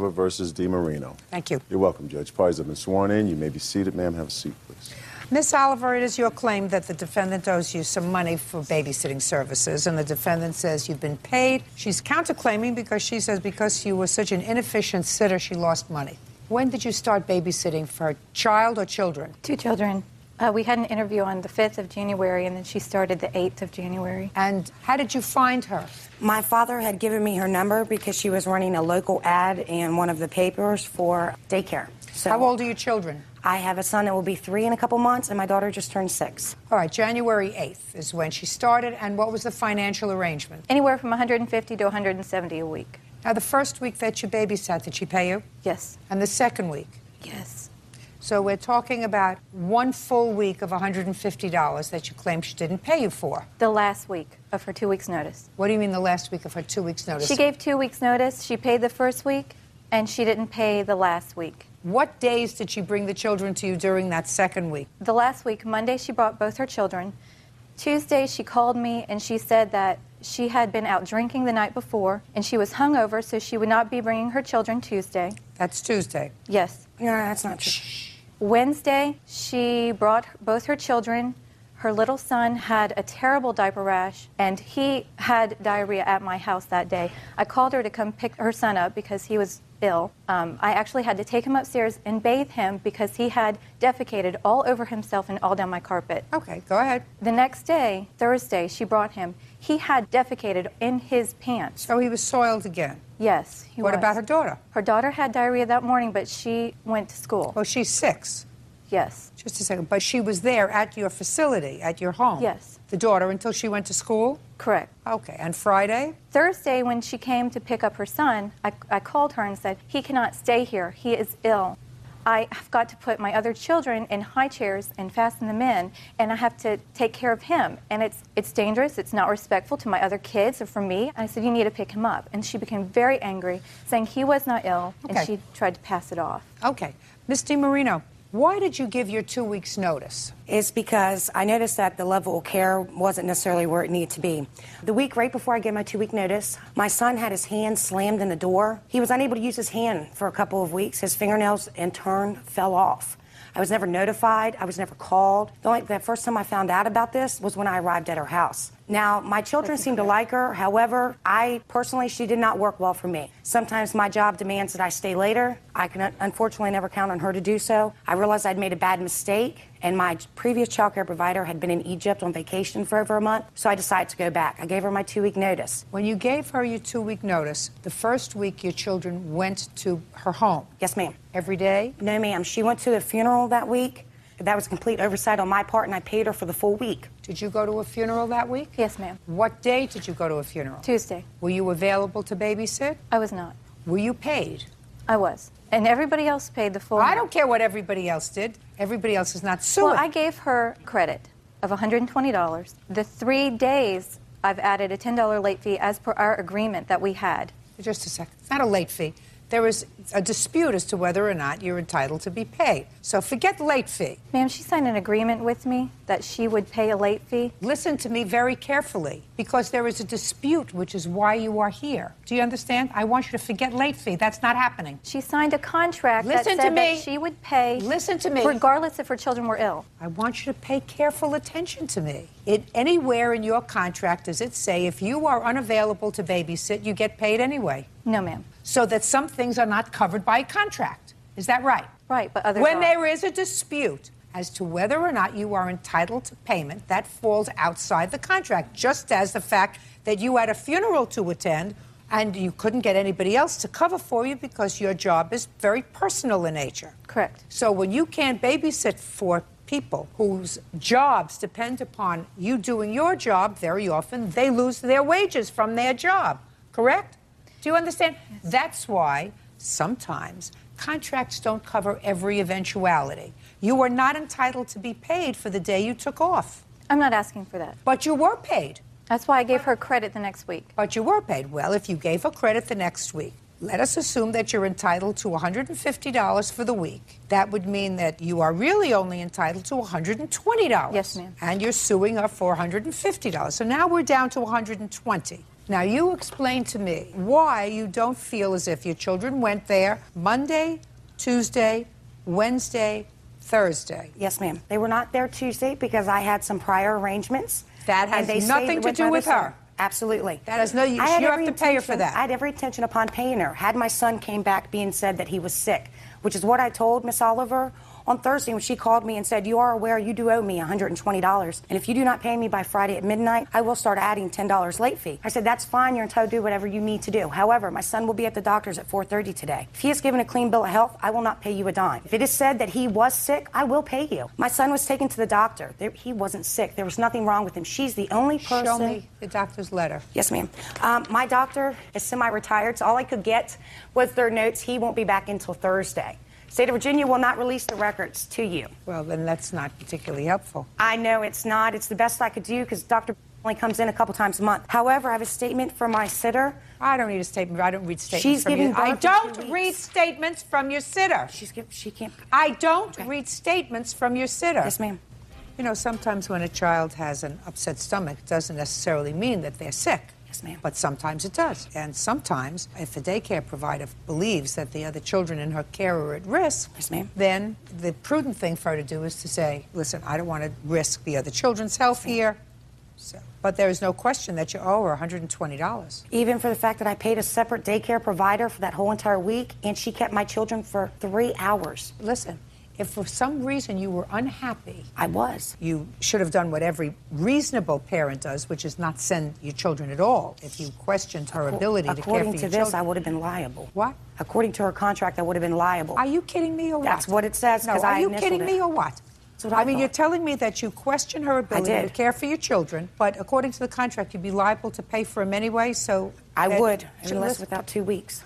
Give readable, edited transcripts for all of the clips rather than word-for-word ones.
Oliver versus DiMarino. Thank you. You're welcome, Judge. Parties have been sworn in. You may be seated, ma'am. Have a seat, please. Miss Oliver, it is your claim that the defendant owes you some money for babysitting services, and the defendant says you've been paid. She's counterclaiming because she says because you were such an inefficient sitter, she lost money. When did you start babysitting for a child or children? 2 children. We had an interview on the 5th of January, and then she started the 8th of January. And how did you find her? My father had given me her number because she was running a local ad in one of the papers for daycare. So How old are your children? I have a son that will be 3 in a couple months, and my daughter just turned 6. All right, January 8th is when she started, and what was the financial arrangement? Anywhere from $150 to $170 a week. Now, the first week that you babysat, did she pay you? Yes. And the second week? Yes. So we're talking about 1 full week of $150 that you claim she didn't pay you for. The last week of her 2 weeks' notice. What do you mean the last week of her 2 weeks' notice? She gave 2 weeks' notice. She paid the first week, and she didn't pay the last week. What days did she bring the children to you during that second week? The last week, Monday, she brought both her children. Tuesday, she called me, and she said that she had been out drinking the night before, and she was hungover, so she would not be bringing her children Tuesday. That's Tuesday. Yes. No, that's not true. Wednesday, she brought both her children. Her little son had a terrible diaper rash, and he had diarrhea at my house that day. I called her to come pick her son up because he was ill. I actually had to take him upstairs and bathe him because he had defecated all over himself and all down my carpet. Okay, go ahead. The next day, Thursday, she brought him. He had defecated in his pants. So he was soiled again. Yes, he was. What about her daughter? Her daughter had diarrhea that morning, but she went to school. Well, she's 6. Yes. Just a second. But she was there at your facility, at your home? Yes. The daughter until she went to school? Correct. Okay. And Friday? Thursday, when she came to pick up her son, I called her and said, he cannot stay here. He is ill. I have got to put my other children in high chairs and fasten them in, and I have to take care of him. And it's dangerous. It's not respectful to my other kids or for me. I said, you need to pick him up. And she became very angry, saying he was not ill, Okay. and she tried to pass it off. Okay. Ms. DiMarino, why did you give your 2 weeks' notice? It's because I noticed that the level of care wasn't necessarily where it needed to be. The week right before I gave my 2-week notice, my son had his hand slammed in the door. He was unable to use his hand for a couple of weeks. His fingernails, in turn, fell off. I was never notified. I was never called. The first time I found out about this was when I arrived at her house. Now, my children seem to like her. However, she did not work well for me. Sometimes my job demands that I stay later. I can unfortunately never count on her to do so. I realized I'd made a bad mistake, and my previous child care provider had been in Egypt on vacation for over a month, so I decided to go back. I gave her my 2-week notice. When you gave her your 2-week notice, the first week your children went to her home. Yes, ma'am. Every day? No, ma'am. She went to a funeral that week. That was complete oversight on my part, and I paid her for the full week. Did you go to a funeral that week? Yes, ma'am. What day did you go to a funeral? Tuesday. Were you available to babysit? I was not. Were you paid? I was. And everybody else paid the full I amount. don't care what everybody else did. Everybody else is not suing. Well, I gave her credit of $120. The 3 days, I've added a $10 late fee as per our agreement that we had. Just a second. It's not a late fee. There is a dispute as to whether or not you're entitled to be paid. So forget the late fee. Ma'am, she signed an agreement with me that she would pay a late fee. Listen to me very carefully, because there is a dispute, which is why you are here. Do you understand? I want you to forget late fee. That's not happening. She signed a contract that Listen to said me. that she would pay Listen to me. regardless if her children were ill. I want you to pay careful attention to me. Anywhere in your contract does it say if you are unavailable to babysit, you get paid anyway? No, ma'am. So that some things are not covered by a contract. Is that right? Right, but others When are. there is a dispute as to whether or not you are entitled to payment, that falls outside the contract, just as the fact that you had a funeral to attend and you couldn't get anybody else to cover for you because your job is very personal in nature. Correct. So when you can't babysit for people whose jobs depend upon you doing your job, very often they lose their wages from their job. Correct? Do you understand? Yes. That's why sometimes contracts don't cover every eventuality. You are not entitled to be paid for the day you took off. I'm not asking for that. But you were paid. That's why I gave her credit the next week. But you were paid. Well, if you gave her credit the next week, let us assume that you're entitled to $150 for the week. That would mean that you are really only entitled to $120. Yes, ma'am. And you're suing her for $150. So now we're down to $120. Now, you explain to me why you don't feel as if your children went there Monday, Tuesday, Wednesday, Thursday. Yes, ma'am. They were not there Tuesday because I had some prior arrangements. That has nothing to do with her. Absolutely. That has no. You I had have every to pay her for that. I had every intention upon paying her. Had my son came back being said that he was sick, which is what I told Miss Oliver on Thursday when she called me and said, you are aware you do owe me $120, and if you do not pay me by Friday at midnight, I will start adding $10 late fee. I said, that's fine, you're entitled to do whatever you need to do. However, my son will be at the doctor's at 4:30 today. If he is given a clean bill of health, I will not pay you a dime. If it is said that he was sick, I will pay you. My son was taken to the doctor. He wasn't sick. There was nothing wrong with him. She's the only person. Show me the doctor's letter. Yes, ma'am. My doctor is semi-retired, so all I could get was their notes. He won't be back until Thursday. State of Virginia will not release the records to you. Well, then that's not particularly helpful. I know it's not. It's the best I could do because Dr. only comes in a couple times a month. However, I have a statement from my sitter. I don't need a statement. I don't read statements She's from giving you. birth I in 2 don't weeks. read statements from your sitter. She can't. I don't Okay. read statements from your sitter. Yes, ma'am. You know, sometimes when a child has an upset stomach, it doesn't necessarily mean that they're sick. Yes, ma'am. But sometimes it does. And sometimes, if a daycare provider believes that the other children in her care are at risk, Yes, ma'am. then the prudent thing for her to do is to say, listen, I don't want to risk the other children's health here. So, but there is no question that you owe her $120. Even for the fact that I paid a separate daycare provider for that whole entire week, and she kept my children for 3 hours. Listen, if for some reason you were unhappy, I was. you should have done what every reasonable parent does, which is not send your children at all. If you questioned her ability to care for your According to this, children. I would have been liable. What? According to her contract, I would have been liable. Are you kidding me or what? That's what it says, No, 'cause are I you initialed kidding me it. or what? That's what I mean, thought. you're telling me that you question her ability to did. care for your children, but according to the contract, you'd be liable to pay for them anyway, so... I that- would, Should unless listen- without 2 weeks.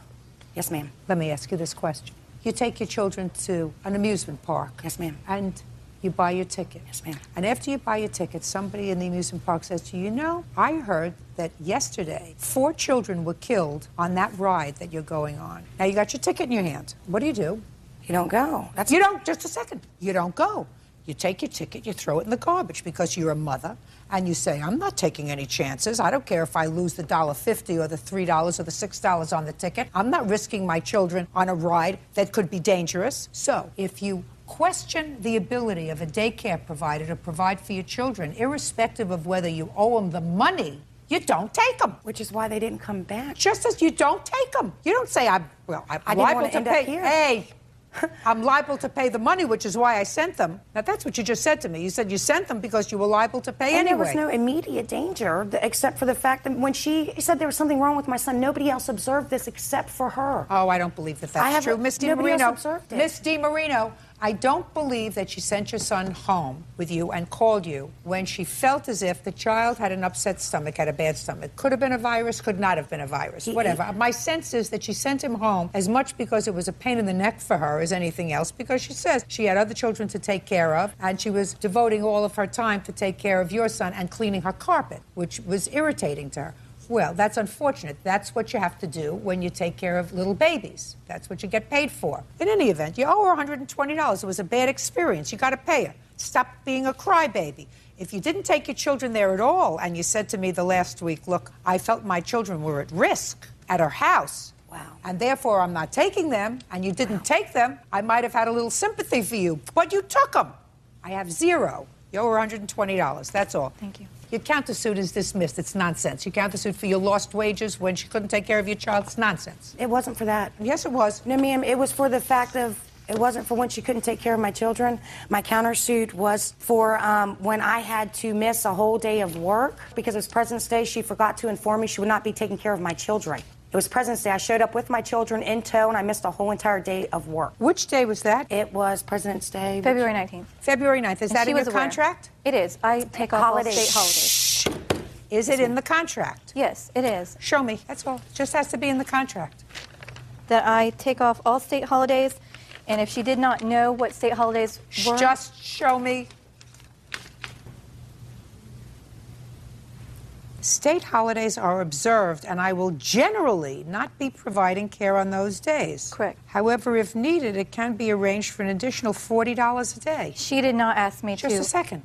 Yes, ma'am. Let me ask you this question. You take your children to an amusement park. Yes, ma'am. And you buy your ticket. Yes, ma'am. And after you buy your ticket, somebody in the amusement park says to you, you know, I heard that yesterday 4 children were killed on that ride that you're going on. Now, you got your ticket in your hand. What do? You don't go. You don't, just a second. You don't go. You take your ticket, you throw it in the garbage because you're a mother, and you say, I'm not taking any chances. I don't care if I lose the $1.50 or the $3 or the $6 on the ticket. I'm not risking my children on a ride that could be dangerous. So if you question the ability of a daycare provider to provide for your children, irrespective of whether you owe them the money, you don't take them. Which is why they didn't come back. Just as you don't take them. You don't say, I'm didn't liable want to to end up pay. here. Hey, I'm liable to pay the money, which is why I sent them. Now, that's what you just said to me. You said you sent them because you were liable to pay And anyway. there was no immediate danger, except for the fact that when she said there was something wrong with my son, nobody else observed this except for her. Oh, I don't believe that that's true. Miss nobody else DiMarino, observed it. Miss DiMarino, I don't believe that she sent your son home with you and called you when she felt as if the child had an upset stomach, had a bad stomach. Could have been a virus, could not have been a virus, whatever. My sense is that she sent him home as much because it was a pain in the neck for her as anything else, because she says she had other children to take care of, and she was devoting all of her time to take care of your son and cleaning her carpet, which was irritating to her. Well, that's unfortunate. That's what you have to do when you take care of little babies. That's what you get paid for. In any event, you owe her $120. It was a bad experience. You got to pay her. Stop being a crybaby. If you didn't take your children there at all, and you said to me the last week, look, I felt my children were at risk at her house, wow, and therefore I'm not taking them, and you didn't take them, I might have had a little sympathy for you. But you took them. I have zero. You owe her $120. That's all. Thank you. Your countersuit is dismissed. It's nonsense. Your countersuit for your lost wages when she couldn't take care of your child, it's nonsense. It wasn't for that. Yes, it was. No, ma'am, it was for the fact of, it wasn't for when she couldn't take care of my children. My countersuit was for when I had to miss a whole day of work because it was President's Day. She forgot to inform me she would not be taking care of my children. It was President's Day. I showed up with my children in tow, and I missed a whole entire day of work. Which day was that? It was President's Day. February 19th. February 9th. Is And that she in your was aware. contract? It is. I take off all Holidays. state holidays. Is it in the contract? Yes, it is. Show me. That's all. It just has to be in the contract. That I take off all state holidays, and if she did not know what state holidays were... Just show me. State holidays are observed, and I will generally not be providing care on those days. Correct. However, if needed, it can be arranged for an additional $40 a day. She did not ask me to... Just a second.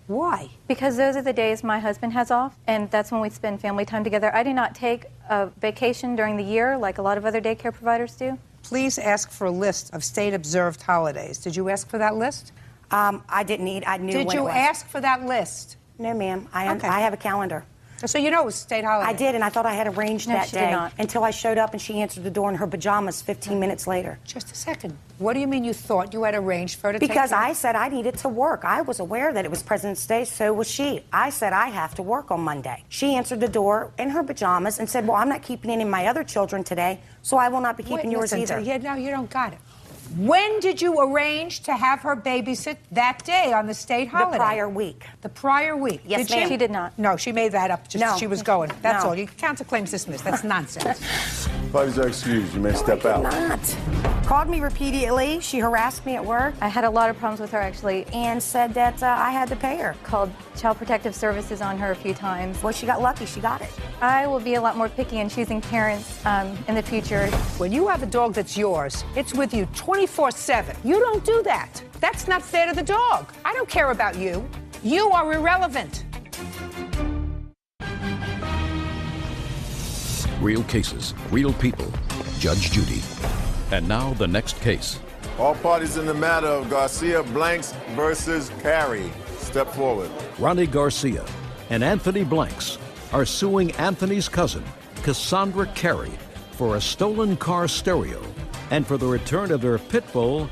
Why? Because those are the days my husband has off, and that's when we spend family time together. I do not take a vacation during the year like a lot of other daycare providers do. Please ask for a list of state-observed holidays. Did you ask for that list? I didn't need. I knew. Did when it you was. ask for that list? No, ma'am. I Okay. have a calendar. So you know it was a state holiday. I did, and I thought I had arranged No, that she did day not. until I showed up and she answered the door in her pajamas 15 minutes later. Just a second. What do you mean you thought you had arranged for her to take Because care? I said I needed to work. I was aware that it was President's Day, so was she. I said I have to work on Monday. She answered the door in her pajamas and said, well, I'm not keeping any of my other children today, so I will not be keeping yours either. Yeah, no, you don't got it. When did you arrange to have her babysit that day on the state holiday? The prior week. The prior week. Yes, did ma'am. She did not. No, she made that up. Just No. she was going. That's No. all. You counterclaims dismissed. That's nonsense. Parties are excused. You may step out. Not. Called me repeatedly. She harassed me at work I had a lot of problems with her, actually. and said that I had to pay her. Called Child Protective Services on her a few times. Well, she got lucky. She got it. I will be a lot more picky in choosing parents in the future. When you have a dog that's yours, it's with you 24/7. You don't do that. That's not fair to the dog. I don't care about you. You are irrelevant. Real cases, real people. Judge Judy. And now the next case. All parties in the matter of Garcia Blanks versus Carey. Step forward. Ronnie Garcia and Anthony Blanks are suing Anthony's cousin, Cassandra Carey, for a stolen car stereo and for the return of their pit bull,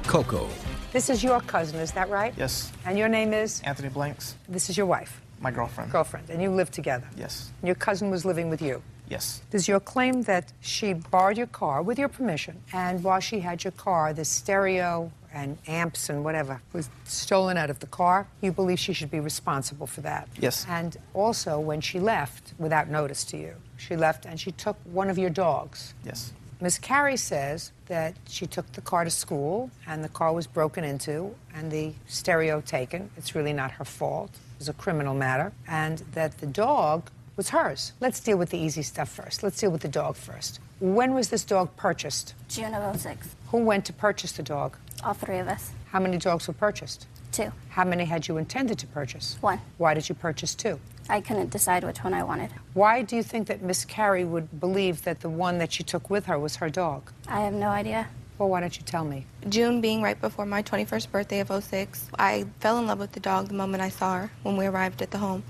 Coco. This is your cousin, is that right? Yes. And your name is? Anthony Blanks, This is your wife, my girlfriend. girlfriend, and you live together. Yes. And your cousin was living with you. Yes. Does your claim that she borrowed your car with your permission, and while she had your car, the stereo and amps and whatever was stolen out of the car, you believe she should be responsible for that? Yes. And also, when she left, without notice to you, she left and she took one of your dogs. Yes. Ms. Carey says that she took the car to school and the car was broken into and the stereo taken. It's really not her fault. It was a criminal matter. And that the dog was hers. Let's deal with the easy stuff first. Let's deal with the dog first. When was this dog purchased? June of '06. Who went to purchase the dog? All three of us. How many dogs were purchased? 2. How many had you intended to purchase? 1. Why did you purchase 2? I couldn't decide which one I wanted. Why do you think that Miss Carey would believe that the one that she took with her was her dog? I have no idea. Well, why don't you tell me? June being right before my 21st birthday of '06, I fell in love with the dog the moment I saw her when we arrived at the home.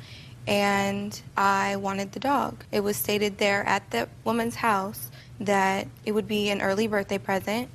And I wanted the dog. It was stated there at the woman's house that it would be an early birthday present,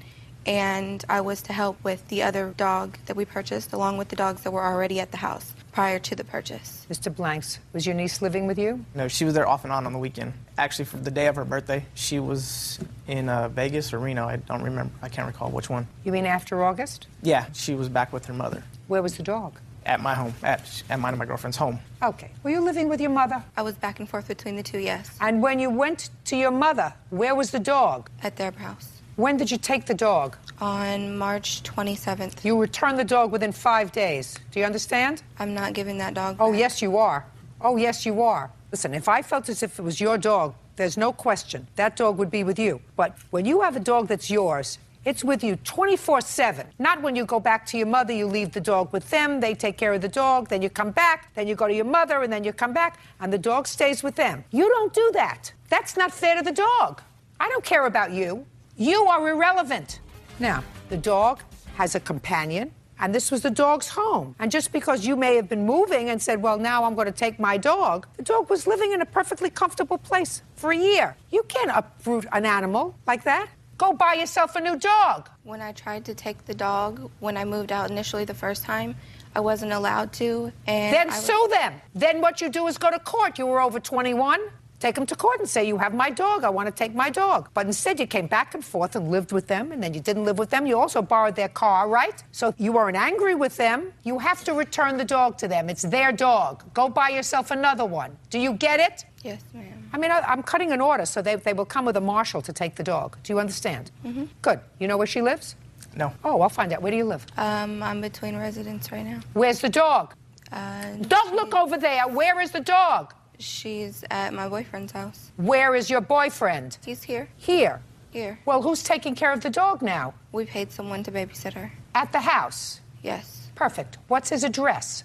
and I was to help with the other dog that we purchased, along with the dogs that were already at the house prior to the purchase. Mr. Blanks, was your niece living with you? No, she was there off and on the weekend. Actually, for the day of her birthday, she was in Vegas or Reno. I don't remember. I can't recall which one. You mean after August? Yeah, she was back with her mother Where was the dog? at my home, at mine and my girlfriend's home. Okay. Were you living with your mother? I was back and forth between the two, yes, And when you went to your mother, where was the dog? at their house. When did you take the dog? On March 27th. You returned the dog within 5 days. Do you understand? I'm not giving that dog Oh, back. yes, you are. Oh, yes, you are. Listen, if I felt as if it was your dog, there's no question that dog would be with you. But when you have a dog that's yours, it's with you 24/7. Not when you go back to your mother, you leave the dog with them, they take care of the dog, then you come back, then you go to your mother, and then you come back, and the dog stays with them. You don't do that. That's not fair to the dog. I don't care about you. You are irrelevant. Now, the dog has a companion, and this was the dog's home. And just because you may have been moving and said, well, now I'm going to take my dog, the dog was living in a perfectly comfortable place for a year. You can't uproot an animal like that. Go buy yourself a new dog. When I tried to take the dog, when I moved out initially the first time, I wasn't allowed to. And Then I was- sue them. Then what you do is go to court. You were over 21. Take them to court and say, you have my dog, I want to take my dog. But instead, you came back and forth and lived with them, and then you didn't live with them. You also borrowed their car, right? So you weren't angry with them. You have to return the dog to them. It's their dog. Go buy yourself another one. Do you get it? Yes, ma'am. I mean, I'm cutting an order, so they will come with a marshal to take the dog. Do you understand? Mm-hmm. Good. You know where she lives? No. Oh, I'll find out. Where do you live? I'm between residents right now. Where's the dog? Don't look over there. Where is the dog? She's at my boyfriend's house. Where is your boyfriend? He's here. Here. Here. Well, who's taking care of the dog now? We paid someone to babysit her. At the house. Yes. Perfect. What's his address?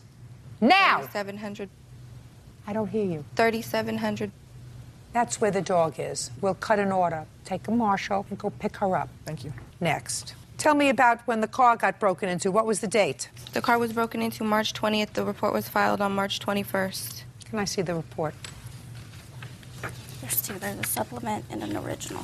Now! $3,700. I don't hear you. $3,700. That's where the dog is. We'll cut an order. Take a marshal and go pick her up. Thank you. Next. Tell me about when the car got broken into. What was the date? The car was broken into March 20th. The report was filed on March 21st. Can I see the report? There's two. There's a supplement and an original.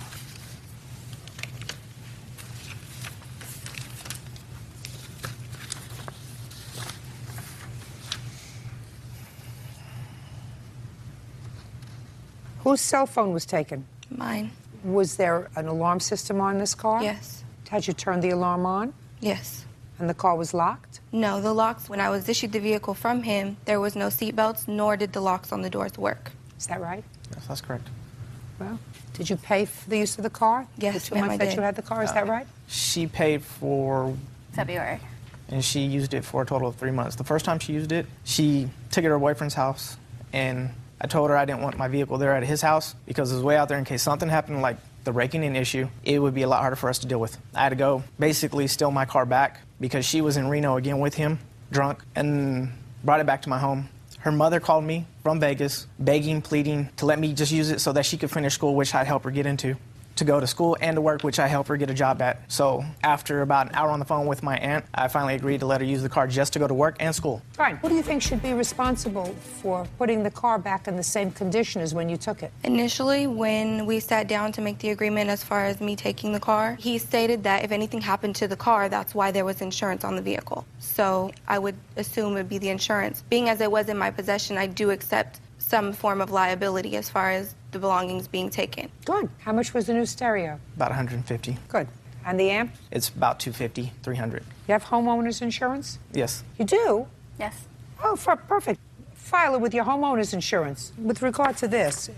Whose cell phone was taken? Mine. Was there an alarm system on this car? Yes. Had you turned the alarm on? Yes. And the car was locked? No, the locks, when I was issued the vehicle from him, there was no seatbelts, nor did the locks on the doors work. Is that right? Yes, that's correct. Well, did you pay for the use of the car? Yes, The 2 ma'am, months I that did. you had the car, is that right? She paid for, February. and she used it for a total of 3 months. The first time she used it, she took it to her boyfriend's house, and I told her I didn't want my vehicle there at his house because it was way out there in case something happened, like the breaking in issue. It would be a lot harder for us to deal with. I had to go basically steal my car back because she was in Reno again with him, drunk, and brought it back to my home. Her mother called me from Vegas, begging, pleading to let me just use it so that she could finish school, which I'd help her get into, to go to school and to work, which I helped her get a job at. So after about an hour on the phone with my aunt, I finally agreed to let her use the car just to go to work and school. Fine. Who do you think should be responsible for putting the car back in the same condition as when you took it? Initially, when we sat down to make the agreement as far as me taking the car, he stated that if anything happened to the car, that's why there was insurance on the vehicle. So I would assume it would be the insurance. Being as it was in my possession, I do accept some form of liability as far as the belongings being taken. Good. How much was the new stereo? About 150. Good. And the amp? It's about 250, 300. You have homeowner's insurance? Yes. You do? Yes. Oh, perfect. File it with your homeowner's insurance. With regard to this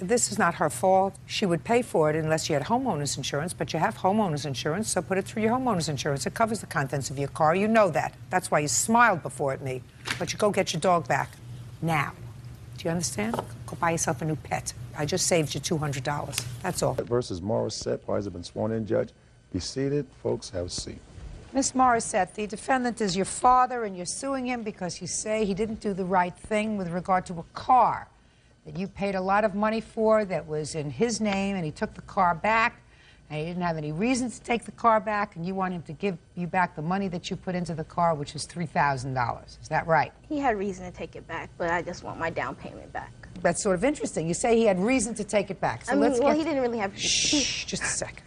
is not her fault. She would pay for it unless you had homeowner's insurance, but you have homeowner's insurance, so put it through your homeowner's insurance. It covers the contents of your car. You know that. That's why you smiled before at me. But you go get your dog back. Now. Do you understand? Go buy yourself a new pet. I just saved you $200. That's all. Versus Morissette. Parties have been sworn in, Judge. Be seated. Folks, have a seat. Miss Morissette, the defendant is your father, and you're suing him because you say he didn't do the right thing with regard to a car that you paid a lot of money for that was in his name, and he took the car back, and he didn't have any reason to take the car back, and you want him to give you back the money that you put into the car, which is $3,000. Is that right? He had reason to take it back, but I just want my down payment back. That's sort of interesting. You say he had reason to take it back. So I mean, let's he didn't really have... Shh, just a second.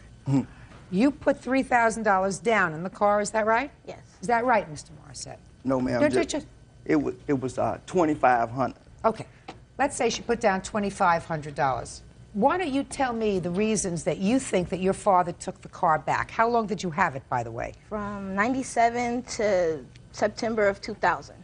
You put $3,000 down in the car, is that right? Yes. Is that right, Mr. Morissette? No, ma'am. It was $2,500. Okay. Let's say she put down $2,500. Why don't you tell me the reasons that you think that your father took the car back? How long did you have it, by the way? From 97 to September of 2000.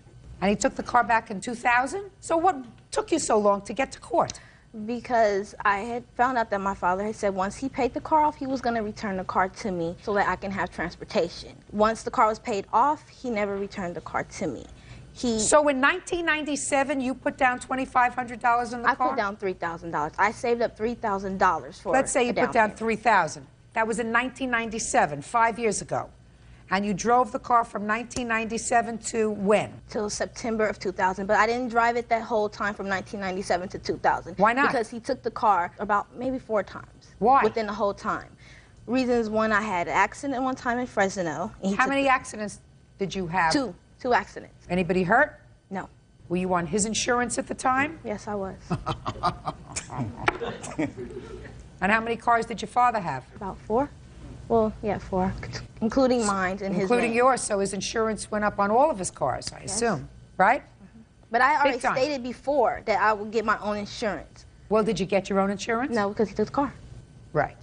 And he took the car back in 2000? So what took you so long to get to court? Because I had found out that my father had said once he paid the car off, he was going to return the car to me so that I can have transportation. Once the car was paid off, he never returned the car to me. So in 1997, you put down $2,500 in the car? I put down $3,000. I saved up $3,000 for Let's say you put down payment. $3,000. That was in 1997, 5 years ago. And you drove the car from 1997 to when? Till September of 2000. But I didn't drive it that whole time from 1997 to 2000. Why not? Because he took the car about maybe 4 times. Why? Within the whole time. Reasons: one, I had an accident one time in Fresno. How many accidents did you have? 2 accidents. Anybody hurt? No. Were you on his insurance at the time? Yes, I was. And how many cars did your father have? About 4. Well, yeah, 4, including mine and his Including name. yours, so his insurance went up on all of his cars, I assume, right? But I already Big time. stated before that I would get my own insurance. Well, did you get your own insurance? No, because he took the car. Right.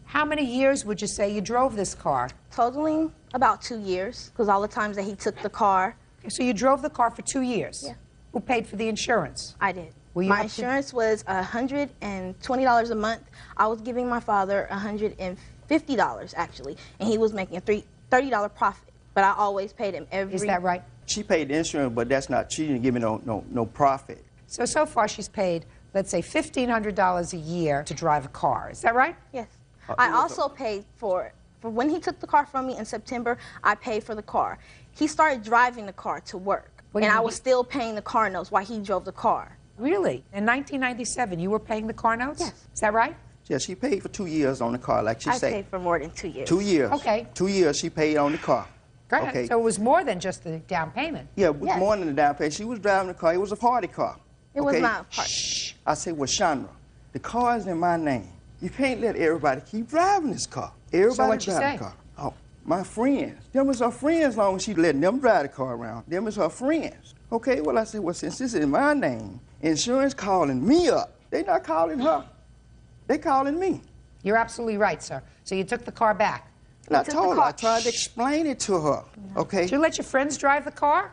How many years would you say you drove this car? Totaling about 2 years, because all the times that he took the car. So you drove the car for 2 years? Yeah. Who paid for the insurance? I did. Were you My up to- insurance was $120 a month. I was giving my father $150 actually, and he was making a $30 profit. But I always paid him every. Is that right? She paid the insurance, but that's not. She didn't give me no profit. So far she's paid, let's say, $1,500 a year to drive a car. Is that right? Yes. I also paid for when he took the car from me in September. I paid for the car. He started driving the car to work. What do And you I mean? was still paying the car notes while he drove the car. Really? In 1997, you were paying the car notes? Yes. Is that right? Yeah, she paid for 2 years on the car, like she I said. paid for more than 2 years. 2 years. Okay. 2 years she paid on the car. Go ahead. Okay. So it was more than just the down payment. Yeah, it was Yes. more than the down payment. She was driving the car. It was a party car. It was not a part. Shh. I said, well, Chandra, the car is in my name. You can't let everybody keep driving this car. Everybody what'd you drive say? the car. Oh, my friends. Them is her friends long as she letting them drive the car around. Them is her friends. Okay, well, I said, well, since this is in my name, insurance calling me up. They not calling her. They calling me. You're absolutely right, sir. So you took the car back. And I took the told her, car. I tried to explain it to her. Okay? Did you let your friends drive the car?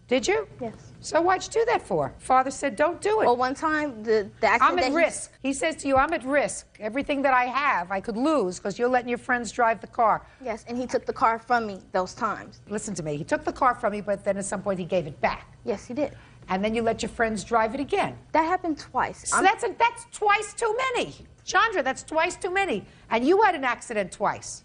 Did you? Yes. So why'd you do that for? Father said, don't do it. Well, one time, the accident I'm that at he- risk. He says to you, I'm at risk. Everything that I have, I could lose because you're letting your friends drive the car. Yes, and he took the car from me those times. Listen to me. He took the car from you, but then at some point he gave it back. Yes, he did. And then you let your friends drive it again. That happened twice. So that's twice too many. Chandra, that's twice too many. And you had an accident twice.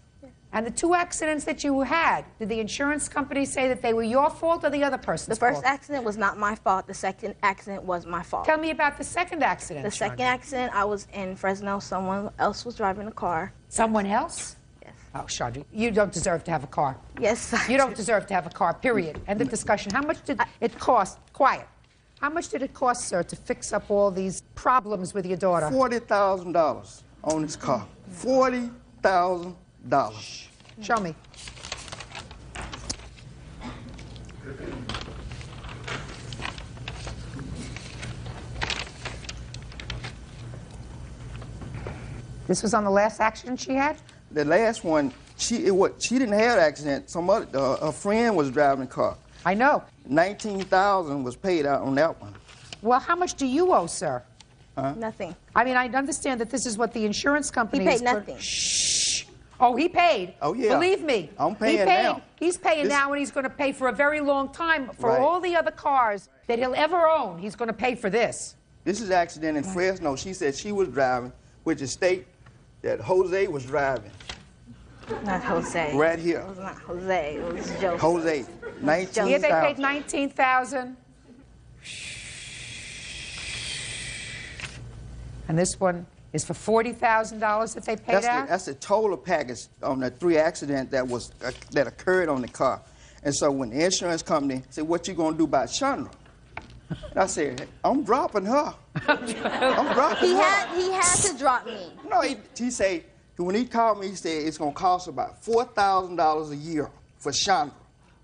And the 2 accidents that you had, did the insurance company say that they were your fault or the other person's The first fault? accident was not my fault. The second accident was my fault. Tell me about the second accident. The second accident, I was in Fresno. Someone else was driving the car. Someone else? Yes. Oh, Chandra, you don't deserve to have a car. Yes. You don't deserve to have a car, period. End of discussion. How much did it cost? Quiet. How much did it cost, sir, to fix up all these problems with your daughter? $40,000 on this car. $40,000. Show me. This was on the last accident she had? The last one, she didn't have an accident. Her friend was driving the car. I know. $19,000 was paid out on that one. Well, how much do you owe, sir? Nothing. I mean, I understand that this is what the insurance company He is. paid nothing. Shh. Oh, he paid. Oh, yeah. Believe me. I'm paying he paid. now. He's paying This- now, and he's going to pay for a very long time for Right. all the other cars that he'll ever own. He's going to pay for this. This is an accident in Fresno. She said she was driving, which is state that Jose was driving. Not Jose. Right here. It was not Jose. It was Joseph. Jose, Here they paid 19,000. $19,000. And this one is for $40,000 that they paid out? That's the total package on the 3 accidents that occurred on the car. And so when the insurance company said, "What you gonna do about Chandra?" I said, "I'm dropping her. I'm dropping He her." had to drop me. No, he said, when he called me, he said it's gonna cost about $4,000 a year for Chandra.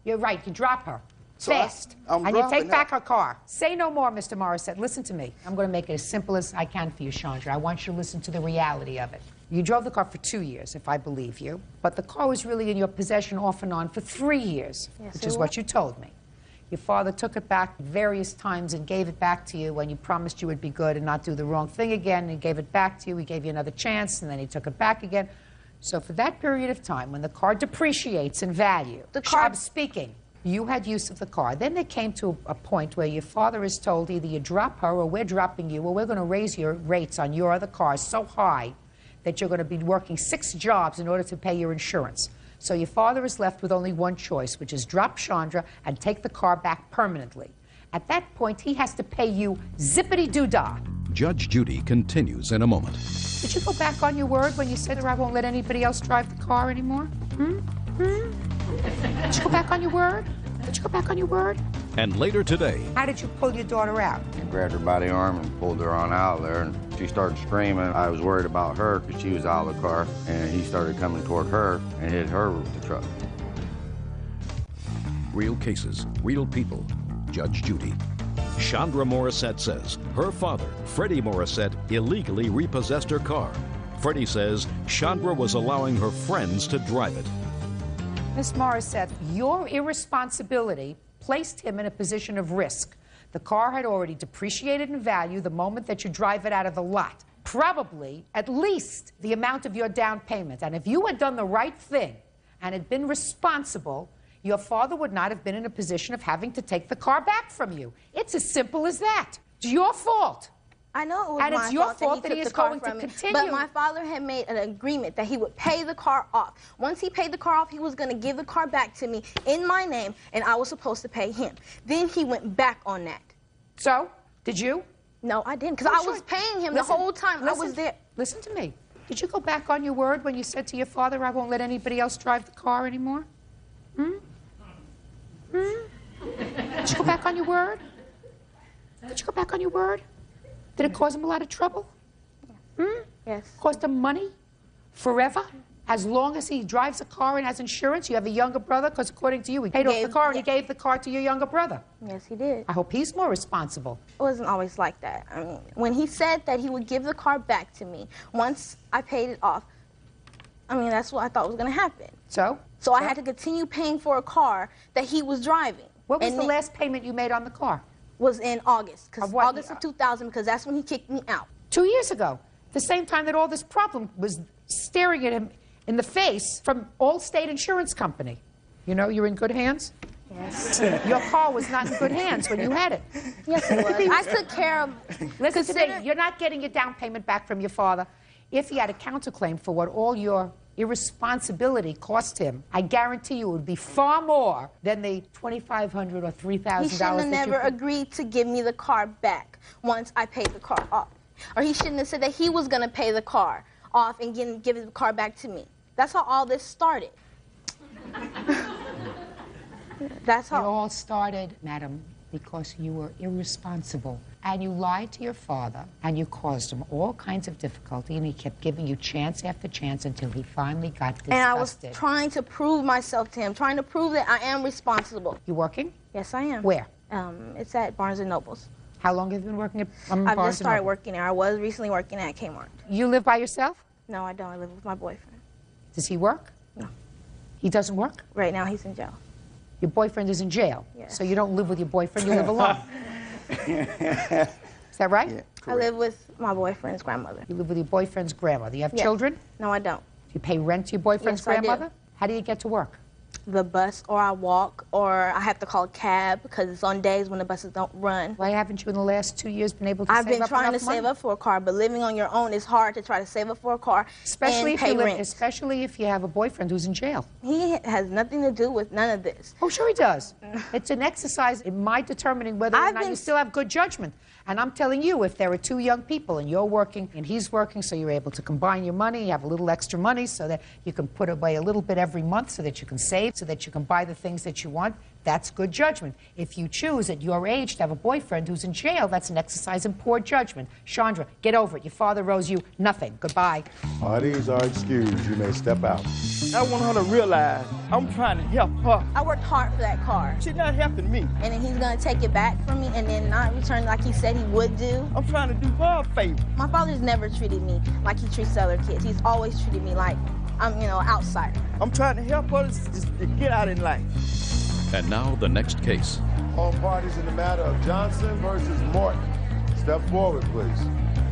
You're right. You drop her. So Fast. I'm And you dropping take back her. her car. Say no more, Mr. Morissette. Listen to me. I'm going to make it as simple as I can for you, Chandra. I want you to listen to the reality of it. You drove the car for 2 years, if I believe you. But the car was really in your possession off and on for 3 years, Yes, which it is what was. you told me. Your father took it back various times and gave it back to you when you promised you would be good and not do the wrong thing again. He gave it back to you. He gave you another chance, and then he took it back again. So for that period of time, when the car depreciates in value, I'm speaking, you had use of the car. Then they came to a point where your father is told either you drop her or we're dropping you or we're going to raise your rates on your other cars so high that you're going to be working 6 jobs in order to pay your insurance. So your father is left with only one choice, which is drop Chandra and take the car back permanently. At that point, he has to pay you zippity-doo-dah. Judge Judy continues in a moment. Did you go back on your word when you said I won't let anybody else drive the car anymore? Did you go back on your word? Did you go back on your word? And later today, How did you pull your daughter out? I grabbed her by the arm and pulled her on out of there, and she started screaming. I was worried about her because she was out of the car, and he started coming toward her and hit her with the truck. real cases, real people. Judge Judy. Chandra Morissette says her father, Freddie Morissette, illegally repossessed her car. Freddie says Chandra was allowing her friends to drive it. Miss Morissette, your irresponsibility placed him in a position of risk. The car had already depreciated in value the moment that you drive it out of the lot. Probably at least the amount of your down payment. And if you had done the right thing and had been responsible, your father would not have been in a position of having to take the car back from you. It's as simple as that. It's your fault. I know it was and my it's your fault that he he took is the car going to from me. continue. But my father had made an agreement that he would pay the car off. Once he paid the car off, he was going to give the car back to me in my name, and I was supposed to pay him. Then he went back on that. So, did you? No, I didn't, because I was paying him the whole time I was there. Listen to me. Did you go back on your word when you said to your father, I won't let anybody else drive the car anymore? Did you go back on your word? Did you go back on your word? Did it cause him a lot of trouble? Yes. Cost him money? Forever? As long as he drives a car and has insurance? You have a younger brother? Because according to you, he paid off the car and he gave the car to your younger brother. Yes, he did. I hope he's more responsible. It wasn't always like that. I mean, when he said that he would give the car back to me once I paid it off, I mean, that's what I thought was going to happen. So? So I had to continue paying for a car that he was driving. What was the last payment you made on the car? Was in August. Of what August year? of 2000, because that's when he kicked me out. 2 years ago. The same time that all this problem was staring at him in the face from Allstate Insurance Company. You know, you're in good hands? Yes. Your car was not in good hands when you had it. Yes, it was. I took care of... Listen to me. You're not getting your down payment back from your father. If he had a counterclaim for what all your irresponsibility cost him, I guarantee you it would be far more than the $2,500 or $3,000 He shouldn't have never agreed to give me the car back once I paid the car off. Or he shouldn't have said that he was going to pay the car off and give the car back to me. That's how all this started. That's how... It all started, madam, because you were irresponsible. And you lied to your father, and you caused him all kinds of difficulty, and he kept giving you chance after chance until he finally got disgusted. And I was trying to prove myself to him, trying to prove that I am responsible. You working? Yes, I am. Where? It's at Barnes & Noble's. How long have you been working at Barnes & I've just started Noble? working there. I was recently working at Kmart. You live by yourself? No, I don't. I live with my boyfriend. Does he work? No. He doesn't work? Right now, he's in jail. Your boyfriend is in jail? Yes. So you don't live with your boyfriend, you live alone? Is that right? Yeah, I live with my boyfriend's grandmother. You live with your boyfriend's grandmother. You have Yes. children? No, I don't. Do you pay rent to your boyfriend's Yes, I do. grandmother? How do you get to work? The bus, or I walk, or I have to call a cab because it's on days when the buses don't run. Why haven't you in the last 2 years been able to I've save been up trying to enough money? save up for a car, but living on your own is hard to try to save up for a car Especially and if, pay rent. especially if you have a boyfriend who's in jail. He has nothing to do with none of this. Oh, sure he does. It's an exercise in my determining whether or I've not been you still have good judgment. And I'm telling you, if there are two young people and you're working and he's working, so you're able to combine your money, you have a little extra money so that you can put away a little bit every month so that you can save, so that you can buy the things that you want, that's good judgment. If you choose at your age to have a boyfriend who's in jail, that's an exercise in poor judgment. Chandra, get over it. Your father owes you nothing. Goodbye. These are excused. You may step out. I want her to realize I'm trying to help her. I worked hard for that car. She's not helping me. And then he's going to take it back from me and then not return it like he said he would do. I'm trying to do her a favor. My father's never treated me like he treats other kids. He's always treated me like I'm, an outsider. I'm trying to help her to get out in life. And now the next case. All parties in the matter of Johnson versus Morton. Step forward, please.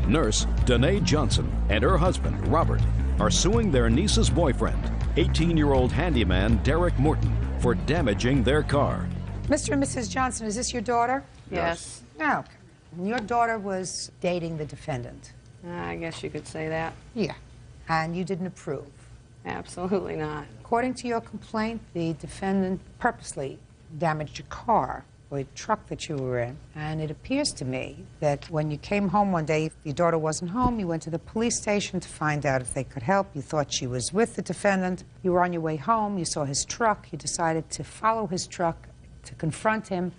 Nurse Danae Johnson and her husband, Robert, are suing their niece's boyfriend, 18-year-old handyman Derek Morton, for damaging their car. Mr. and Mrs. Johnson, is this your daughter? Yes. Oh, okay. Your daughter was dating the defendant. I guess you could say that. Yeah. And you didn't approve. Absolutely not. According to your complaint, the defendant purposely damaged your car, or the truck that you were in. And it appears to me that when you came home one day, your daughter wasn't home, you went to the police station to find out if they could help. You thought she was with the defendant. You were on your way home, you saw his truck, you decided to follow his truck, to confront him,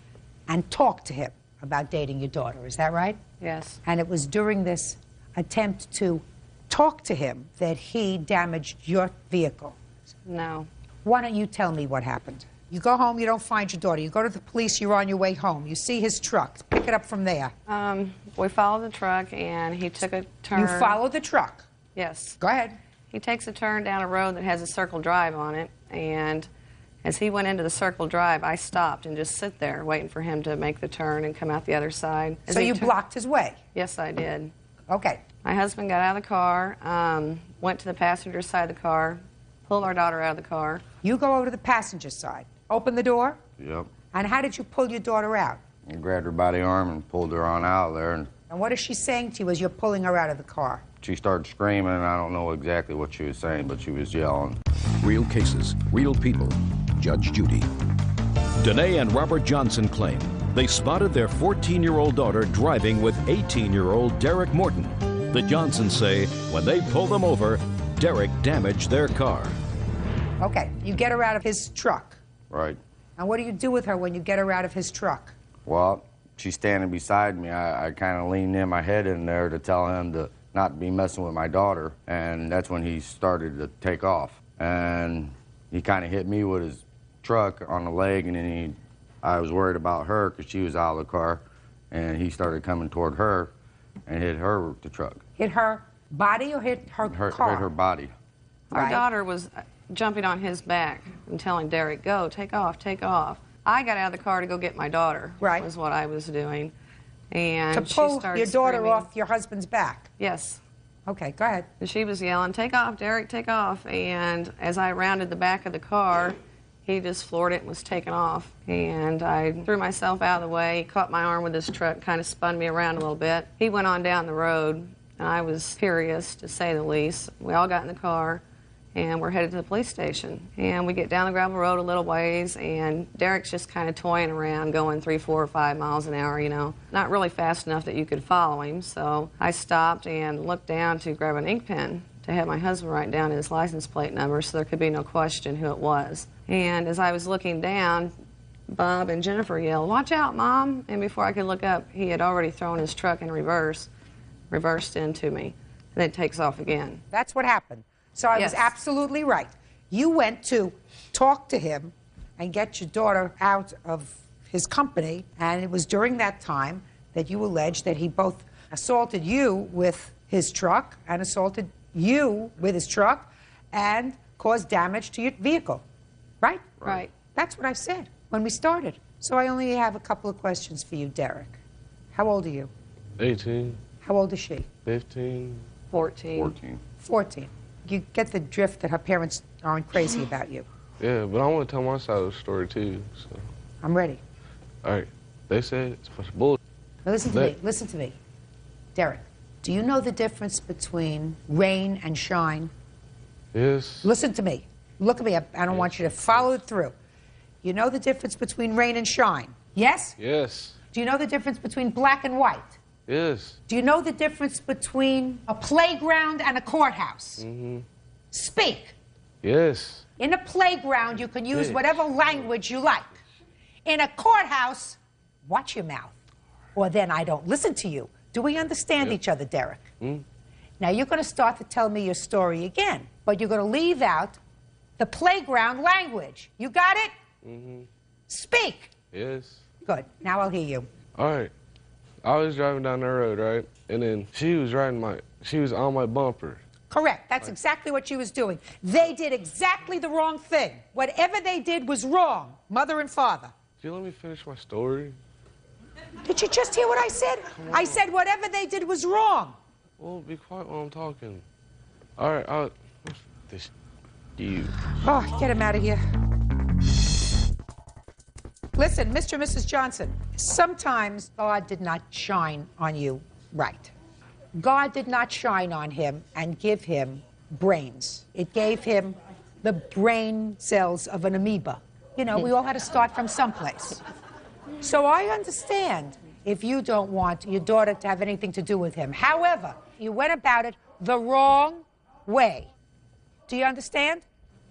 and talk to him about dating your daughter. Is that right? Yes. And it was during this attempt to talk to him that he damaged your vehicle. No. Why don't you tell me what happened? You go home, you don't find your daughter. You go to the police, you're on your way home. You see his truck. Pick it up from there. We followed the truck, and he took a turn. You follow the truck? Yes. Go ahead. He takes a turn down a road that has a circle drive on it, and as he went into the circle drive, I stopped and just sit there waiting for him to make the turn and come out the other side. So you blocked his way? Yes, I did. Okay. My husband got out of the car, went to the passenger side of the car, pulled our daughter out of the car. You go over to the passenger side. Open the door? Yep. And how did you pull your daughter out? I grabbed her by the arm and pulled her on out of there, and And what is she saying to you as you're pulling her out of the car? She started screaming. I don't know exactly what she was saying, but she was yelling. Real cases, real people. Judge Judy. Danae and Robert Johnson claim they spotted their 14-year-old daughter driving with 18-year-old Derek Morton. The Johnsons say when they pulled them over, Derek damaged their car. Okay, you get her out of his truck. Right. And what do you do with her when you get her out of his truck? Well, she's standing beside me. I kind of leaned in my head in there to tell him to not be messing with my daughter, and that's when he started to take off. And he kind of hit me with his truck on the leg, and then I was worried about her because she was out of the car, and he started coming toward her and hit her with the truck. Hit her body or hit her car? Hit her body. Our daughter was jumping on his back and telling Derek, go, take off, take off. I got out of the car to go get my daughter, was what I was doing. And to pull she started your daughter screaming. off your husband's back? Yes. Okay, go ahead. And she was yelling, take off, Derek, take off. And as I rounded the back of the car, he just floored it and was taken off. And I threw myself out of the way. He caught my arm with his truck, kind of spun me around a little bit. He went on down the road, and I was furious, to say the least. We all got in the car, and we're headed to the police station. And we get down the gravel road a little ways, and Derek's just kind of toying around, going 3, 4, or 5 miles an hour, you know. Not really fast enough that you could follow him, so I stopped and looked down to grab an ink pen to have my husband write down his license plate number so there could be no question who it was. And as I was looking down, Bob and Jennifer yelled, watch out, Mom. And before I could look up, he had already thrown his truck in reverse, reversed into me, and then takes off again. That's what happened. So I was absolutely right. You went to talk to him and get your daughter out of his company, and it was during that time that you alleged that he both assaulted you with his truck and assaulted you with his truck and caused damage to your vehicle, right? Right. That's what I said when we started. So I only have a couple of questions for you, Derek. How old are you? 18. How old is she? 15. 14. 14. You get the drift that her parents aren't crazy about you. Yeah, but I want to tell my side of the story too. So. I'm ready. All right. They said it's a bunch of bullshit. Now listen to me. Listen to me. Derek, do you know the difference between rain and shine? Yes. Listen to me. Look at me. I don't want you to follow it through. You know the difference between rain and shine? Yes? Yes. Do you know the difference between black and white? Yes. Do you know the difference between a playground and a courthouse? Mm-hmm. Speak. Yes. In a playground, you can use whatever language you like. In a courthouse, watch your mouth, or then I don't listen to you. Do we understand each other, Derek? Mm. Now, you're going to start to tell me your story again, but you're going to leave out the playground language. You got it? Mm-hmm. Speak. Yes. Good. Now I'll hear you. All right. I was driving down the road, right? And then she was on my bumper. Correct. That's exactly what she was doing. They did exactly the wrong thing. Whatever they did was wrong, mother and father. Did you let me finish my story? Did you just hear what I said? I said whatever they did was wrong. Well, be quiet while I'm talking. All right, this you. Oh, get him out of here. Listen, Mr. and Mrs. Johnson, sometimes God did not shine on you right. God did not shine on him and give him brains. It gave him the brain cells of an amoeba. You know, we all had to start from someplace. So I understand if you don't want your daughter to have anything to do with him. However, you went about it the wrong way. Do you understand?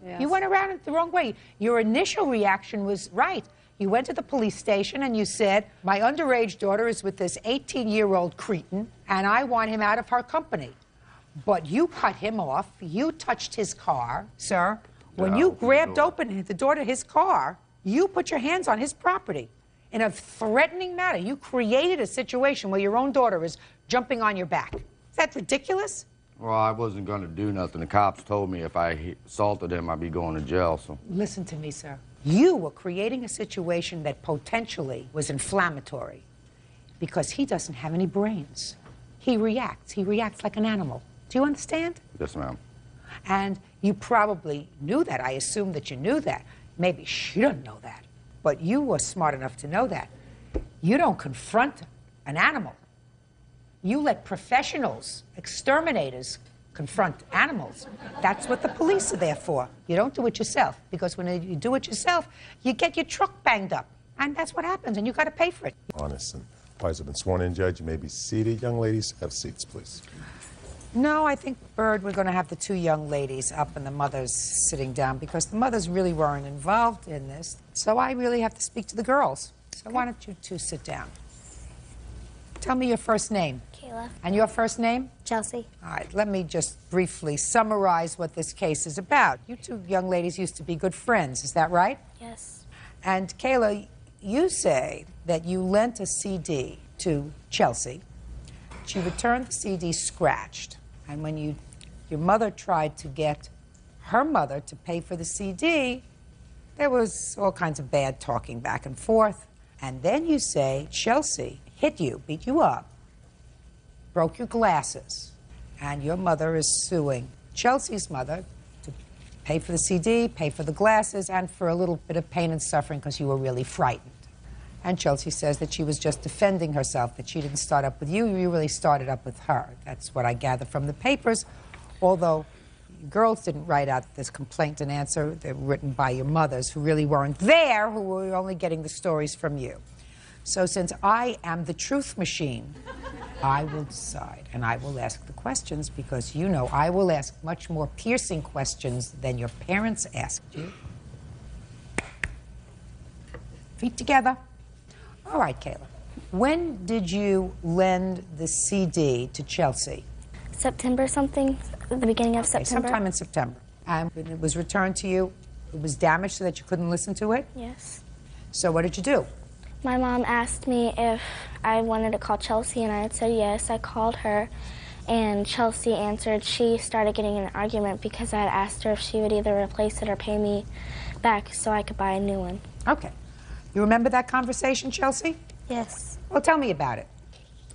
Yes. You went around it the wrong way. Your initial reaction was right. You went to the police station and you said, my underage daughter is with this 18-year-old cretin, and I want him out of her company. But you cut him off. You touched his car, sir. When you grabbed open the door to his car, you put your hands on his property in a threatening manner. You created a situation where your own daughter is jumping on your back. Is that ridiculous? Well, I wasn't going to do nothing. The cops told me if I assaulted him, I'd be going to jail, so. Listen to me, sir. You were creating a situation that potentially was inflammatory because he doesn't have any brains. He reacts. He reacts like an animal. Do you understand? Yes, ma'am. And you probably knew that. I assume that you knew that. Maybe she doesn't know that. But you were smart enough to know that. You don't confront an animal. You let professionals, exterminators, confront animals. That's what the police are there for. You don't do it yourself, because when you do it yourself, you get your truck banged up. And that's what happens, and you got to pay for it. Honest, and parties have been sworn in, Judge. You may be seated. Young ladies, have seats, please. No, I think, Bird, we're going to have the two young ladies up and the mothers sitting down, because the mothers really weren't involved in this. So I really have to speak to the girls. So why don't you two sit down? Tell me your first name. Kayla. And your first name? Chelsea. All right, let me just briefly summarize what this case is about. You two young ladies used to be good friends, is that right? Yes. And Kayla, you say that you lent a CD to Chelsea. She returned the CD scratched. And when your mother tried to get her mother to pay for the CD, there was all kinds of bad talking back and forth. And then you say Chelsea hit you, beat you up, broke your glasses, and your mother is suing Chelsea's mother to pay for the CD, pay for the glasses, and for a little bit of pain and suffering because you were really frightened. And Chelsea says that she was just defending herself, that she didn't start up with you, you really started up with her. That's what I gather from the papers, although girls didn't write out this complaint and answer. They were written by your mothers, who really weren't there, who were only getting the stories from you. So since I am the truth machine, I will decide, and I will ask the questions, because you know I will ask much more piercing questions than your parents asked you. Feet together. All right, Kayla. When did you lend the CD to Chelsea? September something, at the beginning of September. Sometime in September. And when it was returned to you, it was damaged so that you couldn't listen to it? Yes. So what did you do? My mom asked me if I wanted to call Chelsea, and I had said yes. I called her, and Chelsea answered. She started getting in an argument because I had asked her if she would either replace it or pay me back so I could buy a new one. Okay. You remember that conversation, Chelsea? Yes. Well, tell me about it.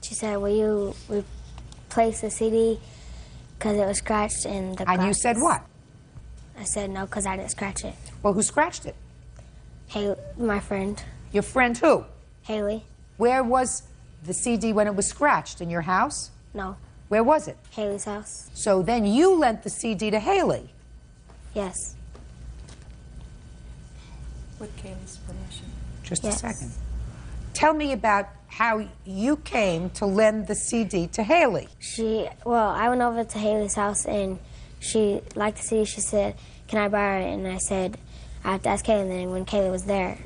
She said, will you replace the CD because it was scratched in the And you said what? I said no, because I didn't scratch it. Well, who scratched it? Hey, my friend. Your friend who? Haley. Where was the CD when it was scratched? In your house? No. Where was it? Haley's house. So then you lent the CD to Haley? Yes. With Kaylee's permission. Just Yes. a second. Tell me about how you came to lend the CD to Haley. I went over to Haley's house, and she liked the CD. She said, can I borrow it? And I said, I have to ask Kaylee. And then when Kaylee was there,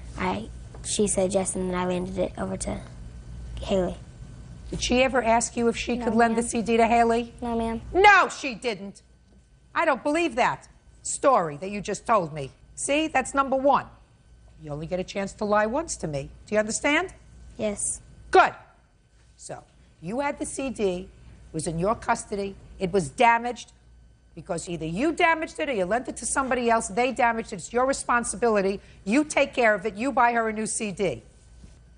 she said yes, and then I landed it over to Haley. Did she ever ask you if she could lend the CD to Haley? No, ma'am. No, she didn't. I don't believe that story that you just told me. See, that's number one. You only get a chance to lie once to me. Do you understand? Yes. Good. So, you had the CD, it was in your custody, it was damaged because either you damaged it or you lent it to somebody else, they damaged it, it's your responsibility, you take care of it, you buy her a new CD.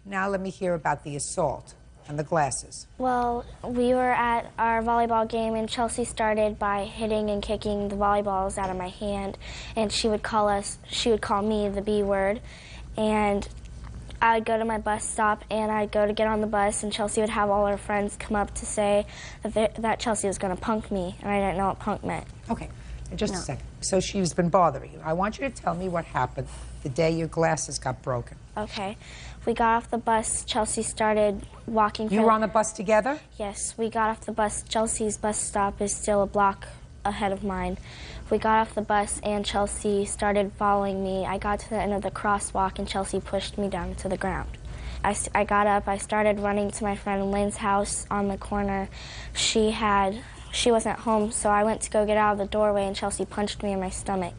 Now let me hear about the assault and the glasses. Well, we were at our volleyball game, and Chelsea started by hitting and kicking the volleyballs out of my hand, and she would call me the B word, and I'd go to my bus stop, and I'd go to get on the bus, and Chelsea would have all her friends come up to say that Chelsea was going to punk me, and I didn't know what punk meant. Okay, just a second. So she's been bothering you. I want you to tell me what happened the day your glasses got broken. Okay. We got off the bus. Chelsea started walking. You were on the bus together? Yes, we got off the bus. Chelsea's bus stop is still a block ahead of mine. We got off the bus, and Chelsea started following me. I got to the end of the crosswalk, and Chelsea pushed me down to the ground. I got up. I started running to my friend Lynn's house on the corner. She wasn't home, so I went to go get out of the doorway, and Chelsea punched me in my stomach.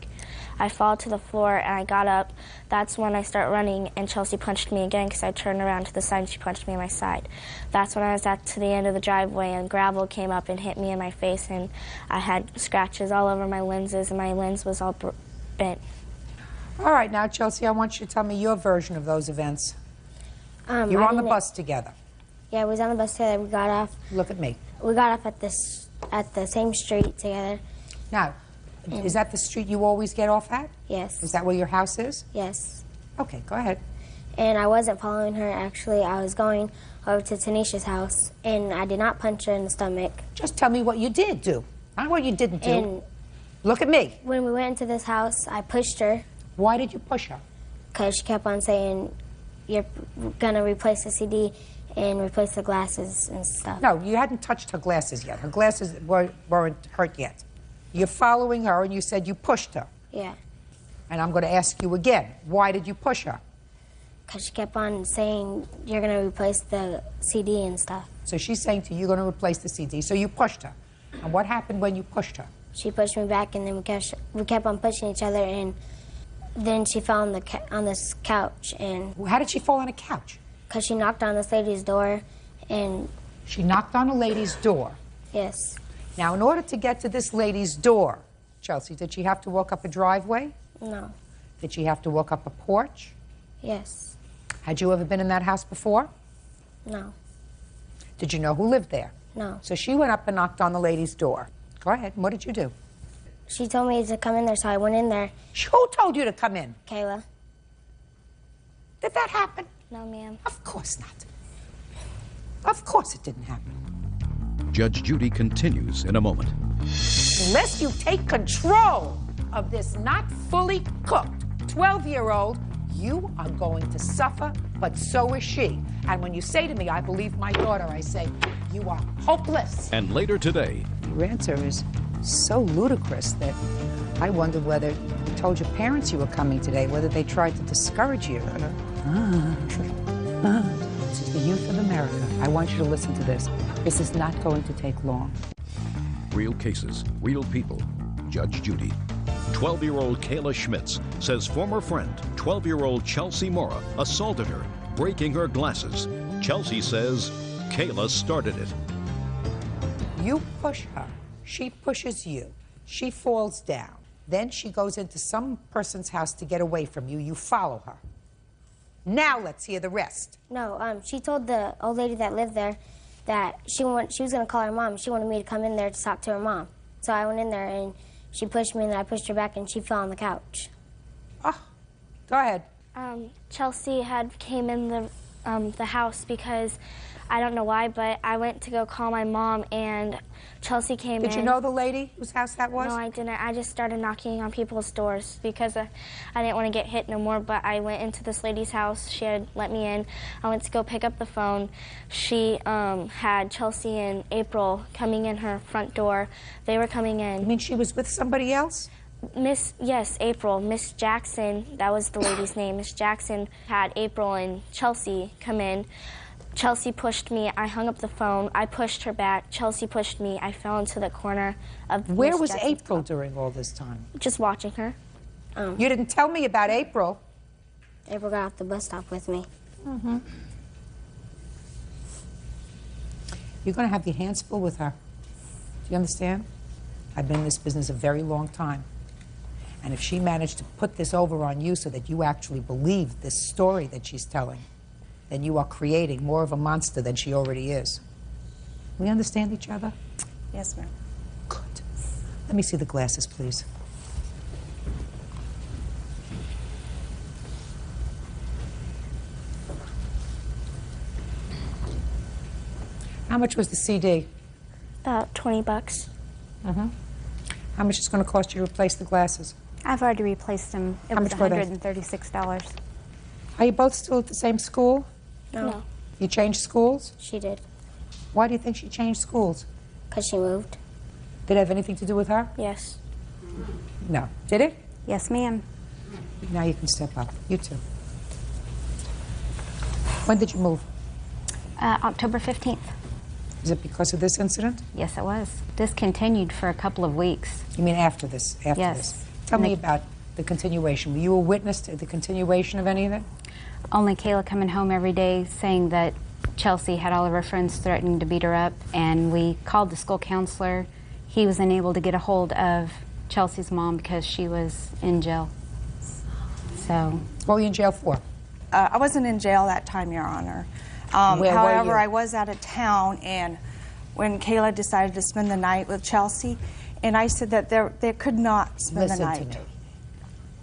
I fall to the floor, and I got up. That's when I start running, and Chelsea punched me again because I turned around to the side, and she punched me in my side. That's when I was to the end of the driveway, and gravel came up and hit me in my face, and I had scratches all over my lenses, and my lens was all bent. All right, now, Chelsea, I want you to tell me your version of those events. You were on the bus together. Yeah, we was on the bus together. We got off. Look at me. We got off at the same street together. Now, is that the street you always get off at? Yes. Is that where your house is? Yes. Okay, go ahead. And I wasn't following her, actually. I was going over to Tanisha's house, and I did not punch her in the stomach. Just tell me what you did do, not what you didn't do. And look at me. when we went into this house, I pushed her. Why did you push her? Because she kept on saying, you're going to replace the CD and replace the glasses and stuff. No, you hadn't touched her glasses yet. Her glasses weren't hurt yet. You're following her, and you said you pushed her. Yeah. And I'm going to ask you again, why did you push her? Because she kept on saying, you're going to replace the CD and stuff. So she's saying to you, you're going to replace the CD. So you pushed her. And what happened when you pushed her? She pushed me back, and then we kept on pushing each other, and then she fell on this couch. And how did she fall on a couch? Because she knocked on this lady's door, and... She knocked on a lady's door? Yes. Now, in order to get to this lady's door, Chelsea, did she have to walk up a driveway? No. Did she have to walk up a porch? Yes. Had you ever been in that house before? No. Did you know who lived there? No. So she went up and knocked on the lady's door. Go ahead. What did you do? She told me to come in there, so I went in there. Who told you to come in? Kayla. Did that happen? No, ma'am. Of course not. Of course it didn't happen. Judge Judy continues in a moment. Unless you take control of this not fully cooked 12-year-old, you are going to suffer, but so is she. And when you say to me, I believe my daughter, I say, you are hopeless. And later today, your answer is so ludicrous that I wondered whether you told your parents you were coming today, whether they tried to discourage you. This is the youth of America. I want you to listen to this. This is not going to take long. real cases, real people. Judge Judy. 12-year-old Kayla Schmitz says former friend, 12-year-old Chelsea Mora, assaulted her, breaking her glasses. Chelsea says Kayla started it. You push her. She pushes you. She falls down. Then she goes into some person's house to get away from you. You follow her. Now let's hear the rest. No, she told the old lady that lived there that she was going to call her mom. She wanted me to come in there to talk to her mom. So I went in there, and she pushed me, and then I pushed her back, and she fell on the couch. Oh, go ahead. Chelsea had came in the house because I don't know why, but I went to go call my mom, and Chelsea came in. Did you know the lady whose house that was? No, I didn't. I just started knocking on people's doors because I didn't want to get hit no more, but I went into this lady's house. She had let me in. I went to go pick up the phone. She had Chelsea and April coming in her front door. They were coming in. You mean she was with somebody else? Yes, April. Miss Jackson, that was the lady's name. Miss Jackson had April and Chelsea come in. Chelsea pushed me. I hung up the phone. I pushed her back. Chelsea pushed me. I fell into the corner of Where Miss was Jackson's April during all this time? Just watching her. You didn't tell me about April. April got off the bus stop with me. Mm-hmm. You're going to have your hands full with her. Do you understand? I've been in this business a very long time. And if she managed to put this over on you so that you actually believe this story that she's telling, then you are creating more of a monster than she already is. We understand each other? Yes, ma'am. Good. Let me see the glasses, please. How much was the CD? About $20. Mm-hmm. How much is it going to cost you to replace the glasses? I've already replaced them. It How was much were they? $136. Are you both still at the same school? No. You changed schools? She did. Why do you think she changed schools? Because she moved. Did it have anything to do with her? Yes. No. Did it? Yes, ma'am. Now you can step up. You too. When did you move? October 15th. Is it because of this incident? Yes, it was. This continued for a couple of weeks. You mean after this? After Yes. this? Tell me about the continuation. Were you a witness to the continuation of any of it? Only Kayla coming home every day saying that Chelsea had all of her friends threatening to beat her up, and we called the school counselor. He was unable to get a hold of Chelsea's mom because she was in jail. So. What were you in jail for? I wasn't in jail that time, Your Honor. Where were you? However, I was out of town, and when Kayla decided to spend the night with Chelsea, and I said that they could not spend Listen the night. to me.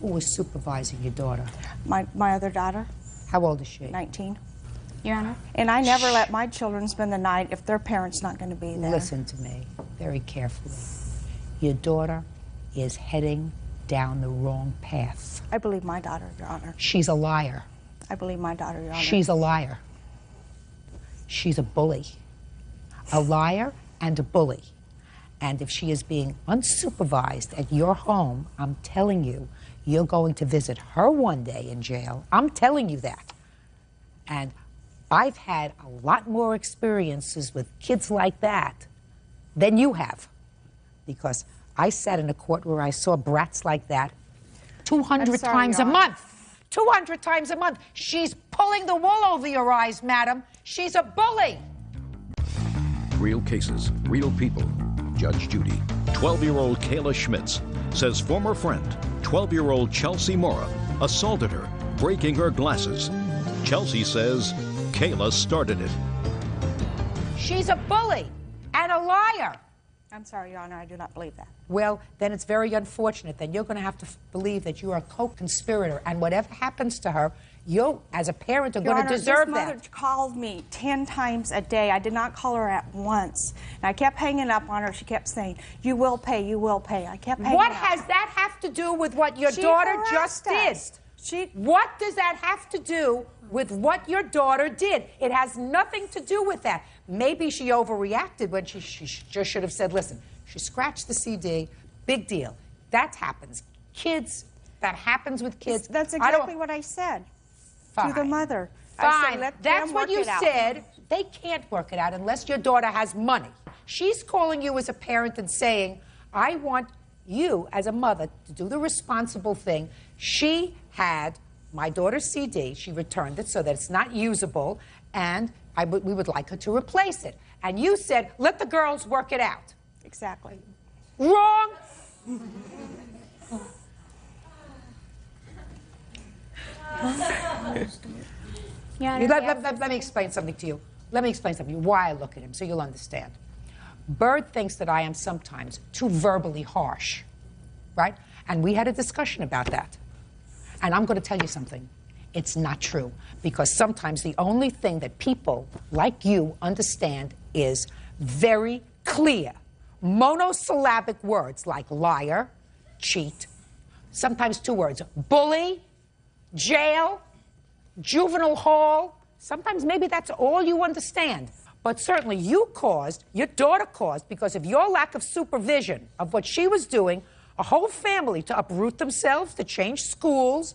Who was supervising your daughter? My other daughter. How old is she? 19. Your Honor. And I never let my children spend the night if their parents not going to be there. Listen to me very carefully. Your daughter is heading down the wrong path. I believe my daughter, Your Honor. She's a liar. I believe my daughter, Your Honor. She's a liar. She's a bully. A liar and a bully. And if she is being unsupervised at your home, I'm telling you, you're going to visit her one day in jail. I'm telling you that. And I've had a lot more experiences with kids like that than you have. Because I sat in a court where I saw brats like that 200 times a month. 200 times a month. She's pulling the wool over your eyes, madam. She's a bully. Real cases, real people. Judge Judy. 12-year-old Kayla Schmitz says former friend, 12-year-old Chelsea Mora, assaulted her, breaking her glasses. Chelsea says Kayla started it. She's a bully and a liar. I'm sorry, Your Honor, I do not believe that. Well, then it's very unfortunate. Then you're going to have to believe that you are a co-conspirator, and whatever happens to her, you, as a parent, are going to deserve this that. mother called me 10 times a day. I did not call her at once. And I kept hanging up on her. She kept saying, you will pay, you will pay. I kept hanging What up. has that have to do with what your She daughter harassed just us. did? What does that have to do with what your daughter did? It has nothing to do with that. Maybe she overreacted when she just should have said, listen, she scratched the CD, big deal. That happens. Kids, that happens with kids. That's exactly what I said to the mother. Fine. I said, let That's them what work you it out. said. They can't work it out unless your daughter has money. She's calling you as a parent and saying, I want you as a mother to do the responsible thing. She had my daughter's CD. She returned it so that it's not usable, and we would like her to replace it. And you said, let the girls work it out. Exactly. Wrong. Let me explain something to you. Let me explain something to you, why I look at him, so you'll understand. Bird thinks that I am sometimes too verbally harsh, right? And we had a discussion about that. And I'm going to tell you something. It's not true, because sometimes the only thing that people like you understand is very clear, monosyllabic words like liar, cheat, sometimes two words, bully, jail, juvenile hall. Sometimes maybe that's all you understand. But certainly your daughter caused, because of your lack of supervision of what she was doing, a whole family to uproot themselves, to change schools.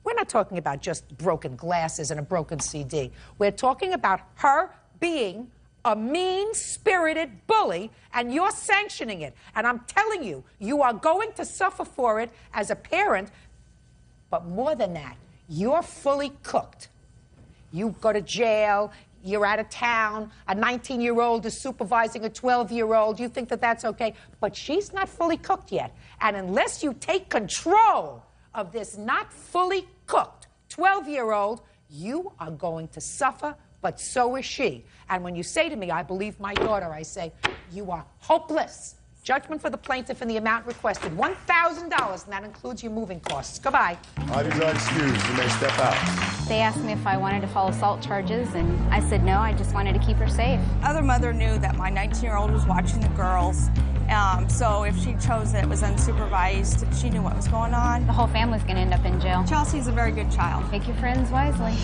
We're not talking about just broken glasses and a broken CD. We're talking about her being a mean-spirited bully, and you're sanctioning it. And I'm telling you, you are going to suffer for it as a parent. But more than that, you're fully cooked. You go to jail, you're out of town, a 19-year-old is supervising a 12-year-old, you think that that's okay, but she's not fully cooked yet. And unless you take control of this not fully cooked 12-year-old, you are going to suffer, but so is she. And when you say to me, I believe my daughter, I say, you are hopeless. Judgment for the plaintiff in the amount requested, $1,000, and that includes your moving costs. Goodbye. Parties are excused. You may step out. They asked me if I wanted to file assault charges, and I said no, I just wanted to keep her safe. Other mother knew that my 19-year-old was watching the girls, so if she chose that it was unsupervised, she knew what was going on. The whole family's going to end up in jail. Chelsea's a very good child. Pick your friends wisely.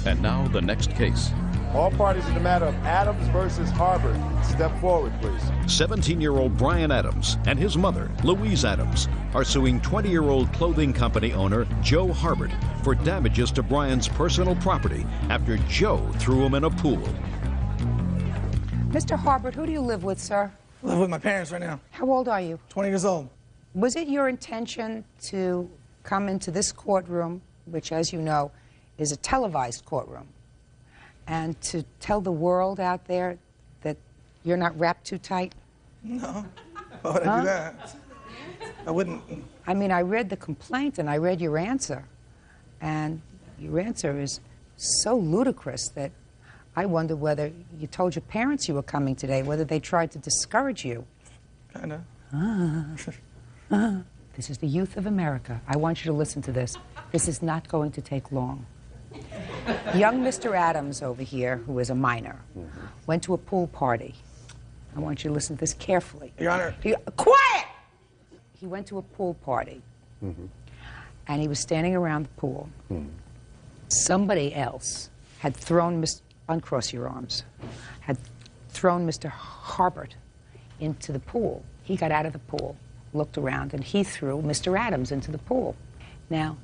And now the next case. All parties in the matter of Adams versus Harbert. Step forward, please. 17-year-old Brian Adams and his mother, Louise Adams, are suing 20-year-old clothing company owner Joe Harbert for damages to Brian's personal property after Joe threw him in a pool. Mr. Harbert, who do you live with, sir? I live with my parents right now. How old are you? 20 years old. Was it your intention to come into this courtroom, which, as you know, is a televised courtroom, and to tell the world out there that you're not wrapped too tight? No. Why would I do that? I wouldn't. I mean, I read the complaint and I read your answer. And your answer is so ludicrous that I wonder whether you told your parents you were coming today, whether they tried to discourage you. Kinda. This is the youth of America. I want you to listen to this. This is not going to take long. Young Mr. Adams over here, who is a minor, went to a pool party. I want you to listen to this carefully. Your Honor. Quiet! He went to a pool party, and he was standing around the pool. Somebody else had thrown, uncross your arms, had thrown Mr. Harbert into the pool. He got out of the pool, looked around, and he threw Mr. Adams into the pool. Now,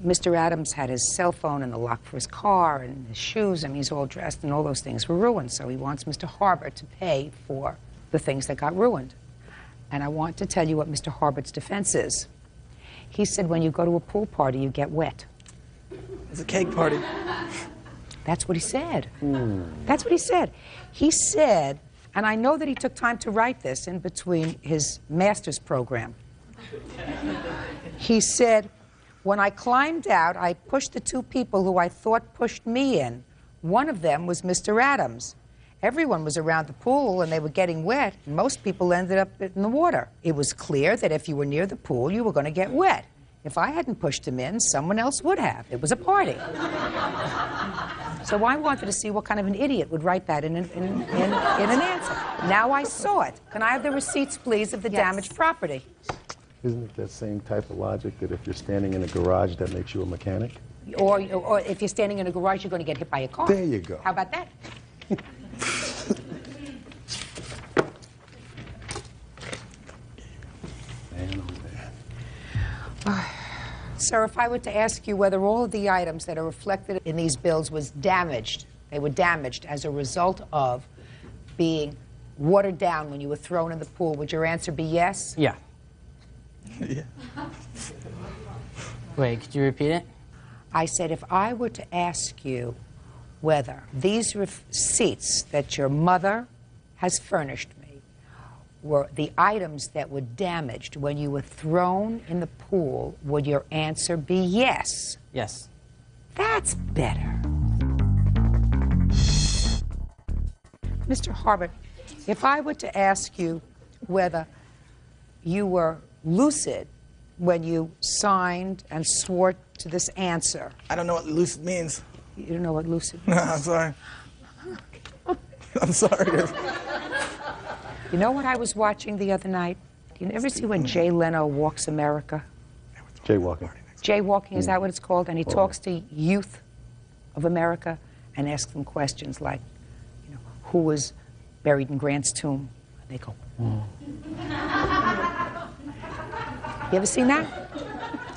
Mr. Adams had his cell phone and the lock for his car and his shoes, and he's all dressed, and all those things were ruined. So he wants Mr. Harbert to pay for the things that got ruined. And I want to tell you what Mr. Harbert's defense is. He said when you go to a pool party, you get wet. It's a cake party. That's what he said. That's what he said. He said, and I know that he took time to write this in between his master's program. He said, when I climbed out, I pushed the two people who I thought pushed me in. One of them was Mr. Adams. Everyone was around the pool and they were getting wet. Most people ended up in the water. It was clear that if you were near the pool, you were going to get wet. If I hadn't pushed him in, someone else would have. It was a party. So I wanted to see what kind of an idiot would write that in an answer. Now I saw it. Can I have the receipts, please, of the damaged property? Isn't it that same type of logic that if you're standing in a garage, that makes you a mechanic? Or if you're standing in a garage, you're going to get hit by a car. There you go. How about that? Sir, if I were to ask you whether all of the items that are reflected in these bills was damaged, they were damaged as a result of being watered down when you were thrown in the pool, would your answer be yes? Yeah. Yeah. Wait, could you repeat it? I said if I were to ask you whether these receipts that your mother has furnished me were the items that were damaged when you were thrown in the pool, would your answer be yes? Yes. That's better. Mr. Harbert, if I were to ask you whether you were lucid when you signed and swore to this answer. I don't know what lucid means. You don't know what lucid means? No, I'm sorry. I'm sorry. You know what I was watching the other night? Do you ever see when Jay Leno walks America? Jaywalking. Jaywalking, is that what it's called? And he talks to youth of America and asks them questions like, you know, who was buried in Grant's tomb? And they go, You ever seen that?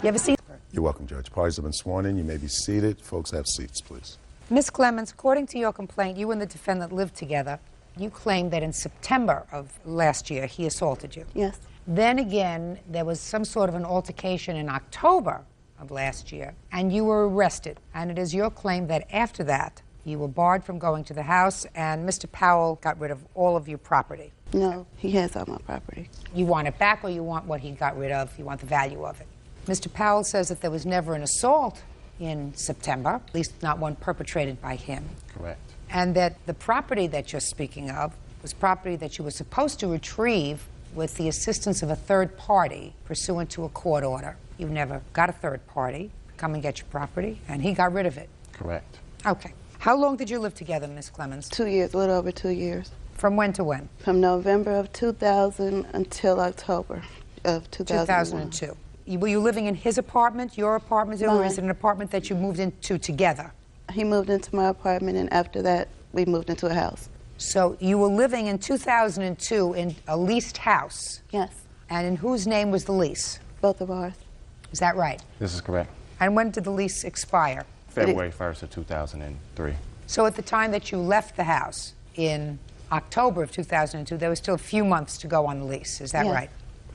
You ever seen? You're welcome, Judge. Parties have been sworn in. You may be seated. Folks, have seats, please. Ms. Clemens, according to your complaint, you and the defendant lived together. You claim that in September of last year, he assaulted you. Yes. Then again, there was some sort of an altercation in October of last year, and you were arrested. And it is your claim that after that, you were barred from going to the house, and Mr. Powell got rid of all of your property. No, he has all my property. You want it back, or you want what he got rid of? You want the value of it? Mr. Powell says that there was never an assault in September, at least not one perpetrated by him. Correct. And that the property that you're speaking of was property that you were supposed to retrieve with the assistance of a third party pursuant to a court order. You never got a third party to come and get your property, and he got rid of it. Correct. Okay. How long did you live together, Miss Clemens? 2 years, a little over 2 years. From when to when? From November of 2000 until October of 2001. 2002. Were you living in his apartment, your apartment, or is it an apartment that you moved into together? He moved into my apartment, and after that, we moved into a house. So you were living in 2002 in a leased house? Yes. And in whose name was the lease? Both of ours. Is that right? This is correct. And when did the lease expire? February 1st of 2003. So at the time that you left the house in October of 2002, there was still a few months to go on the lease. Is that right?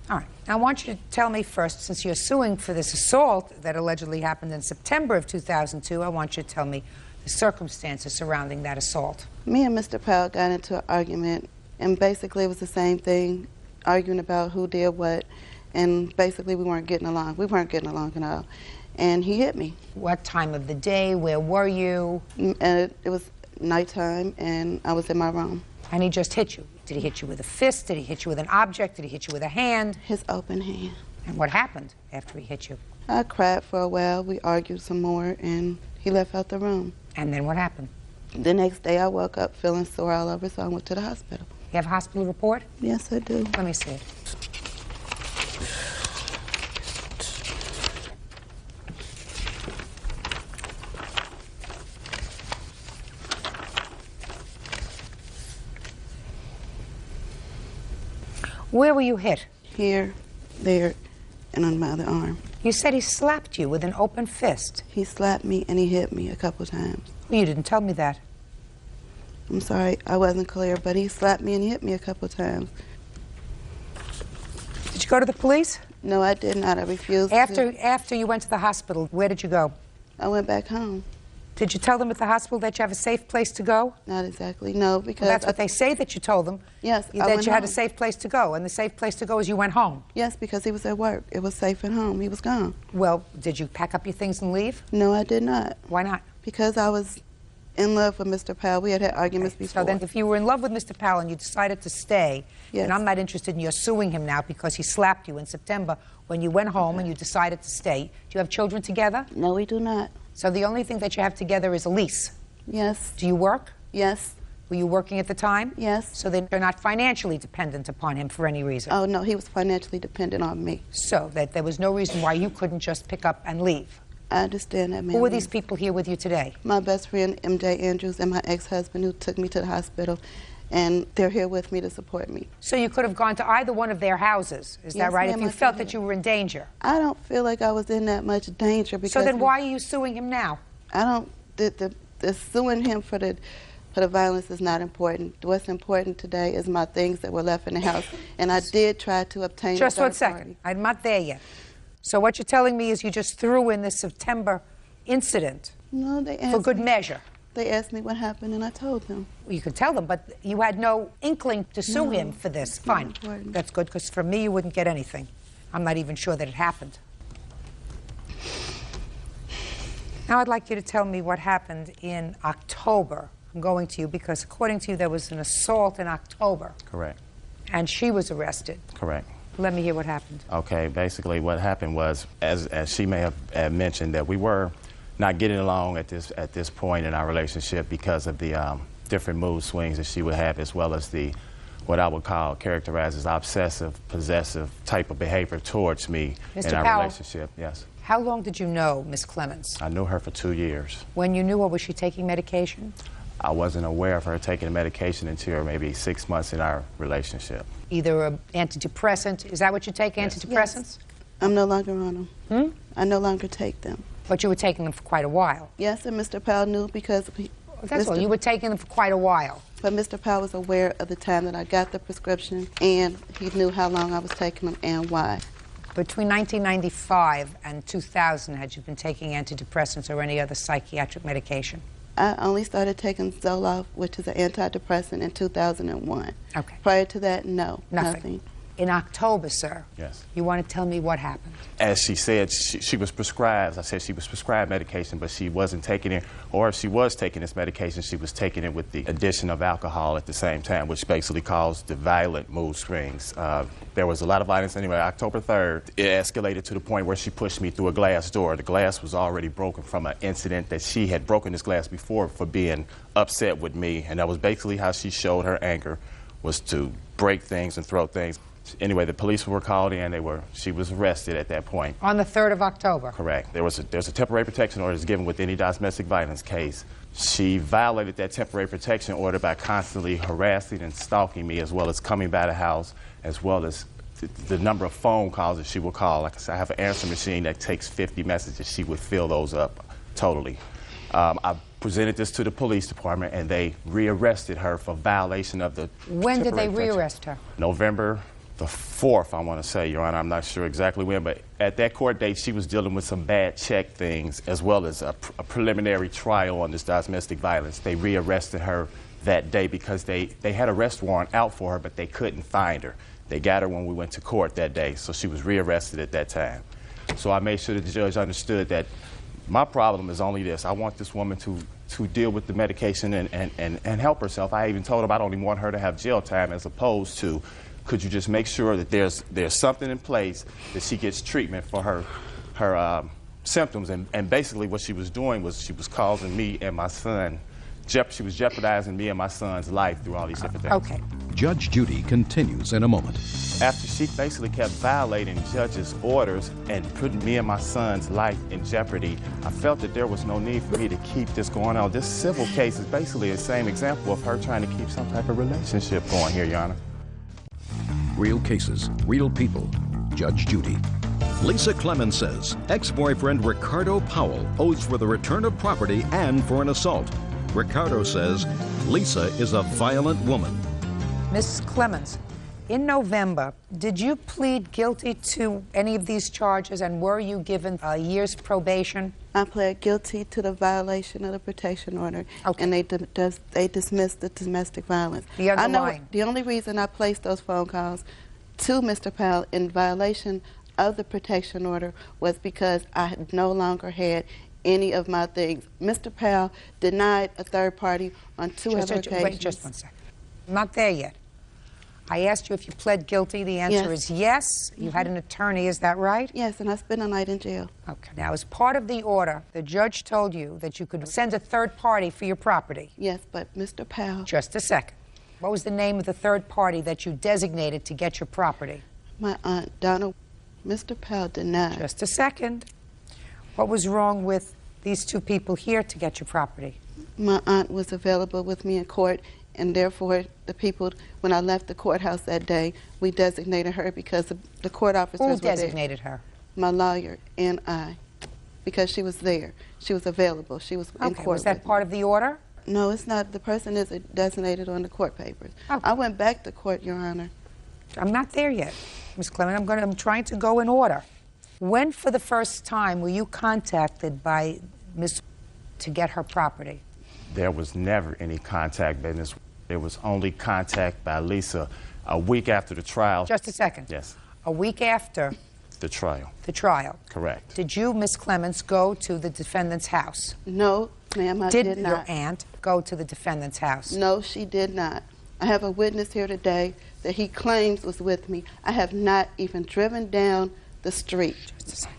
All right. Now, I want you to tell me first, since you're suing for this assault that allegedly happened in September of 2002, I want you to tell me the circumstances surrounding that assault. Me and Mr. Powell got into an argument, and basically it was the same thing, arguing about who did what, and basically we weren't getting along. We weren't getting along at all. And he hit me. What time of the day? Where were you? And it was nighttime, and I was in my room. And he just hit you? Did he hit you with a fist? Did he hit you with an object? Did he hit you with a hand? His open hand. And what happened after he hit you? I cried for a while. We argued some more, and He left out the room. And then what happened? The next day I woke up feeling sore all over, so I went to the hospital. You have a hospital report? Yes, I do. Let me see it. Where were you hit? Here, there, and on my other arm. You said he slapped you with an open fist. He slapped me and he hit me a couple times. Well, you didn't tell me that. I'm sorry, I wasn't clear, but he slapped me and hit me a couple times. Did you go to the police? No, I did not. I refused After you went to the hospital, where did you go? I went back home. Did you tell them at the hospital that you have a safe place to go? Not exactly, no, because... Well, that's what they say that you told them. Yes, that you had a safe place to go, and the safe place to go is you went home. Yes, because he was at work. It was safe at home. He was gone. Well, did you pack up your things and leave? No, I did not. Why not? Because I was in love with Mr. Powell. We had arguments before. So then if you were in love with Mr. Powell and you decided to stay, and I'm not interested in your suing him now because he slapped you in September when you went home and you decided to stay. Do you have children together? No, we do not. So the only thing that you have together is a lease? Yes. Do you work? Yes. Were you working at the time? Yes. So then you're not financially dependent upon him for any reason? Oh, no, he was financially dependent on me. So that there was no reason why you couldn't just pick up and leave? I understand that, ma'am. Who are these people here with you today? My best friend, M.J. Andrews, and my ex-husband who took me to the hospital, and they're here with me to support me. So you could have gone to either one of their houses, is that right, if you felt that you were in danger? I don't feel like I was in that much danger because... So then why are you suing him now? I don't... The suing him for the violence is not important. What's important today is my things that were left in the house, and I did try to obtain... Just 1 second. I'm not there yet. So what you're telling me is you just threw in this September incident for good measure. They asked me what happened, and I told them. Well, you could tell them, but you had no inkling to sue him for this. Fine. That's good, because from me you wouldn't get anything. I'm not even sure that it happened. Now I'd like you to tell me what happened in October. I'm going to you because according to you there was an assault in October. Correct. And she was arrested. Correct. Let me hear what happened. Okay, basically what happened was, as she may have mentioned, that we were not getting along at this point in our relationship because of the different mood swings that she would have, as well as the what I would characterize as obsessive, possessive type of behavior towards me in our relationship. Yes. How long did you know Miss Clemens? I knew her for 2 years. When you knew her, was she taking medication? I wasn't aware of her taking medication until maybe 6 months in our relationship. Either an antidepressant. Is that what you take, antidepressants? Yes. I'm no longer on them. I no longer take them. But you were taking them for quite a while. Yes, and Mr. Powell knew because... That's all. You were taking them for quite a while. But Mr. Powell was aware of the time that I got the prescription, and he knew how long I was taking them and why. Between 1995 and 2000, had you been taking antidepressants or any other psychiatric medication? I only started taking Zoloft, which is an antidepressant, in 2001. Okay. Prior to that, no, nothing. In October, sir, yes. You want to tell me what happened? As she said, she was prescribed, I said she was prescribed medication, but she wasn't taking it, or if she was taking this medication, she was taking it with the addition of alcohol at the same time, which basically caused the violent mood swings. There was a lot of violence anyway. October 3rd, it escalated to the point where she pushed me through a glass door. The glass was already broken from an incident that she had broken this glass before for being upset with me, and that was basically how she showed her anger, was to break things and throw things. Anyway, the police were called in. She was arrested at that point. On the 3rd of October? Correct. There's a temporary protection order that's given with any domestic violence case. She violated that temporary protection order by constantly harassing and stalking me, as well as coming by the house, as well as the number of phone calls that she would call. Like I said, I have an answer machine that takes 50 messages. She would fill those up totally. I presented this to the police department, and they rearrested her for violation of the When did they protection. rearrest her? November the 4th, I want to say, Your Honor. I'm not sure exactly when, but at that court date, she was dealing with some bad check things, as well as a preliminary trial on this domestic violence. They rearrested her that day because they had a arrest warrant out for her, but they couldn't find her. They got her when we went to court that day, so she was rearrested at that time. So I made sure that the judge understood that my problem is only this. I want this woman to deal with the medication and help herself. I even told her I don't even want her to have jail time, as opposed to, could you just make sure that there's something in place that she gets treatment for her symptoms, and basically what she was doing was she was causing me and my son, she was jeopardizing me and my son's life through all these different things. Okay. Judge Judy continues in a moment. After she basically kept violating judge's orders and putting me and my son's life in jeopardy, I felt that there was no need for me to keep this going on. This civil case is basically the same example of her trying to keep some type of relationship going here, Your Honor. Real cases, real people. Judge Judy. Lisa Clemens says ex-boyfriend Ricardo Powell owes for the return of property and for an assault. Ricardo says Lisa is a violent woman. Ms. Clemens, in November, did you plead guilty to any of these charges, and were you given a year's probation? I pled guilty to the violation of the protection order, and they dismissed the domestic violence. The underlying. The only reason I placed those phone calls to Mr. Powell in violation of the protection order was because I had no longer had any of my things. Mr. Powell denied a third party on two other occasions. Wait just one second. I'm not there yet. I asked you if you pled guilty. The answer is yes. You had an attorney, is that right? Yes, and I spent a night in jail. Okay. Now, as part of the order, the judge told you that you could send a third party for your property. Yes, but Mr. Powell... Just a second. What was the name of the third party that you designated to get your property? My Aunt Donna. Mr. Powell denied. Just a second. What was wrong with these two people here to get your property? My aunt was available with me in court, and therefore the people, when I left the courthouse that day, we designated her because the court officers were there. Who designated her? My lawyer and I, because she was there. She was available. She was in court. Was that part of the order? No, it's not. The person is designated on the court papers. I went back to court, Your Honor. I'm not there yet, Ms. Clement. I'm trying to go in order. When, for the first time, were you contacted by Ms. to get her property? There was never any contact business. There was only contact by Lisa a week after the trial. Just a second. Yes. A week after the trial. The trial. Correct. Did you, Ms. Clements, go to the defendant's house? No, ma'am, I did not. Did your aunt go to the defendant's house? No, she did not. I have a witness here today that he claims was with me. I have not even driven down the street. Just a second.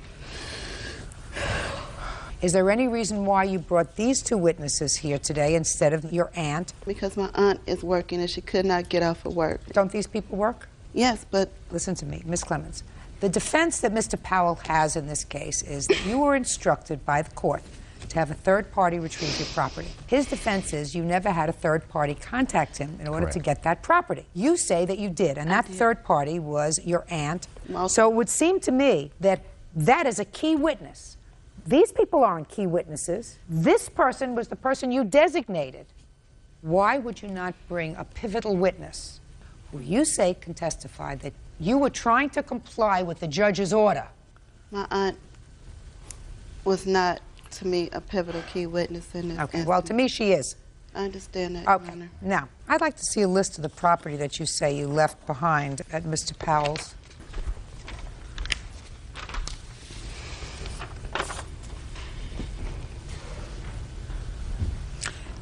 Is there any reason why you brought these two witnesses here today instead of your aunt? Because my aunt is working and she could not get off of work. Don't these people work? Yes, but... Listen to me, Ms. Clements. The defense that Mr. Powell has in this case is that you were instructed by the court to have a third party retrieve your property. His defense is you never had a third party contact him in order to get that property. You say that you did, and that third party was your aunt. So it would seem to me that that is a key witness. These people aren't key witnesses. This person was the person you designated. Why would you not bring a pivotal witness who you say can testify that you were trying to comply with the judge's order? My aunt was not, to me, a pivotal key witness in this instance. Well, to me she is. I understand that, Your Honor. Now, I'd like to see a list of the property that you say you left behind at Mr. Powell's.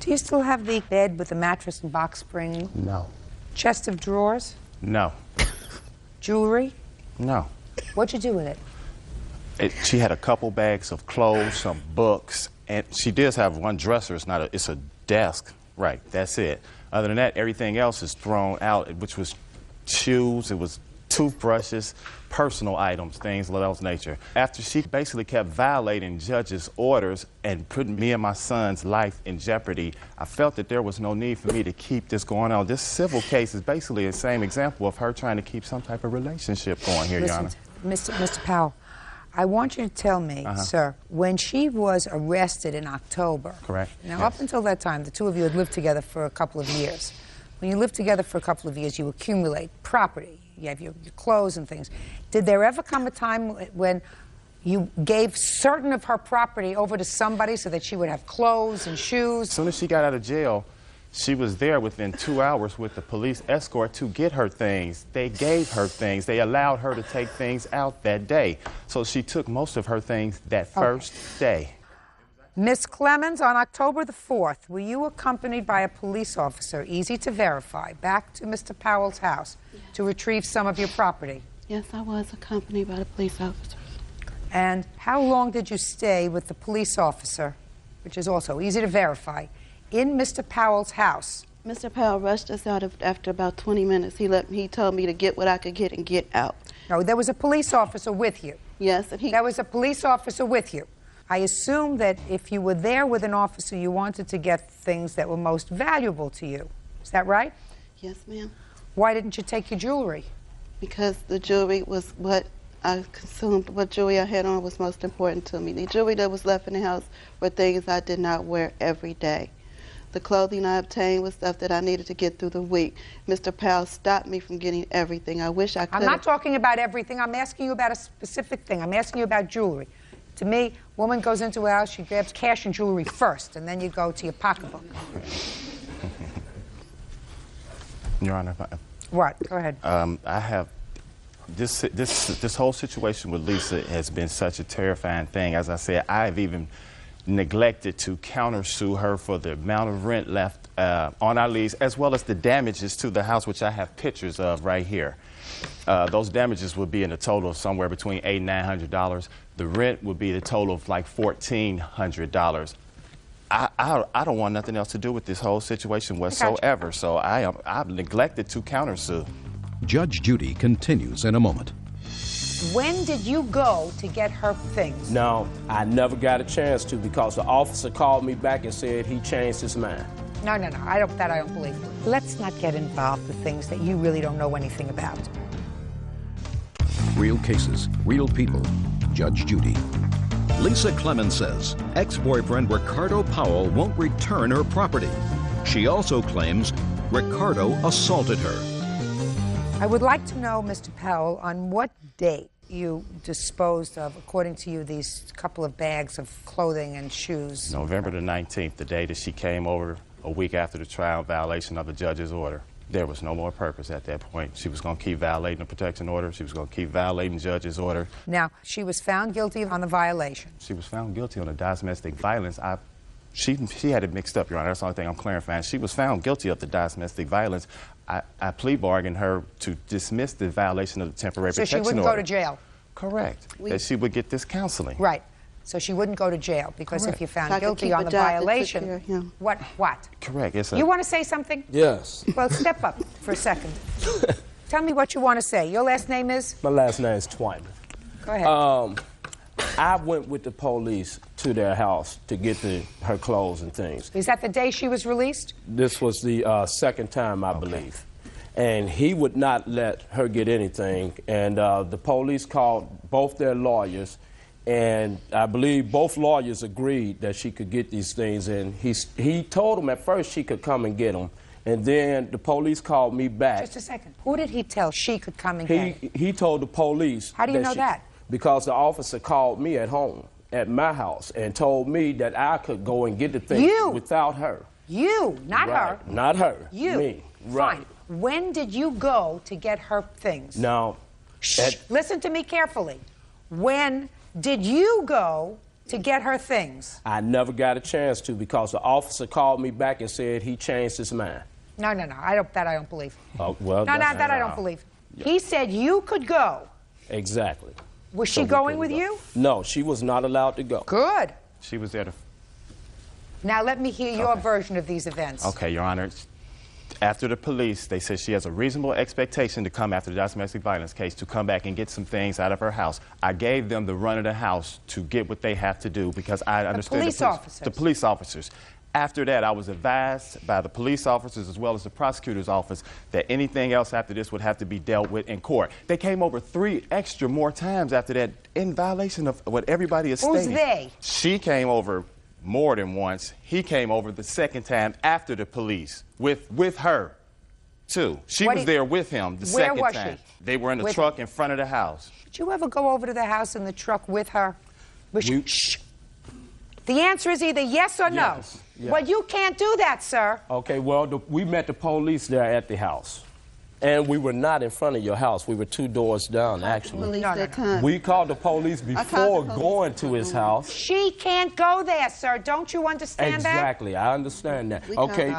Do you still have the bed with the mattress and box spring? No. Chest of drawers? No. Jewelry? No. What'd you do with it? She had a couple bags of clothes, some books, and she does have one dresser. It's a desk. Right, that's it. Other than that, everything else is thrown out, which was shoes, it was toothbrushes, personal items, things of that nature. After she basically kept violating judge's orders and putting me and my son's life in jeopardy, I felt that there was no need for me to keep this going on. This civil case is basically the same example of her trying to keep some type of relationship going here, Your Honor. Mr. Powell, I want you to tell me, sir, when she was arrested in October. Correct. Now, up until that time, the two of you had lived together for a couple of years. When you live together for a couple of years, you accumulate property. You have your clothes and things. Did there ever come a time when you gave certain of her property over to somebody so that she would have clothes and shoes? As soon as she got out of jail, she was there within 2 hours with the police escort to get her things. They gave her things. They allowed her to take things out that day. So she took most of her things that first day. Ms. Clemens, on October the 4th, were you accompanied by a police officer, easy to verify, back to Mr. Powell's house to retrieve some of your property? Yes, I was accompanied by the police officers. And how long did you stay with the police officer, which is also easy to verify, in Mr. Powell's house? Mr. Powell rushed us out after about 20 minutes. He told me to get what I could get and get out. No, there was a police officer with you. Yes, and there was a police officer with you. I assume that if you were there with an officer, you wanted to get things that were most valuable to you. Is that right? Yes, ma'am. Why didn't you take your jewelry? Because the jewelry was what I consumed. What jewelry I had on was most important to me. The jewelry that was left in the house were things I did not wear every day. The clothing I obtained was stuff that I needed to get through the week. Mr. Powell stopped me from getting everything. I wish I could. I'm not talking about everything. I'm asking you about a specific thing. I'm asking you about jewelry. To me, woman goes into a house, she grabs cash and jewelry first, and then you go to your pocketbook. Your Honor, what? Go ahead. I have this whole situation with Lisa has been such a terrifying thing. As I said, I've even neglected to countersue her for the amount of rent left on our lease, as well as the damages to the house, which I have pictures of right here. Those damages would be in a total of somewhere between $800 and $900. The rent would be the total of like $1,400. I don't want nothing else to do with this whole situation whatsoever, so I've neglected to countersue. Judge Judy continues in a moment. When did you go to get her things? No, I never got a chance to because the officer called me back and said he changed his mind. No, I don't believe. Let's not get involved with things that you really don't know anything about. Real cases, real people. Judge Judy. Lisa Clemens says ex-boyfriend Ricardo Powell won't return her property. She also claims Ricardo assaulted her. I would like to know, Mr. Powell, on what date you disposed of, according to you, these couple of bags of clothing and shoes. November the 19th, the day that she came over a week after the trial in violation of the judge's order. There was no more purpose at that point. She was going to keep violating the protection order. She was going to keep violating the judge's order. Now, she was found guilty on the violation. She was found guilty on the domestic violence. She had it mixed up, Your Honor. That's the only thing I'm clarifying. She was found guilty of the domestic violence. I plea bargained her to dismiss the violation of the temporary protection order. So she wouldn't go to jail? Correct. That she would get this counseling. Right. So she wouldn't go to jail because Correct. If you're found guilty on the violation, what? Correct. Yes, you want to say something? Yes. Well, step up for a second. Tell me what you want to say. Your last name is? My last name is Twyman. Go ahead. I went with the police to their house to get her clothes and things. Is that the day she was released? This was the second time, I believe. And he would not let her get anything. And the police called both their lawyers. And I believe both lawyers agreed that she could get these things. And he told them at first she could come and get them. And then the police called me back. Just a second. Who did he tell she could come and get? He told the police. How do you know that? Because the officer called me at home, at my house, and told me that I could go and get the things without her. You, not her. Not her. You. Me. Right. Fine. When did you go to get her things? Now, listen to me carefully. When did you go to get her things? I never got a chance to because the officer called me back and said he changed his mind. No. I don't believe. Oh, well, that I don't believe. He said you could go. Exactly. Was she going with you? No, she was not allowed to go. Good. She was there to... Now let me hear your version of these events. Okay, Your Honor. After the police, they said she has a reasonable expectation to come after the domestic violence case to come back and get some things out of her house. I gave them the run of the house to get what they have to do because I understood the police officers. After that, I was advised by the police officers as well as the prosecutor's office that anything else after this would have to be dealt with in court. They came over 3 extra more times after that in violation of what everybody is stating. Who's they? She came over more than once. He came over the second time after the police with her, too. She was there with him the second time. Where was she? They were in the truck in front of the house. Did you ever go over to the house in the truck with her? Shh. The answer is either yes or no. Yes. Well, you can't do that, sir. Okay, well, we met the police there at the house. And we were not in front of your house. We were 2 doors down, actually. No. We called the poliece before going to his house. She can't go there, sir. Don't you understand that? Exactly. I understand that. Okay,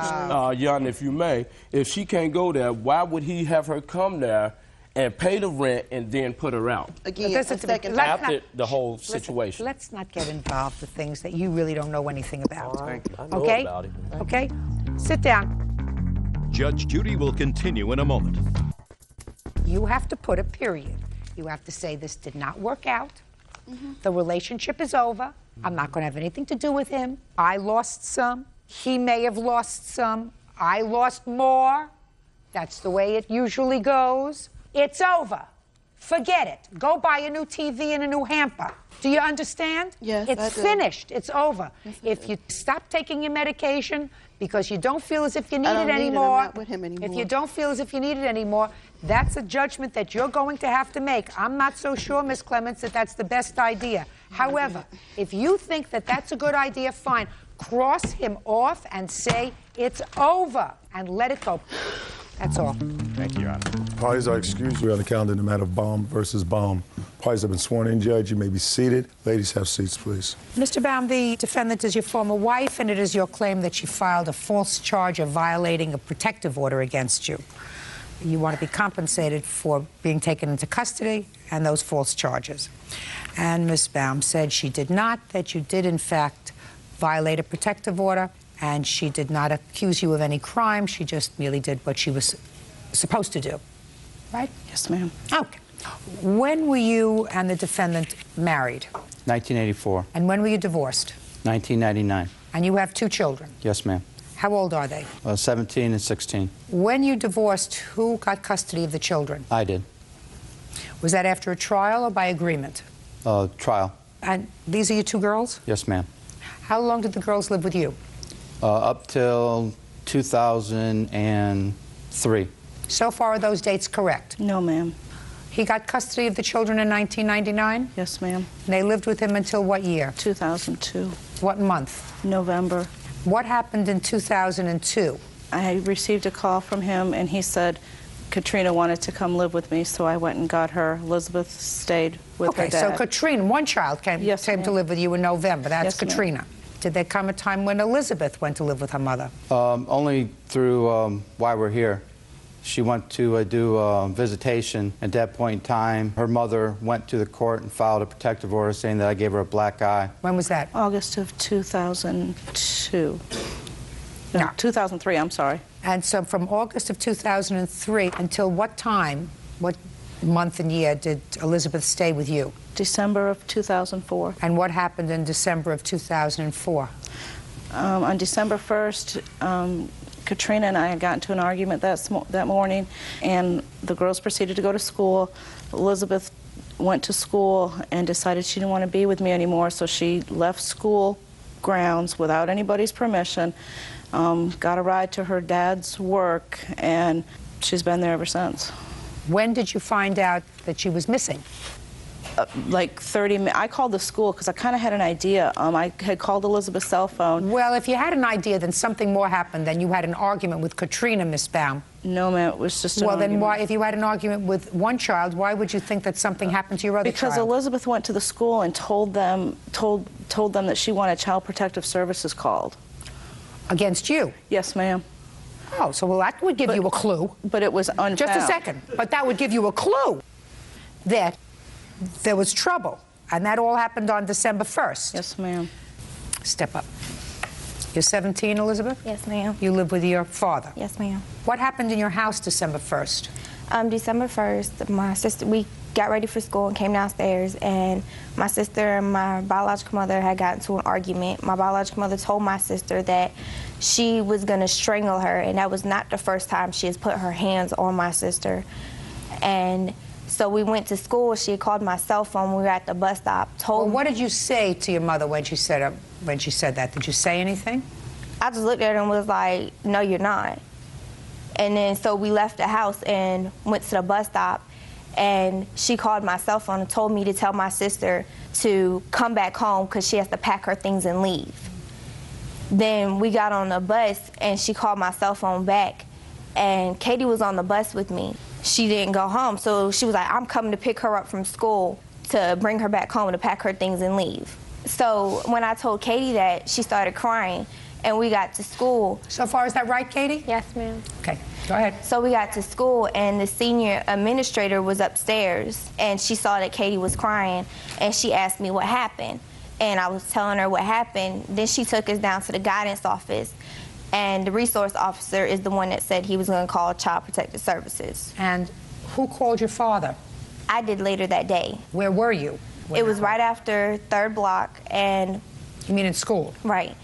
Jan, if you may, if she can't go there, why would he have her come there and pay the rent and then put her out. Again, After the whole situation. Let's not get involved with things that you really don't know anything about. I know Okay? about it. Okay? Sit down. Judge Judy will continue in a moment. You have to put a period. You have to say this did not work out. The relationship is over. I'm not going to have anything to do with him. I lost some. He may have lost some. I lost more. That's the way it usually goes. It's over. Forget it. Go buy a new TV and a new hamper. Do you understand? Yes, It's I do. finished. It's over. Yes, I If you stop taking your medication because you don't feel as if you need I don't it need it. I'm anymore, not with him anymore. if you don't feel as if you need it anymore, that's a judgment that you're going to have to make. I'm not so sure, Ms. Clements, that that's the best idea. However, if you think that that's a good idea, fine. Cross him off and say it's over and let it go. That's all. Thank you, Your Honor. Parties are excused. We're on the calendar in the matter of Baum versus Baum. Parties have been sworn in, Judge. You may be seated. Ladies, have seats, please. Mr. Baum, the defendant is your former wife, and it is your claim that she filed a false charge of violating a protective order against you. You want to be compensated for being taken into custody and those false charges. And Ms. Baum said she did not, that you did, in fact, violate a protective order, and she did not accuse you of any crime. She just merely did what she was supposed to do. Right? Yes, ma'am. Okay. When were you and the defendant married? 1984. And when were you divorced? 1999. And you have 2 children. Yes, ma'am. How old are they? 17 and 16. When you divorced, who got custody of the children? I did. Was that after a trial or by agreement? Trial. And these are your 2 girls? Yes, ma'am. How long did the girls live with you? Up till 2003. So far, are those dates correct? No, ma'am. He got custody of the children in 1999? Yes, ma'am. And they lived with him until what year? 2002. What month? November. What happened in 2002? I received a call from him, and he said Katrina wanted to come live with me, so I went and got her. Elizabeth stayed with her dad. Okay, so Katrina, one child came to live with you in November. That's Yes, ma'am. Katrina. Did there come a time when Elizabeth went to live with her mother? Only through why we're here. She went to do visitation. At that point in time, her mother went to the court and filed a protective order saying that I gave her a black eye. When was that? August of 2002. No, 2003, I'm sorry. And so from August of 2003 until what time, what month and year did Elizabeth stay with you? December of 2004. And what happened in December of 2004? On December 1st, Katrina and I had gotten into an argument that morning, and the girls proceeded to go to school. Elizabeth went to school and decided she didn't want to be with me anymore, so she left school grounds without anybody's permission, got a ride to her dad's work, and she's been there ever since. When did you find out that she was missing? Like 30 minutes. I called the school because I kind of had an idea. I had called Elizabeth's cell phone. Well, if you had an idea, then something more happened. Then you had an argument with Katrina, Miss Baum. No, ma'am, it was just an Well, then argument. why, if you had an argument with one child, why would you think that something happened to your other Because child? Elizabeth went to the school and told them that she wanted Child Protective Services called. Against you? Yes, ma'am. Oh, so well, that would give you a clue. But it was unfound. Just a second. But that would give you a clue that there was trouble. And that all happened on December 1st. Yes, ma'am. Step up. You're 17, Elizabeth? Yes, ma'am. You live with your father? Yes, ma'am. What happened in your house December 1st? December 1st, my sister, we got ready for school and came downstairs, and my sister and my biological mother had gotten into an argument. My biological mother told my sister that she was going to strangle her, and that was not the first time she has put her hands on my sister. And so we went to school. She had called my cell phone. We were at the bus stop. Well, what did you say to your mother when she said that? Did you say anything? I just looked at her and was like, no, you're not. And then so we left the house and went to the bus stop, and she called my cell phone and told me to tell my sister to come back home because she has to pack her things and leave. Then we got on the bus and she called my cell phone back, and Katie was on the bus with me. She didn't go home, so she was like, I'm coming to pick her up from school to bring her back home to pack her things and leave. So when I told Katie that, she started crying, and we got to school. So far, is that right, Katie? Yes, ma'am. Okay, go ahead. So we got to school, and the senior administrator was upstairs, and she saw that Katie was crying, and she asked me what happened. And I was telling her what happened. Then she took us down to the guidance office, and the resource officer is the one that said he was going to call Child Protective Services. And who called your father? I did later that day. Where were you? It was right after 3rd block, and... You mean in school? Right.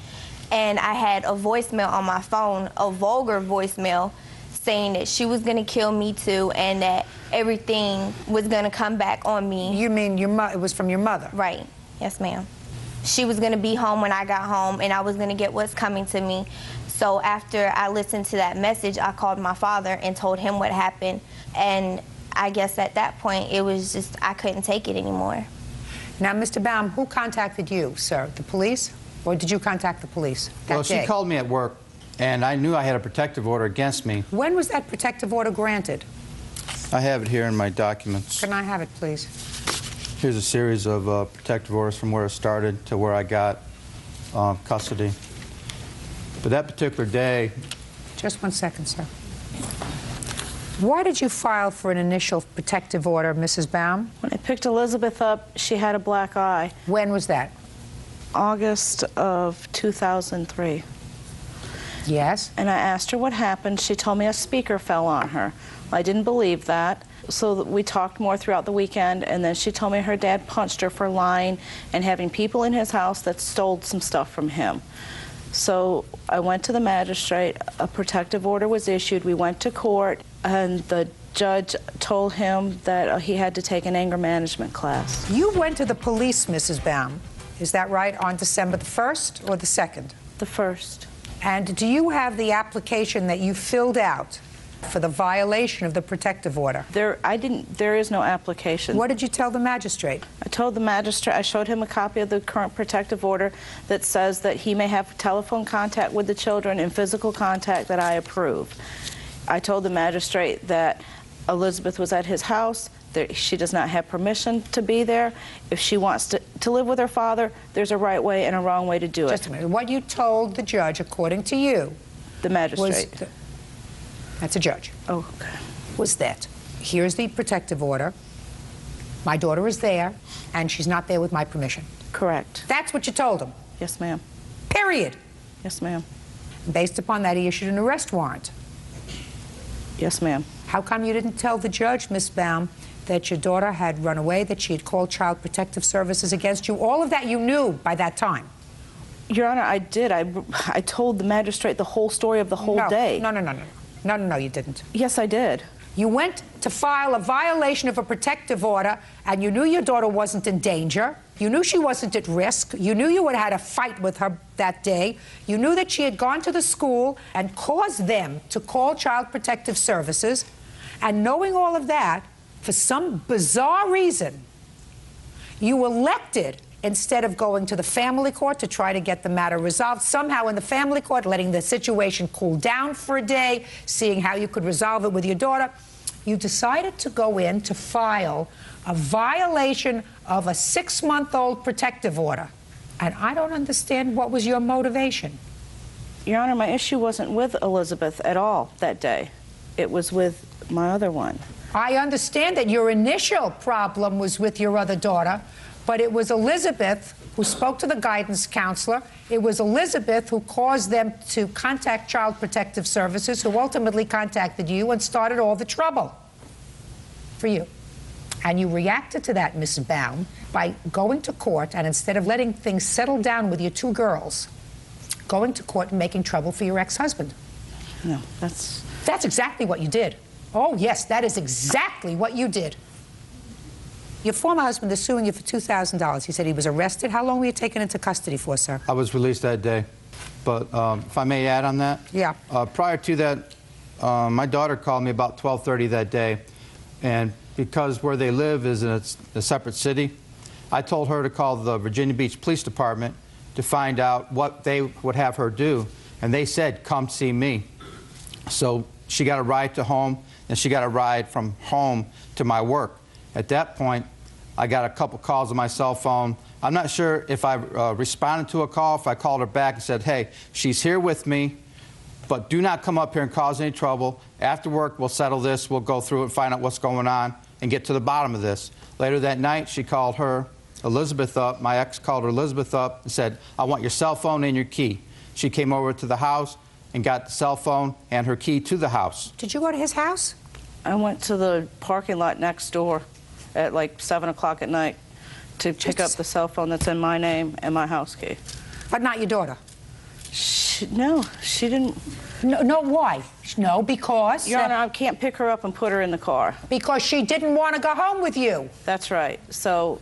And I had a voicemail on my phone, a vulgar voicemail, saying that she was going to kill me too, and that everything was going to come back on me. You mean it was from your mother? Right. Yes, ma'am. She was going to be home when I got home, and I was going to get what's coming to me. So after I listened to that message, I called my father and told him what happened. And I guess at that point, it was just, I couldn't take it anymore. Now, Mr. Baum, who contacted you, sir? The police? Or did you contact the police that Well, day? she called me at work, and I knew I had a protective order against me. When was that protective order granted? I have it here in my documents. Can I have it, please? Here's a series of protective orders from where it started to where I got custody. But that particular day... Just 1 second, sir. Why did you file for an initial protective order, Mrs. Baum? When I picked Elizabeth up, she had a black eye. When was that? August of 2003. Yes? And I asked her what happened. She told me a speaker fell on her. I didn't believe that. So we talked more throughout the weekend, and then she told me her dad punched her for lying and having people in his house that stole some stuff from him. So I went to the magistrate. A protective order was issued. We went to court, and the judge told him that he had to take an anger management class. You went to the police, Mrs. Baum. Is that right, on December the 1st or the 2nd? The 1st. And do you have the application that you filled out for the violation of the protective order? There is no application. What did you tell the magistrate? I told the magistrate, I showed him a copy of the current protective order that says that he may have telephone contact with the children and physical contact that I approve. I told the magistrate that Elizabeth was at his house, that she does not have permission to be there. If she wants to live with her father, there's a right way and a wrong way to do it. Just a minute. What you told the judge, according to you, the magistrate. That's a judge. Oh, okay. Was that here's the protective order. My daughter is there, and she's not there with my permission. Correct. That's what you told him? Yes, ma'am. Period. Yes, ma'am. Based upon that, he issued an arrest warrant. Yes, ma'am. How come you didn't tell the judge, Miss Baum, that your daughter had run away, that she had called Child Protective Services against you? All of that you knew by that time. Your Honor, I did. I told the magistrate the whole story of the whole day. No, you didn't. Yes, I did. You went to file a violation of a protective order, and you knew your daughter wasn't in danger. You knew she wasn't at risk. You knew you had had a fight with her that day. You knew that she had gone to the school and caused them to call Child Protective Services. And knowing all of that, for some bizarre reason, you elected, instead of going to the family court to try to get the matter resolved, somehow in the family court, letting the situation cool down for a day, seeing how you could resolve it with your daughter, you decided to go in to file a violation of a 6-month-old protective order. And I don't understand what was your motivation. Your Honor, my issue wasn't with Elizabeth at all that day. It was with my other one. I understand that your initial problem was with your other daughter, but it was Elizabeth who spoke to the guidance counselor. It was Elizabeth who caused them to contact Child Protective Services, who ultimately contacted you and started all the trouble for you. And you reacted to that, Miss Baum, by going to court, and instead of letting things settle down with your 2 girls, going to court and making trouble for your ex-husband. No, that's exactly what you did. Oh, yes, that is exactly what you did. Your former husband is suing you for $2,000. He said he was arrested. How long were you taken into custody for, sir? I was released that day. But if I may add on that? Yeah. Prior to that, my daughter called me about 12:30 that day. And because where they live is in a separate city, I told her to call the Virginia Beach Police Department to find out what they would have her do. And they said, come see me. So she got a ride to home, and she got a ride from home to my work. At that point, I got a couple calls on my cell phone I'm not sure if I responded to a call, if I called her back and said, hey, she's here with me, but do not come up here and cause any trouble. After work, we'll settle this. We'll go through it and find out what's going on and get to the bottom of this. Later that night, she called her, Elizabeth, up. My ex called her Elizabeth up and said, I want your cell phone and your key. She came over to the house and got the cell phone and her key to the house. Did you go to his house? I went to the parking lot next door at like 7 o'clock at night to pick up the cell phone that's in my name and my house key. But not your daughter? No, she didn't. No, why? No, because... Your Honor, I can't pick her up and put her in the car. Because she didn't want to go home with you. That's right. So,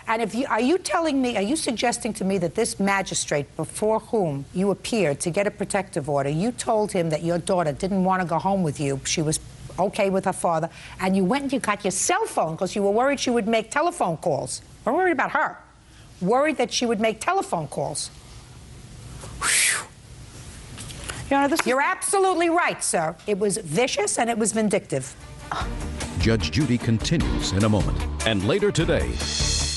and if you, are you suggesting to me that this magistrate before whom you appeared to get a protective order, you told him that your daughter didn't want to go home with you, she was okay with her father, and you went and you got your cell phone because you were worried she would make telephone calls? We're worried about her. Worried that she would make telephone calls. Whew. Your Honor, you're absolutely right, sir. It was vicious and it was vindictive. Judge Judy continues in a moment. And later today...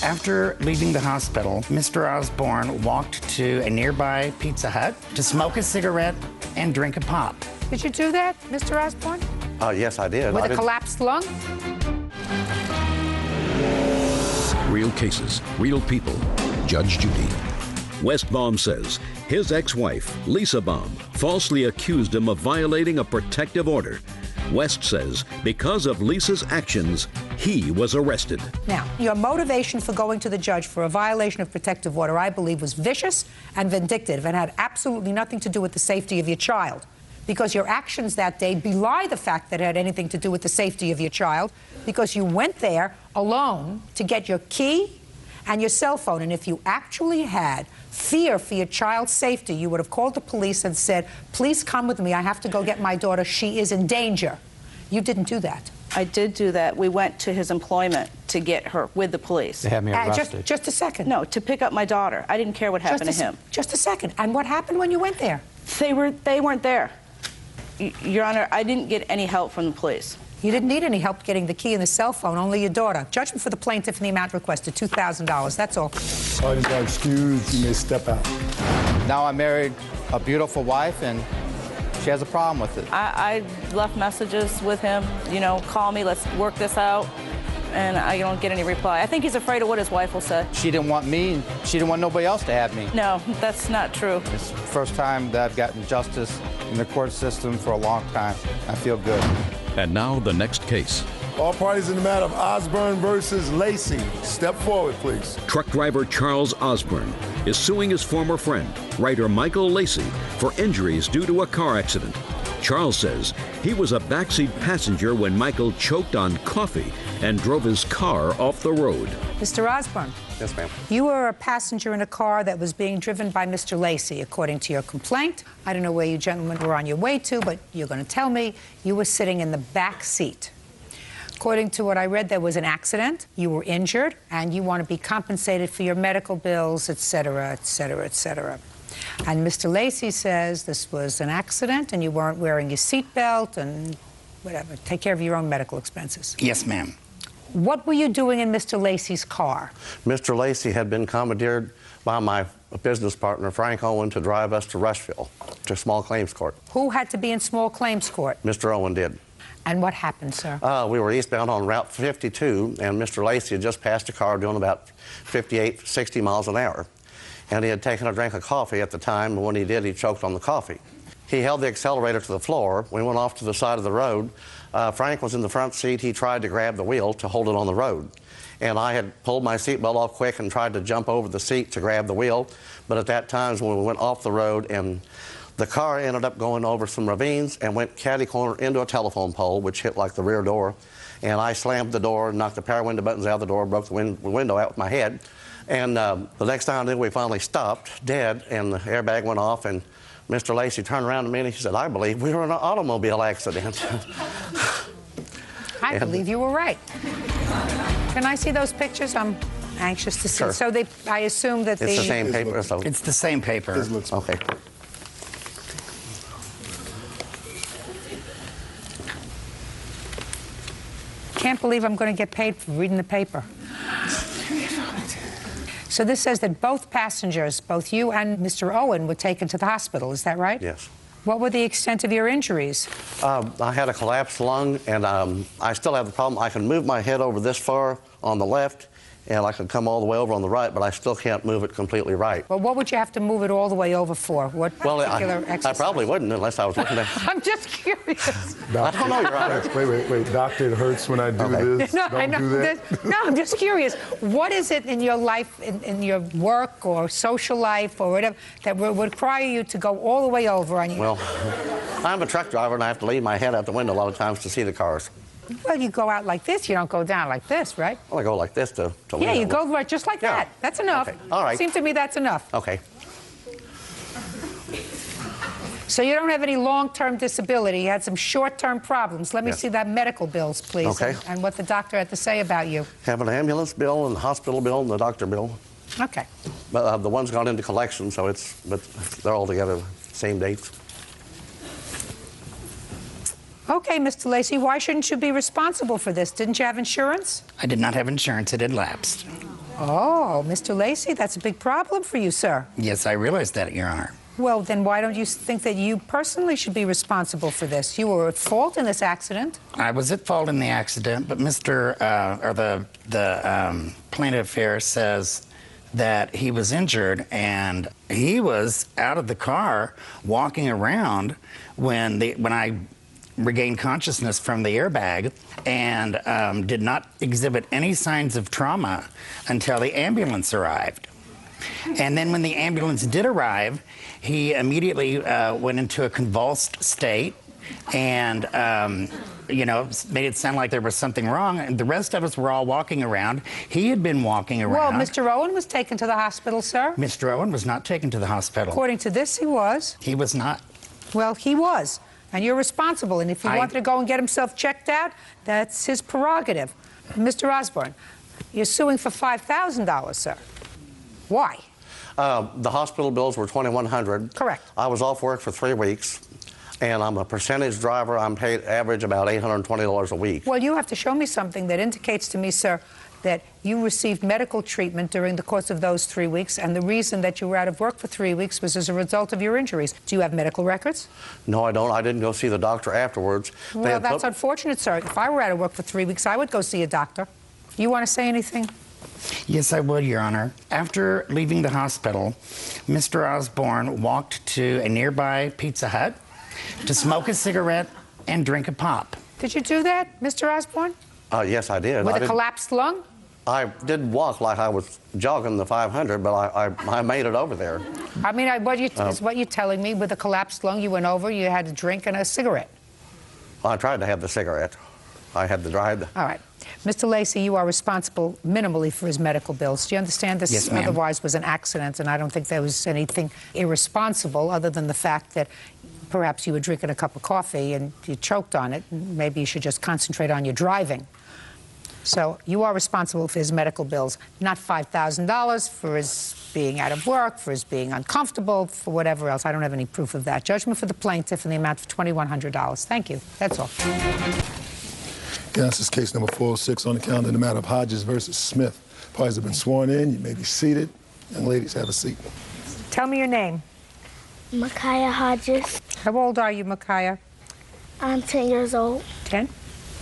After leaving the hospital, Mr. Osborne walked to a nearby Pizza Hut to smoke a cigarette and drink a pop. Did you do that, Mr. Osborne? Yes, I did. With a collapsed lung? Real cases, real people. Judge Judy. West Baum says his ex-wife, Lisa Baum, falsely accused him of violating a protective order. West says because of Lisa's actions, he was arrested. Now, your motivation for going to the judge for a violation of protective order, I believe, was vicious and vindictive and had absolutely nothing to do with the safety of your child. Because your actions that day belie the fact that it had anything to do with the safety of your child, because you went there alone to get your key and your cell phone. And if you actually had fear for your child's safety, you would have called the police and said, please come with me. I have to go get my daughter. She is in danger. You didn't do that. I did do that. We went to his employment to get her with the police. They had me arrested. Just a second. No, to pick up my daughter. I didn't care what happened to him. Just a second. And what happened when you went there? They weren't there. Your Honor, I didn't get any help from the police. You didn't need any help getting the key and the cell phone, only your daughter. Judgment for the plaintiff in the amount requested, $2,000. That's all. Parties are excused. You may step out. Now I married a beautiful wife, and she has a problem with it. I left messages with him, you know, call me, let's work this out, and I don't get any reply. I think he's afraid of what his wife will say. She didn't want me, and she didn't want nobody else to have me. No, that's not true. It's the first time that I've gotten justice in the court system for a long time. I feel good. And now the next case. All parties in the matter of Osborne versus Lacey. Step forward, please. Truck driver Charles Osborne is suing his former friend, writer Michael Lacey, for injuries due to a car accident. Charles says he was a backseat passenger when Michael choked on coffee and drove his car off the road. Mr. Osborne. Yes, ma'am. You were a passenger in a car that was being driven by Mr. Lacey, according to your complaint. I don't know where you gentlemen were on your way to, but you're going to tell me you were sitting in the back seat. According to what I read, there was an accident, you were injured, and you want to be compensated for your medical bills, et cetera, et cetera, et cetera. And Mr. Lacey says this was an accident and you weren't wearing your seatbelt and whatever. Take care of your own medical expenses. Yes, ma'am. What were you doing in Mr. Lacey's car? Mr. Lacey had been commandeered by my business partner, Frank Owen, to drive us to Rushville, to small claims court. Who had to be in small claims court? Mr. Owen did. And what happened, sir? We were eastbound on Route 52, and Mr. Lacey had just passed a car doing about 58, 60 miles an hour. And he had taken a drink of coffee at the time, and when he did, he choked on the coffee. He held the accelerator to the floor. We went off to the side of the road. Frank was in the front seat. He tried to grab the wheel to hold it on the road. And I had pulled my seatbelt off quick and tried to jump over the seat to grab the wheel. But at that time is when we went off the road, and the car ended up going over some ravines and went catty-corner into a telephone pole, which hit like the rear door. And I slammed the door, knocked the power window buttons out of the door, broke the window out with my head. And the next time we finally stopped, dead, and the airbag went off, and Mr. Lacey turned around to me and he said, I believe we were in an automobile accident. I believe you were right. Can I see those pictures? I'm anxious to see. Sure. So I assume that It's the same paper. So it's the same paper. Okay. Can't believe I'm going to get paid for reading the paper. So So this says that both passengers, both you and Mr. Owen, were taken to the hospital. Is that right? Yes. What were the extent of your injuries? I had a collapsed lung, and I still have the problem. I can move my head over this far on the left, and I can come all the way over on the right, but I still can't move it completely right. Well, what would you have to move it all the way over for? What particular I exercise? probably wouldn't unless I was looking at... I'm just curious. I don't know, Your Honor. Wait. Doctor, it hurts when I do this. No, Don't I know. do that. No, I'm just curious. What is it in your life, in your work or social life or whatever, that would require you to go all the way over on you? Well, I'm a truck driver, and I have to leave my head out the window a lot of times to see the cars. Well, you go out like this. You don't go down like this, right? Well, I go like this to Yeah, you go right just like that. That's enough. Okay. All right. Seems to me that's enough. Okay. So you don't have any long-term disability. You had some short-term problems. Let me see that medical bills, please, Okay. and what the doctor had to say about you. Have an ambulance bill and the hospital bill and the doctor bill. Okay. But the one's gone into collection, so but they're all together same dates. Okay, Mr. Lacey, why shouldn't you be responsible for this? Didn't you have insurance? I did not have insurance. It had lapsed. Oh, Mr. Lacey, that's a big problem for you, sir. Yes, I realize that, Your Honor. Well, then why don't you think that you personally should be responsible for this? You were at fault in this accident. I was at fault in the accident, but the plaintiff here says that he was injured and he was out of the car walking around when I regained consciousness from the airbag and did not exhibit any signs of trauma until the ambulance arrived. And then when the ambulance did arrive, he immediately went into a convulsed state and, made it sound like there was something wrong. And the rest of us were all walking around. He had been walking around. Well, Mr. Owen was taken to the hospital, sir. Mr. Owen was not taken to the hospital. According to this, he was. He was not. Well, he was. And you're responsible. And if he wanted to go and get himself checked out, that's his prerogative. Mr. Osborne, you're suing for $5,000, sir. Why? The hospital bills were $2,100. Correct. I was off work for 3 weeks, and I'm a percentage driver. I'm paid average about $820 a week. Well, you have to show me something that indicates to me, sir, that you received medical treatment during the course of those 3 weeks, and the reason that you were out of work for 3 weeks was as a result of your injuries. Do you have medical records? No, I don't. I didn't go see the doctor afterwards. Well, that's unfortunate, sir. If I were out of work for 3 weeks, I would go see a doctor. You want to say anything? Yes, I would, Your Honor. After leaving the hospital, Mr. Osborne walked to a nearby Pizza Hut to smoke a cigarette and drink a pop. Did you do that, Mr. Osborne? Yes, I did. With a collapsed lung? I didn't walk like I was jogging the 500, but I made it over there. I mean, is what you're telling me, with a collapsed lung, you went over, you had a drink and a cigarette? Well, I tried to have the cigarette. I had the drive. All right. Mr. Lacey, you are responsible minimally for his medical bills. Do you understand this? Yes, ma'am. Otherwise was an accident, and I don't think there was anything irresponsible other than the fact that perhaps you were drinking a cup of coffee and you choked on it. Maybe you should just concentrate on your driving. So you are responsible for his medical bills, not $5,000 for his being out of work, for his being uncomfortable, for whatever else. I don't have any proof of that. Judgment for the plaintiff in the amount of $2,100. Thank you. That's all. Yeah, this is case number 406 on the calendar in the matter of Hodges versus Smith. Parties have been sworn in. You may be seated. Young ladies, have a seat. Tell me your name. Micaiah Hodges. How old are you, Micaiah? I'm 10 years old. 10?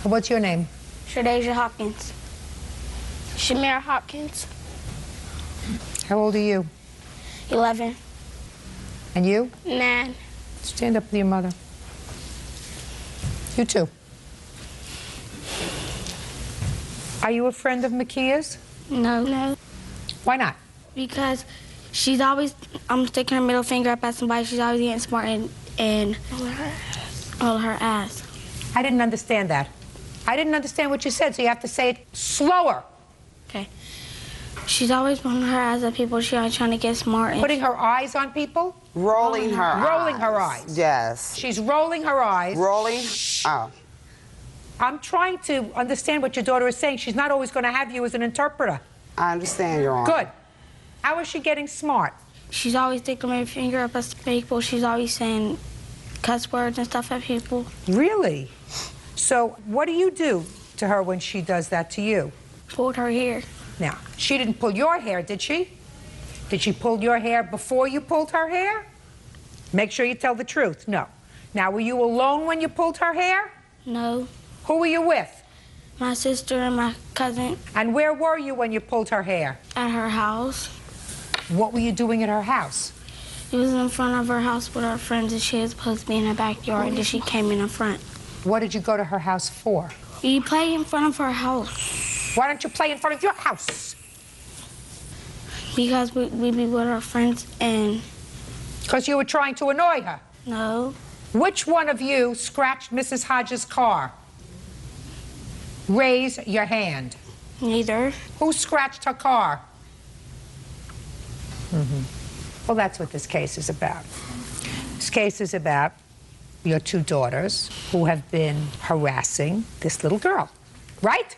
What's your name? Shadeja Hopkins. Shamira Hopkins. How old are you? 11. And you? 9. Stand up with your mother. You too. Are you a friend of Makia's? No. No. Why not? Because she's always, I'm sticking her middle finger up at somebody. She's always getting smart and all her ass. I didn't understand that. I didn't understand what you said, so you have to say it slower. Okay. She's always putting her eyes at people. She's always trying to get smart. And Putting her eyes on people? Rolling her eyes. Rolling her eyes. Yes. She's rolling her eyes. Rolling. Oh. I'm trying to understand what your daughter is saying. She's not always going to have you as an interpreter. I understand, Your Honor. Good. How is she getting smart? She's always sticking her finger up at people. She's always saying cuss words and stuff at people. Really? So what do you do to her when she does that to you? Pulled her hair. Now, she didn't pull your hair, did she? Did she pull your hair before you pulled her hair? Make sure you tell the truth. No. Now, were you alone when you pulled her hair? No. Who were you with? My sister and my cousin. And where were you when you pulled her hair? At her house. What were you doing at her house? It was in front of her house with her friends, and she was supposed to be in the backyard, and she came in the front. What did you go to her house for? We play in front of her house. Why don't you play in front of your house? Because we be with our friends and... Because you were trying to annoy her? No. Which one of you scratched Mrs. Hodges' car? Raise your hand. Neither. Who scratched her car? Well, that's what this case is about. This case is about your two daughters who have been harassing this little girl, right?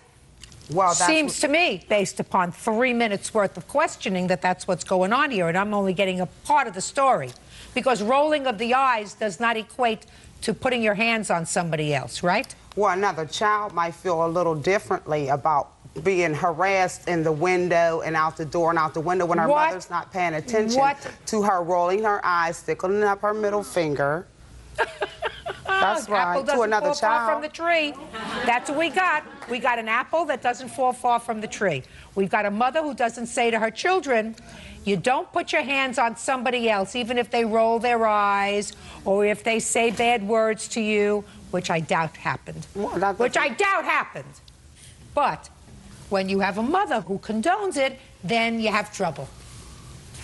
Well, seems to me, based upon 3 minutes worth of questioning, that that's what's going on here, and I'm only getting a part of the story. Because rolling of the eyes does not equate to putting your hands on somebody else, right? Well, another child might feel a little differently about being harassed in the window and out the door and out the window when her mother's not paying attention to her rolling her eyes, sticking up her middle finger. That's right. Apple doesn't to another fall child. far from the tree. That's what we got. We got an apple that doesn't fall far from the tree. We've got a mother who doesn't say to her children, you don't put your hands on somebody else, even if they roll their eyes or if they say bad words to you, which I doubt happened. Which I doubt happened. But when you have a mother who condones it, then you have trouble.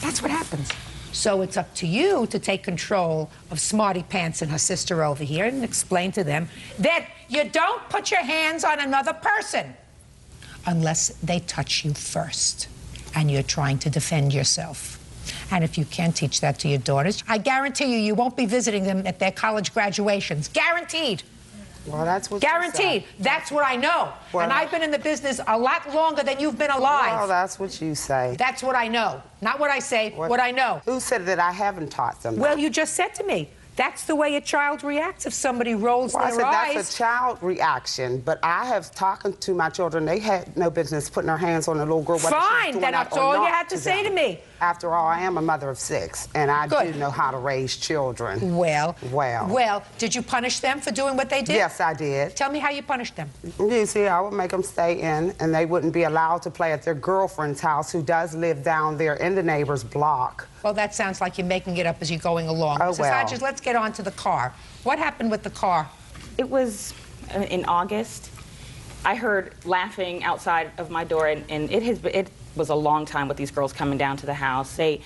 That's what happens. So it's up to you to take control of Smarty Pants and her sister over here and explain to them that you don't put your hands on another person unless they touch you first and you're trying to defend yourself. And if you can't teach that to your daughters, I guarantee you won't be visiting them at their college graduations. Guaranteed. Well, that's what Guaranteed. That's what I know. Well, and I've been in the business a lot longer than you've been alive. Well, that's what you say. That's what I know. Not what I say, what I know. Who said that I haven't taught them that? Well, you just said to me, that's the way a child reacts if somebody rolls Well, their I said eyes. that's a child reaction, but I have talking to my children. They had no business putting their hands on a little girl. Fine, then that's all you had to say to me. After all, I am a mother of 6, and I do know how to raise children. Well, did you punish them for doing what they did? Yes, I did. Tell me how you punished them. You see, I would make them stay in, and they wouldn't be allowed to play at their girlfriend's house, who does live down there in the neighbor's block. Well, that sounds like you're making it up as you're going along. Oh, Mrs. Hodges, let's get on to the car. What happened with the car? It was in August. I heard laughing outside of my door, and it was a long time with these girls coming down to the house. They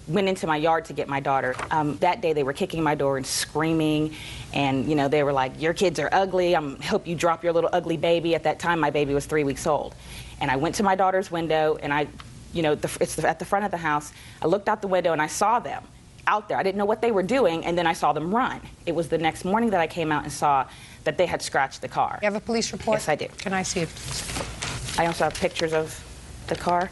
went into my yard to get my daughter. That day they were kicking my door and screaming, and you know, they were like, your kids are ugly, I hope you drop your little ugly baby. At that time my baby was 3 weeks old. And I went to my daughter's window, and it's at the front of the house. I looked out the window and I saw them out there. I didn't know what they were doing, and then I saw them run. It was the next morning that I came out and saw that they had scratched the car. You have a police report? Yes, I do. Can I see it? I also have pictures of the car.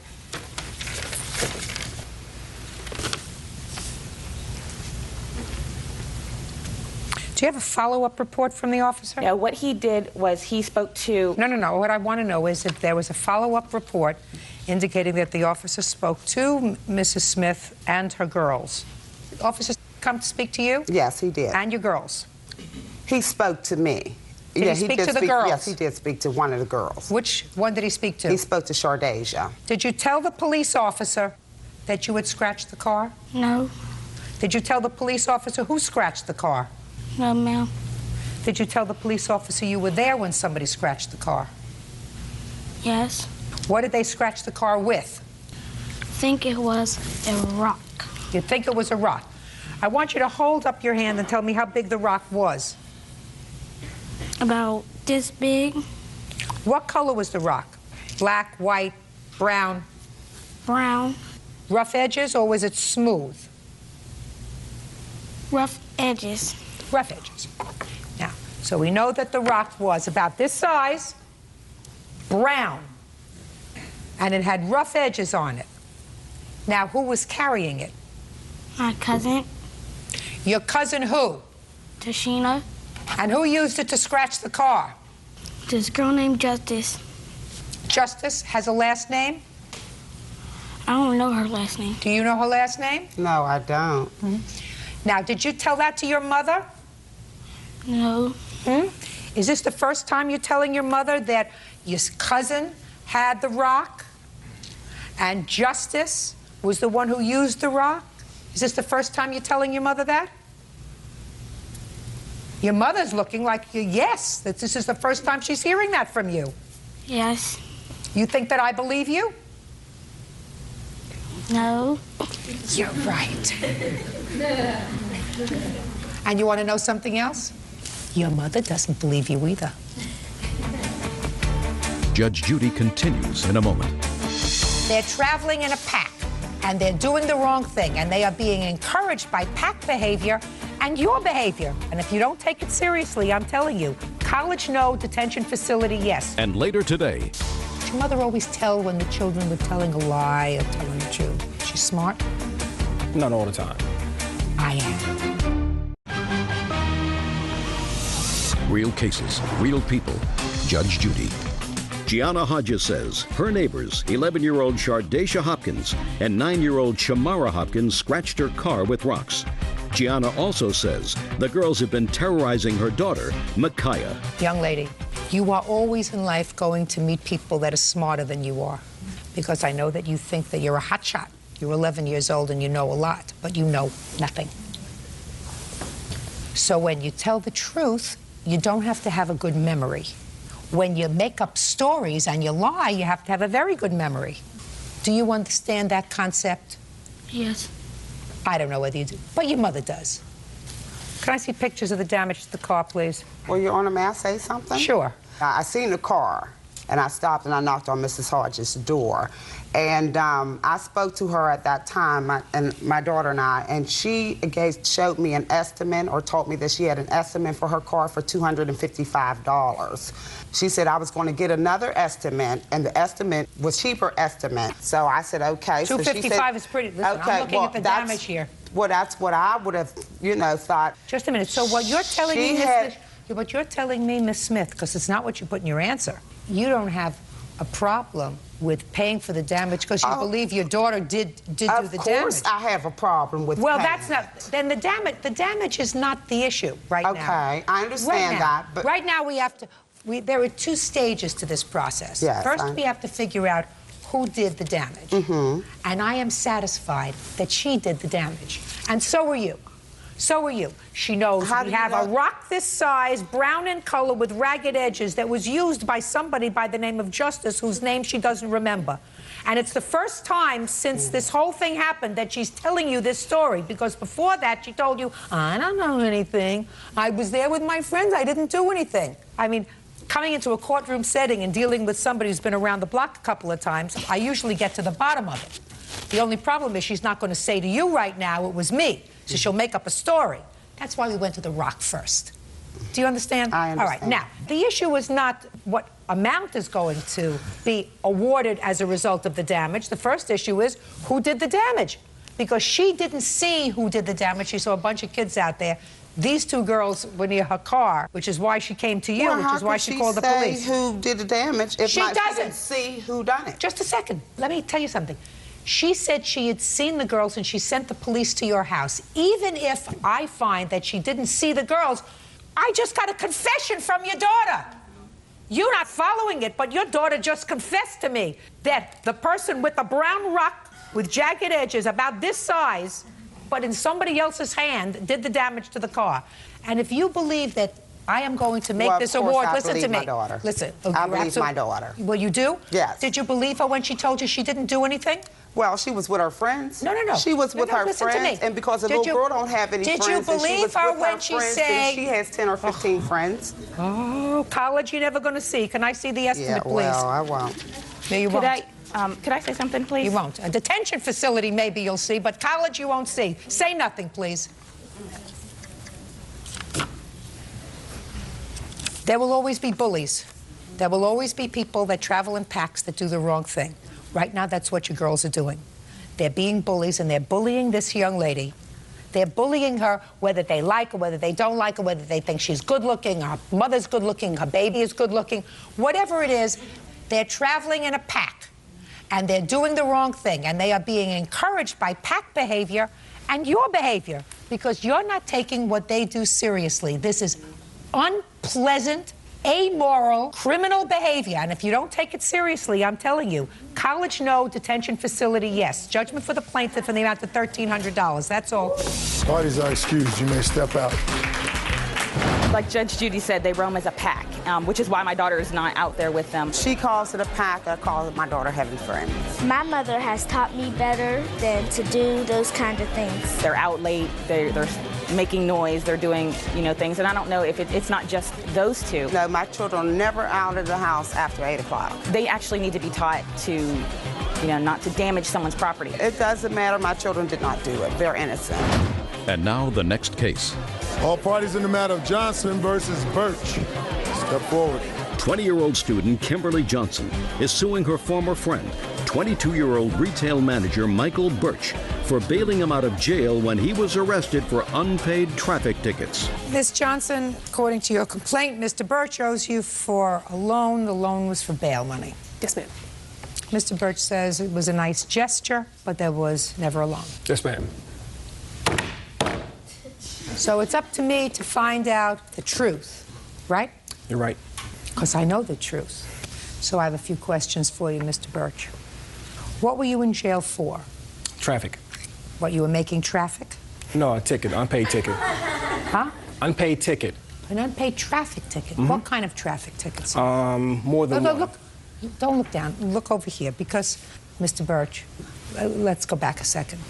Do you have a follow-up report from the officer? No, what he did was he spoke to... No. What I want to know is if there was a follow-up report indicating that the officer spoke to Mrs. Smith and her girls. The officer come to speak to you? Yes, he did. And your girls? He spoke to me. Did he speak to the girls? Yes, he did speak to one of the girls. Which one did he speak to? He spoke to Shardasia. Did you tell the police officer that you had scratched the car? No. Did you tell the police officer who scratched the car? No, ma'am. Did you tell the police officer you were there when somebody scratched the car? Yes. What did they scratch the car with? I think it was a rock. You think it was a rock? I want you to hold up your hand and tell me how big the rock was. About this big. What color was the rock? Black, white, brown? Brown. Rough edges, or was it smooth? Rough edges. Rough edges. Now, so we know that the rock was about this size, brown, and it had rough edges on it. Now, who was carrying it? My cousin. Your cousin who? Tashina. And who used it to scratch the car? This girl named Justice. Justice has a last name? I don't know her last name. Do you know her last name? No, I don't. Now, did you tell that to your mother? No. Is this the first time you're telling your mother that your cousin had the rock and Justice was the one who used the rock? Is this the first time you're telling your mother that? Your mother's looking like, yes, that this is the first time she's hearing that from you. Yes. You think that I believe you? No. You're right. And you want to know something else? Your mother doesn't believe you either. Judge Judy continues in a moment. They're traveling in a pack, and they're doing the wrong thing, and they are being encouraged by pack behavior and your behavior. And if you don't take it seriously, I'm telling you, college, no, detention facility, yes. And later today, Did your mother always tell when the children were telling a lie or telling the truth? She's smart? Not all the time. I am. real cases, real people. Judge Judy. Gianna Hodges says her neighbors, 11-year-old Shardesha Hopkins and 9-year-old Shamara Hopkins, scratched her car with rocks. Gianna also says the girls have been terrorizing her daughter, Micaiah. Young lady, you are always in life going to meet people that are smarter than you are, because I know that you think that you're a hotshot. You're 11 years old and you know a lot, but you know nothing. So when you tell the truth, you don't have to have a good memory. When you make up stories and you lie, you have to have a very good memory. Do you understand that concept? Yes. I don't know whether you do, but your mother does. Can I see pictures of the damage to the car, please? Well, Your Honor, may I say something? Sure. I seen the car, and I stopped and I knocked on Mrs. Hodges' door. And I spoke to her at that time, my daughter and I, and she showed me an estimate, or told me that she had an estimate for her car for $255. She said I was going to get another estimate, and the estimate was cheaper estimate. So I said, okay. $255 so she said, is pretty. Listen, okay, I'm looking at the damage here. Well, that's what I would have, thought. Just a minute. So what you're telling me, what you're telling me, Miss Smith, because it's not what you put in your answer, you don't have a problem with paying for the damage because you believe your daughter did do the damage. Of course I have a problem with Well, paying. that's not, then the damage is not the issue right now. Okay, I understand that, but... Right now we have to, there are two stages to this process. Yes, First, we have to figure out who did the damage. Mm-hmm. And I am satisfied that she did the damage. And so are you. So are you. She knows we have a rock this size, brown in color with ragged edges that was used by somebody by the name of Justice, whose name she doesn't remember. And it's the first time since this whole thing happened that she's telling you this story, because before that she told you, I don't know anything. I was there with my friends. I didn't do anything. I mean, coming into a courtroom setting and dealing with somebody who's been around the block a couple of times, I usually get to the bottom of it. The only problem is she's not going to say to you right now, it was me. So she'll make up a story. That's why we went to the rock first. Do you understand? I understand. All right. Now, the issue is not what amount is going to be awarded as a result of the damage. The first issue is who did the damage. Because she didn't see who did the damage. She saw a bunch of kids out there. These two girls were near her car, which is why she came to you, Well, which is why she called the police. Who did the damage if She she doesn't didn't see who done it? Just a second. Let me tell you something. She said she had seen the girls and she sent the police to your house. Even if I find that she didn't see the girls, I just got a confession from your daughter. You're not following it, but your daughter just confessed to me that the person with the brown rock with jagged edges about this size, but in somebody else's hand, did the damage to the car. And if you believe that I am going to make this award, listen to me. My daughter. Listen. I believe my daughter. Well, you do? Yes. Did you believe her when she told you she didn't do anything? Well, she was with her friends. No. She was with her friends, and because a little girl don't have any friends, did you believe her when she said she has 10 or 15 friends? Oh, college you're never going to see. Can I see the estimate, please? Well, I won't. No, you won't. Could I say something, please? You won't. A detention facility maybe you'll see, but college you won't see. Say nothing, please. There will always be bullies. There will always be people that travel in packs that do the wrong thing. Right now, that's what your girls are doing. They're being bullies, and they're bullying this young lady. They're bullying her whether they like her, whether they don't like her, whether they think she's good-looking, her mother's good-looking, her baby is good-looking. Whatever it is, they're traveling in a pack. and they're doing the wrong thing, and they are being encouraged by PAC behavior and your behavior, because you're not taking what they do seriously. This is unpleasant, amoral, criminal behavior, and if you don't take it seriously, I'm telling you, college no, detention facility yes. Judgment for the plaintiff in the amount of $1,300. That's all. Parties are excused. You may step out. Like Judge Judy said, they roam as a pack, which is why my daughter is not out there with them. She calls it a pack. I call it my daughter having friends. My mother has taught me better than to do those kind of things. They're out late, they're making noise, they're doing, things, and I don't know if it's not just those two. No, my children are never out of the house after 8 o'clock. They actually need to be taught to, not to damage someone's property. It doesn't matter. My children did not do it. They're innocent. And now the next case. All parties in the matter of Johnson versus Birch. Step forward. 20-year-old student Kimberly Johnson is suing her former friend, 22-year-old retail manager Michael Birch, for bailing him out of jail when he was arrested for unpaid traffic tickets. Ms. Johnson, according to your complaint, Mr. Birch owes you for a loan. The loan was for bail money. Yes, ma'am. Mr. Birch says it was a nice gesture, but there was never a loan. Yes, ma'am. So it's up to me to find out the truth, right? You're right. Because I know the truth. So I have a few questions for you, Mr. Birch. What were you in jail for? Traffic. What, you were making traffic? No, a ticket, unpaid ticket. Huh? Unpaid ticket. An unpaid traffic ticket? Mm-hmm. What kind of traffic tickets? More than no, one. look, don't look down. Look over here, because, Mr. Birch, let's go back a second.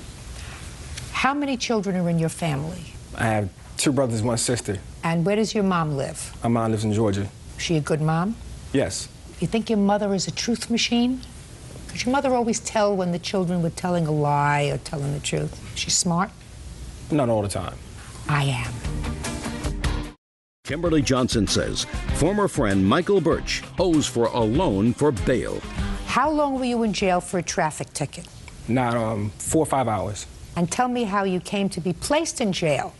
How many children are in your family? I have 2 brothers, 1 sister. And where does your mom live? My mom lives in Georgia. Is she a good mom? Yes. You think your mother is a truth machine? Could your mother always tell when the children were telling a lie or telling the truth? She's smart? Not all the time. I am. Kimberly Johnson says former friend Michael Birch owes for a loan for bail. How long were you in jail for a traffic ticket? Not 4 or 5 hours. And tell me how you came to be placed in jail.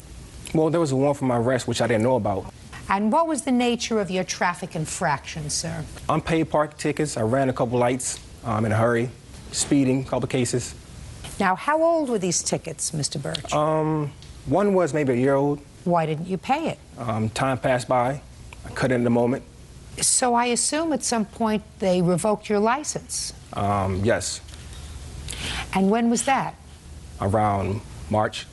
Well, there was a warrant for my arrest, which I didn't know about. And what was the nature of your traffic infraction, sir? Unpaid parking tickets. I ran a couple lights in a hurry. Speeding, couple cases. Now, how old were these tickets, Mr. Birch? One was maybe a year old. Why didn't you pay it? Time passed by. I cut it in the moment. So I assume at some point they revoked your license? Yes. And when was that? Around March.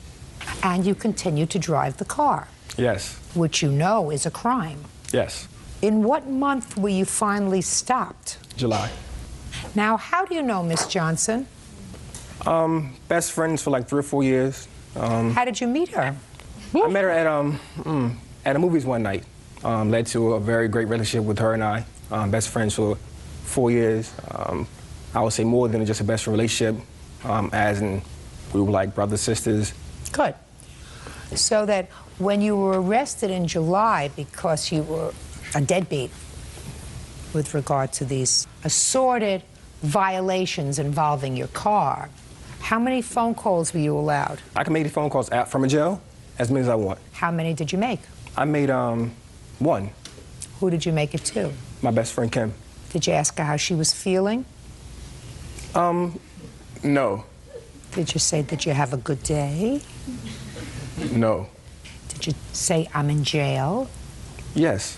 And you continued to drive the car? Yes. Which you know is a crime. Yes. In what month were you finally stopped? July. Now, how do you know Miss Johnson? Best friends for like 3 or 4 years. How did you meet her? I met her at the movies one night. Led to a very great relationship with her and I. Best friends for 4 years. I would say more than just a best friend relationship, as in we were like brothers, sisters. Good. So that when you were arrested in July because you were a deadbeat with regard to these assorted violations involving your car, how many phone calls were you allowed? I can make the phone calls out from a jail as many as I want. How many did you make? I made 1. Who did you make it to? My best friend Kim. Did you ask her how she was feeling? No. Did you say, did you have a good day? No. Did you say, I'm in jail? Yes.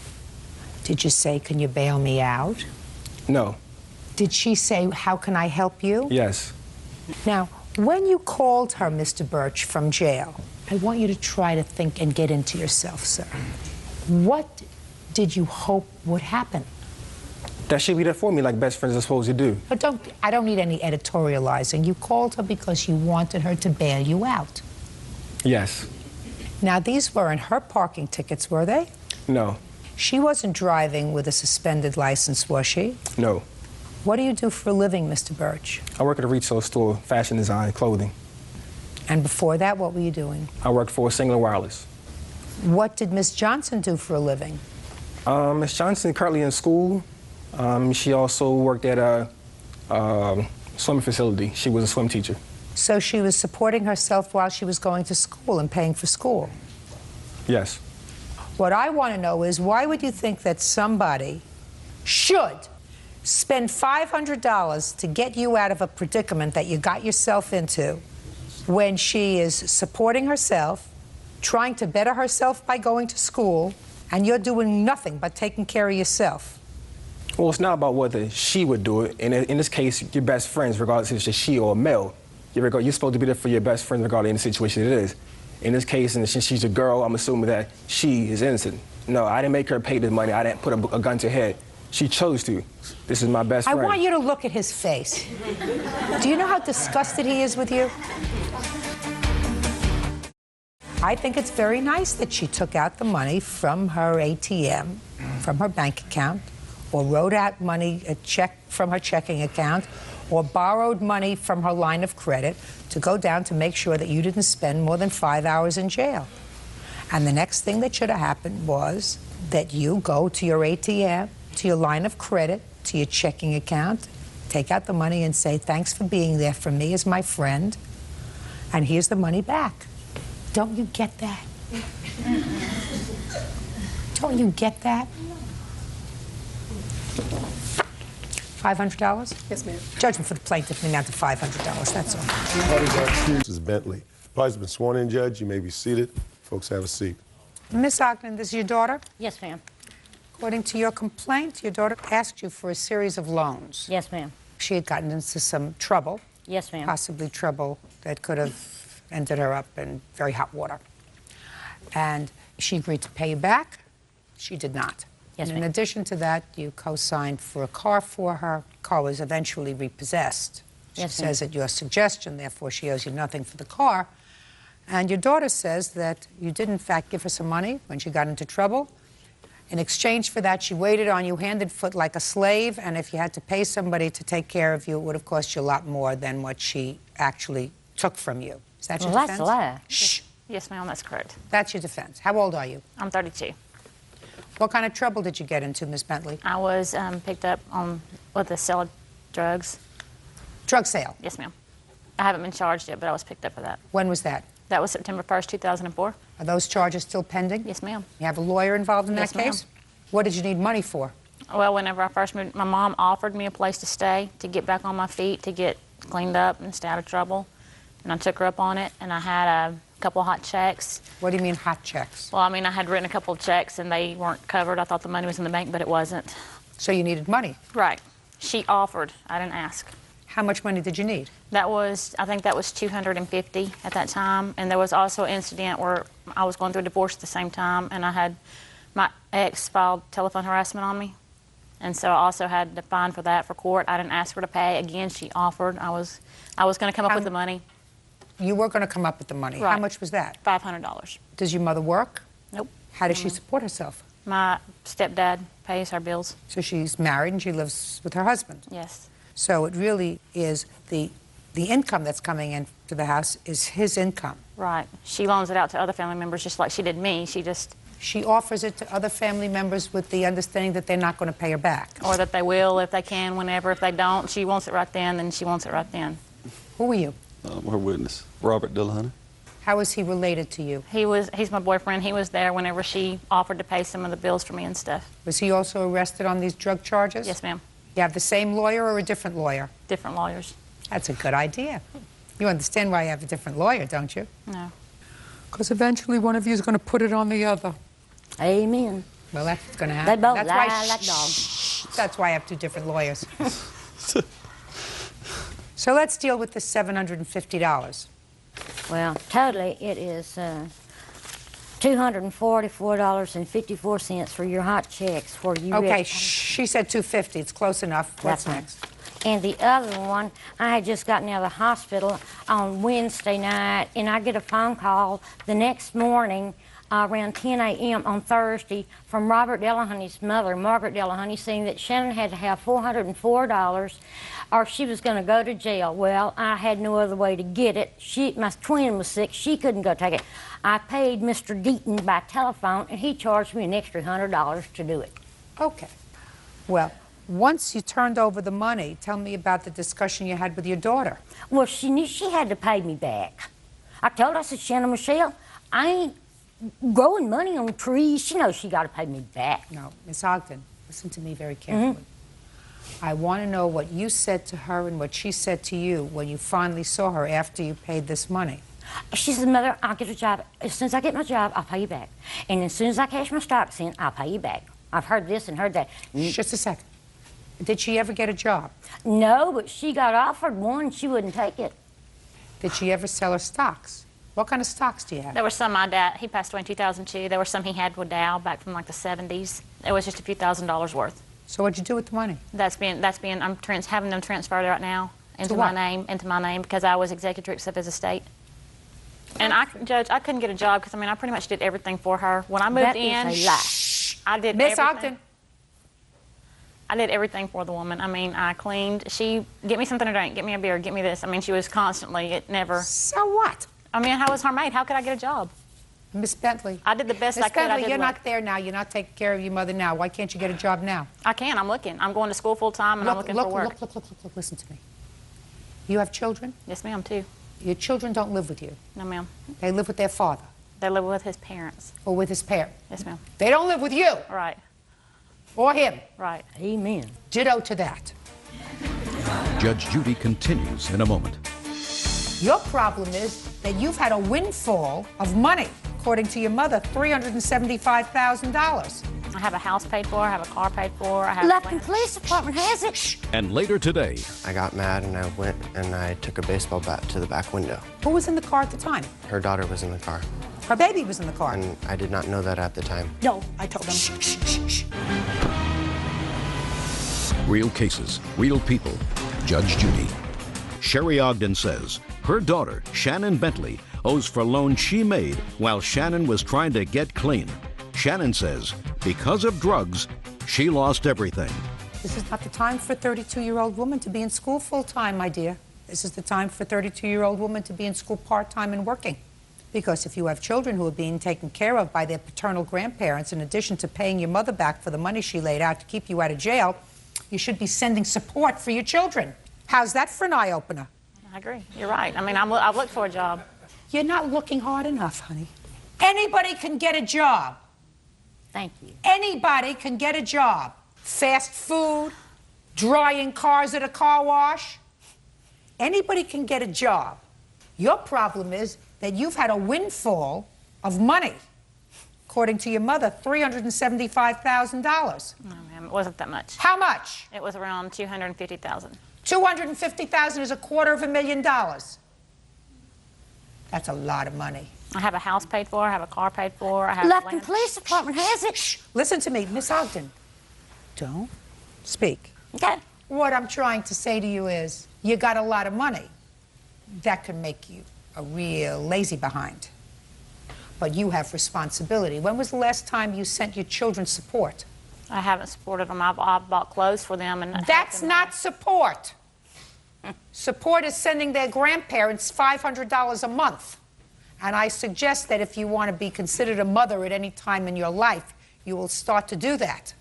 Did you say, can you bail me out? No. Did she say, how can I help you? Yes. Now, when you called her, Mr. Birch, from jail, I want you to try to think and get into yourself, sir. What did you hope would happen? That she'd be there for me like best friends are supposed to do. But I don't need any editorializing. You called her because you wanted her to bail you out. Yes. Now, these weren't her parking tickets, were they? No. She wasn't driving with a suspended license, was she? No. What do you do for a living, Mr. Birch? I work at a retail store, fashion design, clothing. And before that, what were you doing? I worked for Singular Wireless. What did Miss Johnson do for a living? Miss Johnson currently in school. She also worked at a swimming facility. She was a swim teacher. So she was supporting herself while she was going to school and paying for school? Yes. What I want to know is, why would you think that somebody should spend $500 to get you out of a predicament that you got yourself into when she is supporting herself, trying to better herself by going to school, and you're doing nothing but taking care of yourself? Well, it's not about whether she would do it. In this case, your best friends, regardless if it's a she or a male. You're supposed to be there for your best friend regardless of the situation it is. In this case, and since she's a girl, I'm assuming that she is innocent. No, I didn't make her pay the money. I didn't put a gun to her head. She chose to. This is my best friend. I want you to look at his face. Do you know how disgusted he is with you? I think it's very nice that she took out the money from her ATM, from her bank account, or wrote out money, a check from her checking account, or borrowed money from her line of credit to go down to make sure that you didn't spend more than 5 hours in jail. And the next thing that should have happened was that you go to your ATM, to your line of credit, to your checking account, take out the money and say, thanks for being there for me as my friend, and here's the money back. Don't you get that? Don't you get that? $500? Yes, ma'am. Judgment for the plaintiff in the amount of $500, that's all. Mrs. Bentley. Parties have been sworn in, Judge. You may be seated. Folks, have a seat. Miss Ogden, this is your daughter? Yes, ma'am. According to your complaint, your daughter asked you for a series of loans. Yes, ma'am. She had gotten into some trouble. Yes, ma'am. Possibly trouble that could have ended her up in very hot water. And she agreed to pay you back. She did not. Yes, and in ma'am. addition to that, you co-signed for a car for her. The car was eventually repossessed. She Yes, ma'am. says at your suggestion, therefore, she owes you nothing for the car. And your daughter says that you did, in fact, give her some money when she got into trouble. In exchange for that, she waited on you hand and foot like a slave, and if you had to pay somebody to take care of you, it would have cost you a lot more than what she actually took from you. Is that your Well, defense? that's a lie. Shh. Yes, ma'am, that's correct. That's your defense. How old are you? I'm 32. What kind of trouble did you get into, Miss Bentley? I was picked up with the sale of drugs. Drug sale? Yes, ma'am. I haven't been charged yet, but I was picked up for that. When was that? That was September 1st, 2004. Are those charges still pending? Yes, ma'am. You have a lawyer involved in Yes, that case? ma'am. What did you need money for? Well, whenever I first moved, my mom offered me a place to stay, to get back on my feet, to get cleaned up and stay out of trouble. And I took her up on it, and I had a couple of hot checks. What do you mean hot checks? Well, I mean, I had written a couple of checks, and they weren't covered. I thought the money was in the bank, but it wasn't. So you needed money? Right. She offered. I didn't ask. How much money did you need? That was, I think that was $250 at that time. And there was also an incident where I was going through a divorce at the same time, and I had my ex filed telephone harassment on me. And so I also had to fine for that for court. I didn't ask her to pay. Again, she offered. I was going to come up with the money. You were going to come up with the money. Right. How much was that? $500. Does your mother work? Nope. How does she support herself? My stepdad pays her bills. So she's married and she lives with her husband? Yes. So it really is the income that's coming into the house is his income. Right. She loans it out to other family members just like she did me. She offers it to other family members with the understanding that they're not going to pay her back. Or that they will if they can, whenever. If they don't, she wants it right then, then she wants it right then. Who are you? I'm her witness, Robert Dillahunty. How is he related to you? He's my boyfriend. He was there whenever she offered to pay some of the bills for me and stuff. Was he also arrested on these drug charges? Yes, ma'am. You have the same lawyer or a different lawyer? Different lawyers. That's a good idea. You understand why you have a different lawyer, don't you? No. Because eventually one of you is going to put it on the other. Amen. Well, that's what's going to happen. They both that's lie why, like dogs. That's why I have two different lawyers. So let's deal with the $750. Well, totally it is $244.54 for your hot checks for you. Okay, she said $250. It's close enough. What's next? And the other one, I had just gotten out of the hospital on Wednesday night, and I get a phone call the next morning around 10 a.m. on Thursday from Robert Dillahunty's mother, Margaret Dillahunty, saying that Shannon had to have $404 or she was going to go to jail. Well, I had no other way to get it. My twin was sick. She couldn't go take it. I paid Mr. Deaton by telephone, and he charged me an extra $100 to do it. Okay. Well, once you turned over the money, tell me about the discussion you had with your daughter. Well, she knew she had to pay me back. I told her, I said, Shannon Michelle, I ain't growing money on trees. She knows she got to pay me back. No, Miss Ogden, listen to me very carefully. I want to know what you said to her and what she said to you when you finally saw her after you paid this money. She said, Mother, I'll get a job. As soon as I get my job, I'll pay you back. And as soon as I cash my stocks in, I'll pay you back. I've heard this and heard that. Just a second. Did she ever get a job? No, but she got offered one. She wouldn't take it. Did she ever sell her stocks? What kind of stocks do you have? There were some my dad, he passed away in 2002. There were some he had with Dow back from like the 70s. It was just a few $1,000s worth. So what'd you do with the money? I'm having them transferred right now into my name because I was executrix of his estate. And Judge, I couldn't get a job because I pretty much did everything for her. When I moved in, That is a lie. I did Miss everything. Ogden. I did everything for the woman. I cleaned. She, get me something to drink, get me a beer, get me this. She was constantly, it never. So what? I was her maid. How could I get a job? Miss Bentley. I did the best I Miss could. Bentley, you're not there now. You're not taking care of your mother now. Why can't you get a job now? I can. I'm looking. I'm going to school full time and I'm looking for work. Look, listen to me. You have children? Yes, ma'am, too. Your children don't live with you. No, ma'am. They live with their father. They live with his parents. Or with his parents. Yes, ma'am. They don't live with you. Right. Or him. Right. Amen. Ditto to that. Judge Judy continues in a moment. Your problem is that you've had a windfall of money. According to your mother, $375,000. I have a house paid for, I have a car paid for, I have Lupton Police Department has it. And later today, I got mad and I went and I took a baseball bat to the back window. Who was in the car at the time? Her daughter was in the car. Her baby was in the car. And I did not know that at the time. No, I told them. real cases, real people. Judge Judy. Sherry Ogden says her daughter, Shannon Bentley, owes for loans she made while Shannon was trying to get clean. Shannon says because of drugs, she lost everything. This is not the time for a 32-year-old woman to be in school full-time, my dear. This is the time for a 32-year-old woman to be in school part-time and working. Because if you have children who are being taken care of by their paternal grandparents, in addition to paying your mother back for the money she laid out to keep you out of jail, you should be sending support for your children. How's that for an eye-opener? I agree. You're right. I mean, I've looked for a job. You're not looking hard enough, honey. Anybody can get a job. Thank you. Anybody can get a job. Fast food, drying cars at a car wash. Anybody can get a job. Your problem is that you've had a windfall of money. According to your mother, $375,000. No, ma'am, it wasn't that much. How much? It was around $250,000. $250,000 is $250,000. That's a lot of money. I have a house paid for, I have a car paid for, I have Lupton land. Police Department has it. Shh, listen to me, Miss Ogden. Don't speak. Okay. What I'm trying to say to you is, you got a lot of money. That can make you a real lazy behind. But you have responsibility. When was the last time you sent your children support? I haven't supported them. I've bought clothes for them. And That's not support. Support is sending their grandparents $500 a month. And I suggest that if you want to be considered a mother at any time in your life, you will start to do that.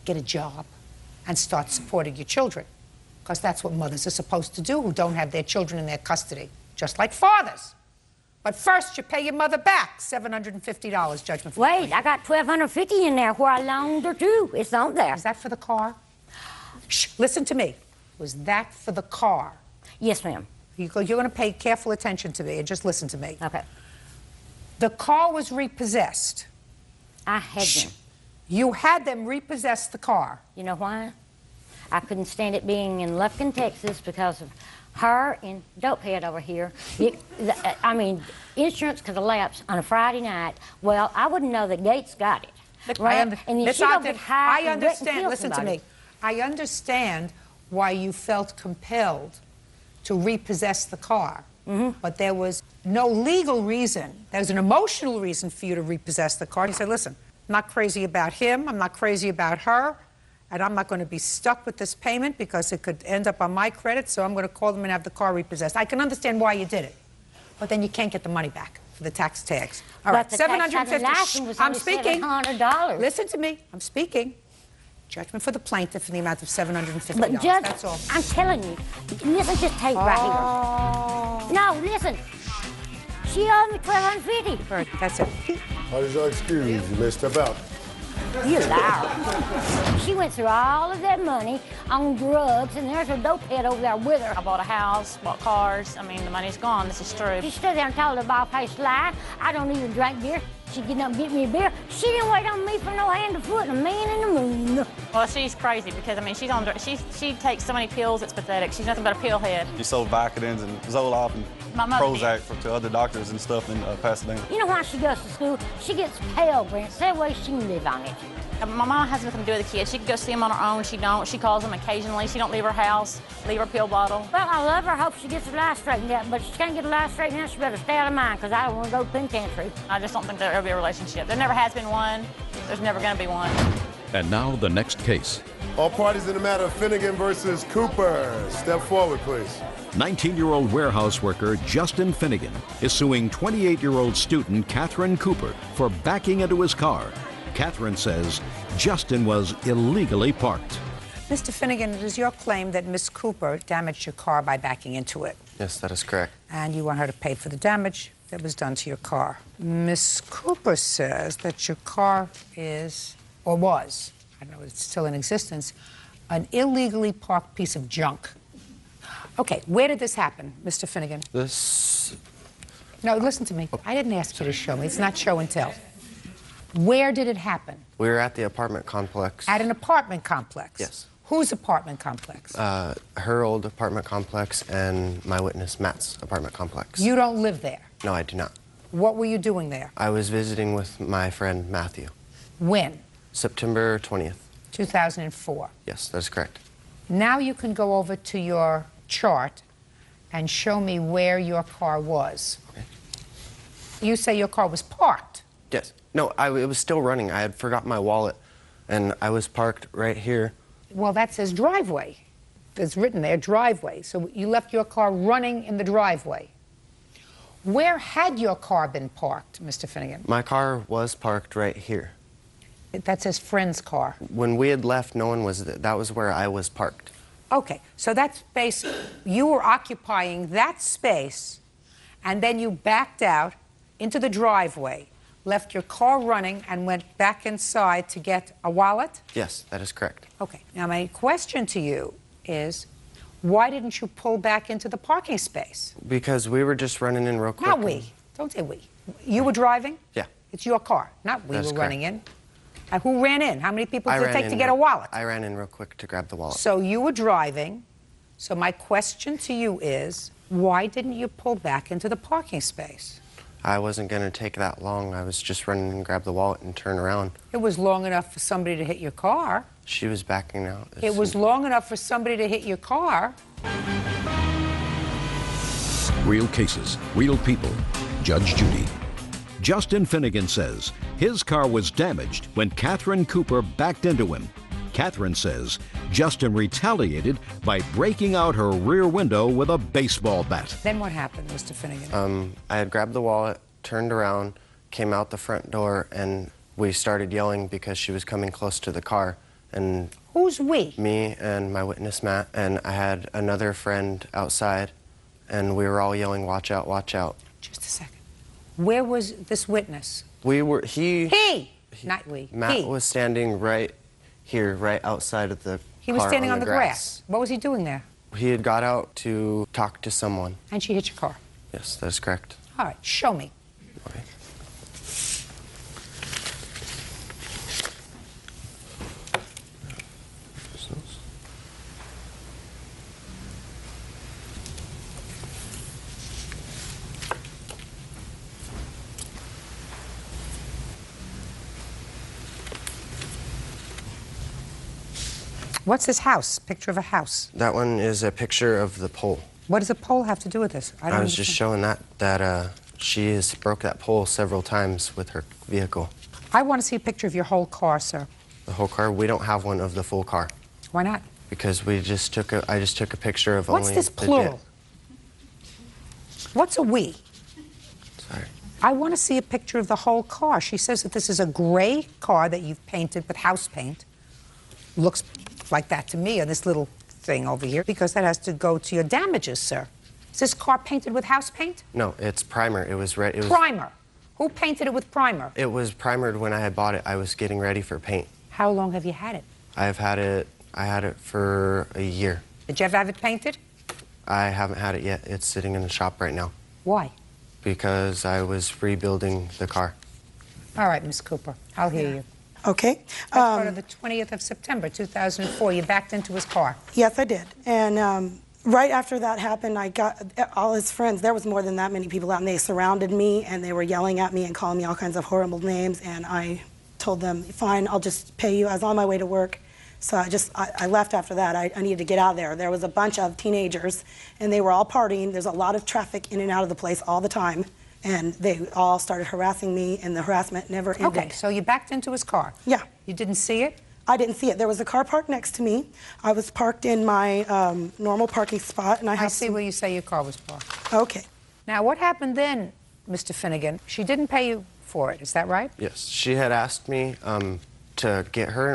Get a job and start supporting your children. Because that's what mothers are supposed to do who don't have their children in their custody, just like fathers. But first, you pay your mother back $750 judgment. Wait, I got $1,250 in there where I loaned her to. It's on there. Is that for the car? Shh, listen to me. Was that for the car? Yes, ma'am. You're going to pay careful attention to me and just listen to me. Okay. The car was repossessed. I had them. You had them repossess the car. You know why? I couldn't stand it being in Lufkin, Texas because of her and Dopehead over here. Insurance could elapse on a Friday night. Well, I wouldn't know that Gates got it. Right? And then Miss she don't Ogden, get high I and wreck and understand. kill Listen to somebody. me. I understand why you felt compelled to repossess the car. But there was no legal reason. There was an emotional reason for you to repossess the car. You said, listen, I'm not crazy about him. I'm not crazy about her. And I'm not going to be stuck with this payment because it could end up on my credit, so I'm going to call them and have the car repossessed. I can understand why you did it. But then you can't get the money back for the tax tags. All right, $750. I'm speaking. $750. Listen to me. I'm speaking. Judgment for the plaintiff in the amount of $750. But Judge, that's all. I'm telling you, listen, just take right here. No, listen. She owed me $1,250. That's it. What is your excuse? You may step out. You liar. She went through all of that money on drugs, and there's a dope head over there with her. I bought a house, bought cars. I mean, the money's gone. This is true. She stood there and told her bald-faced lie. I don't even drink beer. She'd get up and get me a beer. She didn't wait on me for no hand or foot, and a man in the moon. Well, she's crazy because, I mean, she takes so many pills, it's pathetic. She's nothing but a pill head. She sold Vicodins and Zoloft and Prozac to other doctors and stuff in Pasadena. You know why she goes to school? She gets Pell Grants. That way she can live on it. My mom has nothing to do with the kids. She can go see them on her own. She don't. She calls them occasionally. She don't leave her house, leave her pill bottle. Well, I love her. Hope she gets her life straightened out. But if she can't get her life straightened out, she better stay out of mine, because I don't want to go to penitentiary. I just don't think there'll ever be a relationship. There never has been one. There's never going to be one. And now the next case. All parties in the matter of Finnegan versus Cooper. Step forward, please. 19-year-old warehouse worker Justin Finnegan is suing 28-year-old student Catherine Cooper for backing into his car. Catherine says Justin was illegally parked. Mr. Finnegan, it is your claim that Miss Cooper damaged your car by backing into it. Yes, that is correct. And you want her to pay for the damage that was done to your car. Miss Cooper says that your car is, or was, I don't know if it's still in existence, an illegally parked piece of junk. Okay, where did this happen, Mr. Finnegan? No, listen to me. I didn't ask you to show me. It's not show and tell. Where did it happen? We were at the apartment complex. At an apartment complex? Yes. Whose apartment complex? Her old apartment complex and my witness Matt's apartment complex. You don't live there? No, I do not. What were you doing there? I was visiting with my friend Matthew. When? September 20th. 2004. Yes, that is correct. Now you can go over to your chart and show me where your car was. Okay. You say your car was parked? Yes. No, it was still running. I had forgotten my wallet, and I was parked right here. Well, that says driveway. It's written there, driveway. So you left your car running in the driveway. Where had your car been parked, Mr. Finnegan? My car was parked right here. That says friend's car. When we had left, no one was there. That was where I was parked. Okay, so that space, you were occupying that space, and then you backed out into the driveway, left your car running, and went back inside to get a wallet? Yes, that is correct. Okay, now my question to you is, why didn't you pull back into the parking space? Because we were just running in real quick. Not we. Don't say we. You were driving? Yeah. It's your car, not we That is were correct. running in. And who ran in? How many people did it take to get a wallet? I ran in real quick to grab the wallet. So you were driving. So my question to you is, why didn't you pull back into the parking space? I wasn't going to take that long. I was just running and grab the wallet and turn around. It was long enough for somebody to hit your car. She was backing out. It was long enough for somebody to hit your car. Real cases, real people. Judge Judy. Justin Finnegan says his car was damaged when Catherine Cooper backed into him. Catherine says Justin retaliated by breaking out her rear window with a baseball bat. Then what happened, Mr. Finnegan? I had grabbed the wallet, turned around, came out the front door, and we started yelling because she was coming close to the car. And who's we? Me and my witness Matt, and I had another friend outside, and we were all yelling, "Watch out, watch out." Just a second. Where was this witness? We were, he, not we. Matt was standing right here, right outside of the He was car standing on the grass. grass. What was he doing there? He had got out to talk to someone. And she hit your car? Yes, that is correct. All right, show me. Okay. What's this house? Picture of a house. That one is a picture of the pole. What does a pole have to do with this? I was just showing that she has broke that pole several times with her vehicle. I want to see a picture of your whole car, sir. The whole car? We don't have one of the full car. Why not? Because I just took a picture of What's only this the plural? What's a we? Sorry. I want to see a picture of the whole car. She says that this is a gray car that you've painted with house paint. Looks like that to me on this little thing over here, because that has to go to your damages, sir. Is this car painted with house paint? No, it's primer. It was red. Primer. Who painted it with primer? It was primered when I had bought it. I was getting ready for paint. How long have you had it? I had it for a year. Did you ever have it painted? I haven't had it yet. It's sitting in the shop right now. Why? Because I was rebuilding the car. All right, Miss Cooper, I'll hear you. Okay. That's part of the 20th of September, 2004. You backed into his car. Yes, I did. And right after that happened, I got all his friends. There was more than that many people out, and they surrounded me, and they were yelling at me and calling me all kinds of horrible names. And I told them, fine, I'll just pay you. I was on my way to work. So I left after that. I needed to get out of there. There was a bunch of teenagers, and they were all partying. There's a lot of traffic in and out of the place all the time. And they all started harassing me, and the harassment never ended. Okay, so you backed into his car. Yeah. You didn't see it? I didn't see it. There was a car parked next to me. I was parked in my normal parking spot, and I see where you say your car was parked. Okay. Now, what happened then, Mr. Finnegan? She didn't pay you for it, is that right? Yes, she had asked me to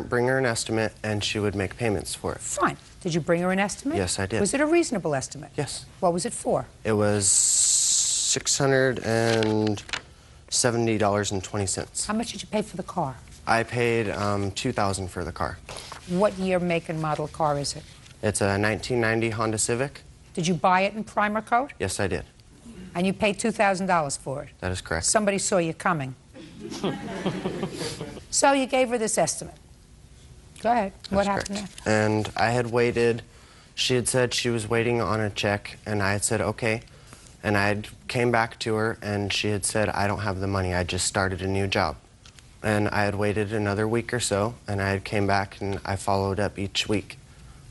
bring her an estimate, and she would make payments for it. Fine. Did you bring her an estimate? Yes, I did. Was it a reasonable estimate? Yes. What was it for? It was $670.20. How much did you pay for the car? I paid $2,000 for the car. What year, make, and model car is it? It's a 1990 Honda Civic. Did you buy it in primer coat? Yes, I did. And you paid $2,000 for it? That is correct. Somebody saw you coming. So you gave her this estimate. Go ahead. What happened there? And I had waited. She had said she was waiting on a check, and I had said, okay. And I had came back to her, and she had said, I don't have the money. I just started a new job. And I had waited another week or so, and I had came back, and I followed up each week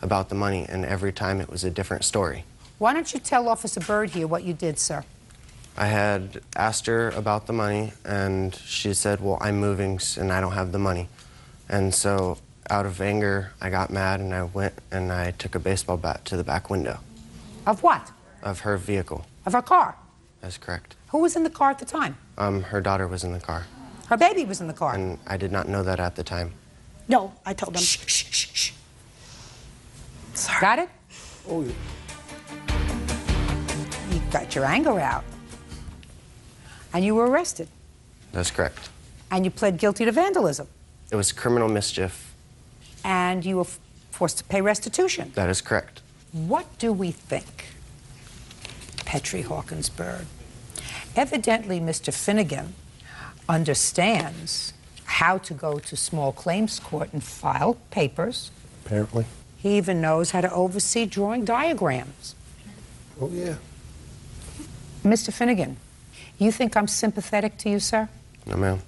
about the money, and every time it was a different story. Why don't you tell Officer Bird here what you did, sir? I had asked her about the money, and she said, well, I'm moving, and I don't have the money. And so, out of anger, I got mad, and I went and I took a baseball bat to the back window. Of what? Of her vehicle. Of her car? That's correct. Who was in the car at the time? Her daughter was in the car. Her baby was in the car? And I did not know that at the time. No, I told them. Shh, shh, shh, shh. Sorry. Got it? Oh, yeah. You got your anger out. And you were arrested. That's correct. And you pled guilty to vandalism. It was criminal mischief. And you were forced to pay restitution. That is correct. What do we think, Petrie Hawkins Bird? Evidently, Mr. Finnegan understands how to go to small claims court and file papers. Apparently. He even knows how to oversee drawing diagrams. Oh, yeah. Mr. Finnegan, you think I'm sympathetic to you, sir? No, ma'am.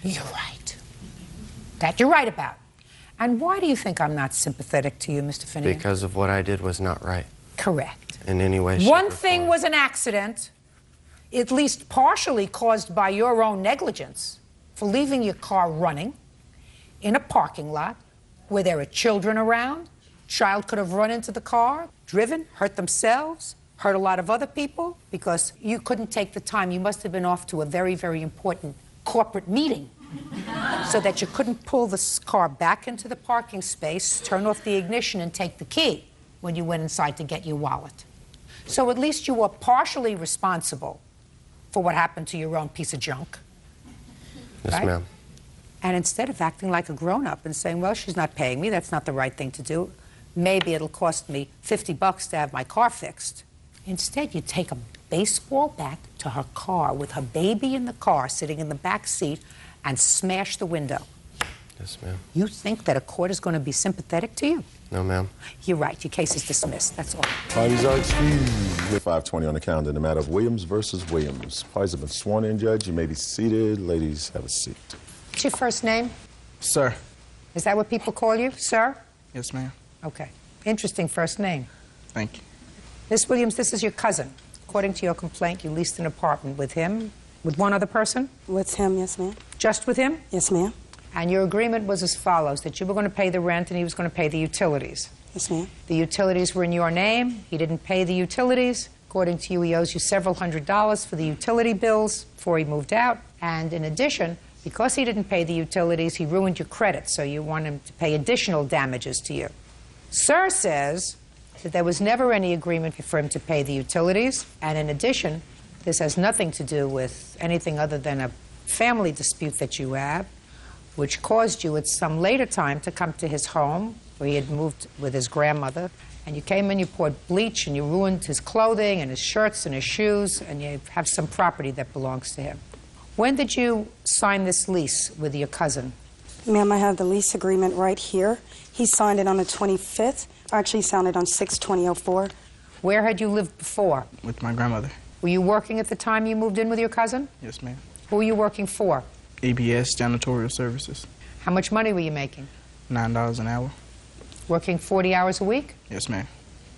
You're right. That you're right about. And why do you think I'm not sympathetic to you, Mr. Finnegan? Because of what I did was not right. Correct. In any way, shape, One or thing form. was an accident, at least partially caused by your own negligence for leaving your car running in a parking lot where there are children around. Child could have run into the car, driven, hurt themselves, hurt a lot of other people because you couldn't take the time. You must have been off to a very, very important corporate meeting so that you couldn't pull the car back into the parking space, turn off the ignition, and take the key when you went inside to get your wallet. So at least you were partially responsible for what happened to your own piece of junk. Yes, right? ma'am. And instead of acting like a grown-up and saying, well, she's not paying me, that's not the right thing to do, maybe it'll cost me $50 to have my car fixed. Instead, you take a baseball bat to her car with her baby in the car sitting in the back seat and smash the window. Yes, ma'am. You think that a court is going to be sympathetic to you? No, ma'am. You're right. Your case is dismissed. That's all. Parties are excused. 5:20 on the calendar. The matter of Williams versus Williams. Parties have been sworn in, Judge. You may be seated. Ladies, have a seat. What's your first name? Sir. Is that what people call you, sir? Yes, ma'am. Okay. Interesting first name. Thank you. Miss Williams, this is your cousin. According to your complaint, you leased an apartment with him, with one other person? With him, yes, ma'am. Just with him? Yes, ma'am. And your agreement was as follows, that you were going to pay the rent and he was going to pay the utilities. Yes, ma'am. The utilities were in your name. He didn't pay the utilities. According to you, he owes you several $100s for the utility bills before he moved out. And in addition, because he didn't pay the utilities, he ruined your credit, so you want him to pay additional damages to you. Sir says that there was never any agreement for him to pay the utilities, and in addition, this has nothing to do with anything other than a family dispute that you have, which caused you at some later time to come to his home, where he had moved with his grandmother, and you came in, you poured bleach, and you ruined his clothing and his shirts and his shoes, and you have some property that belongs to him. When did you sign this lease with your cousin? Ma'am, I have the lease agreement right here. He signed it on the 25th. Actually, he signed it on 6/20/04. Where had you lived before? With my grandmother. Were you working at the time you moved in with your cousin? Yes, ma'am. Who were you working for? EBS Janitorial Services. How much money were you making? $9 an hour. Working 40 hours a week? Yes, ma'am.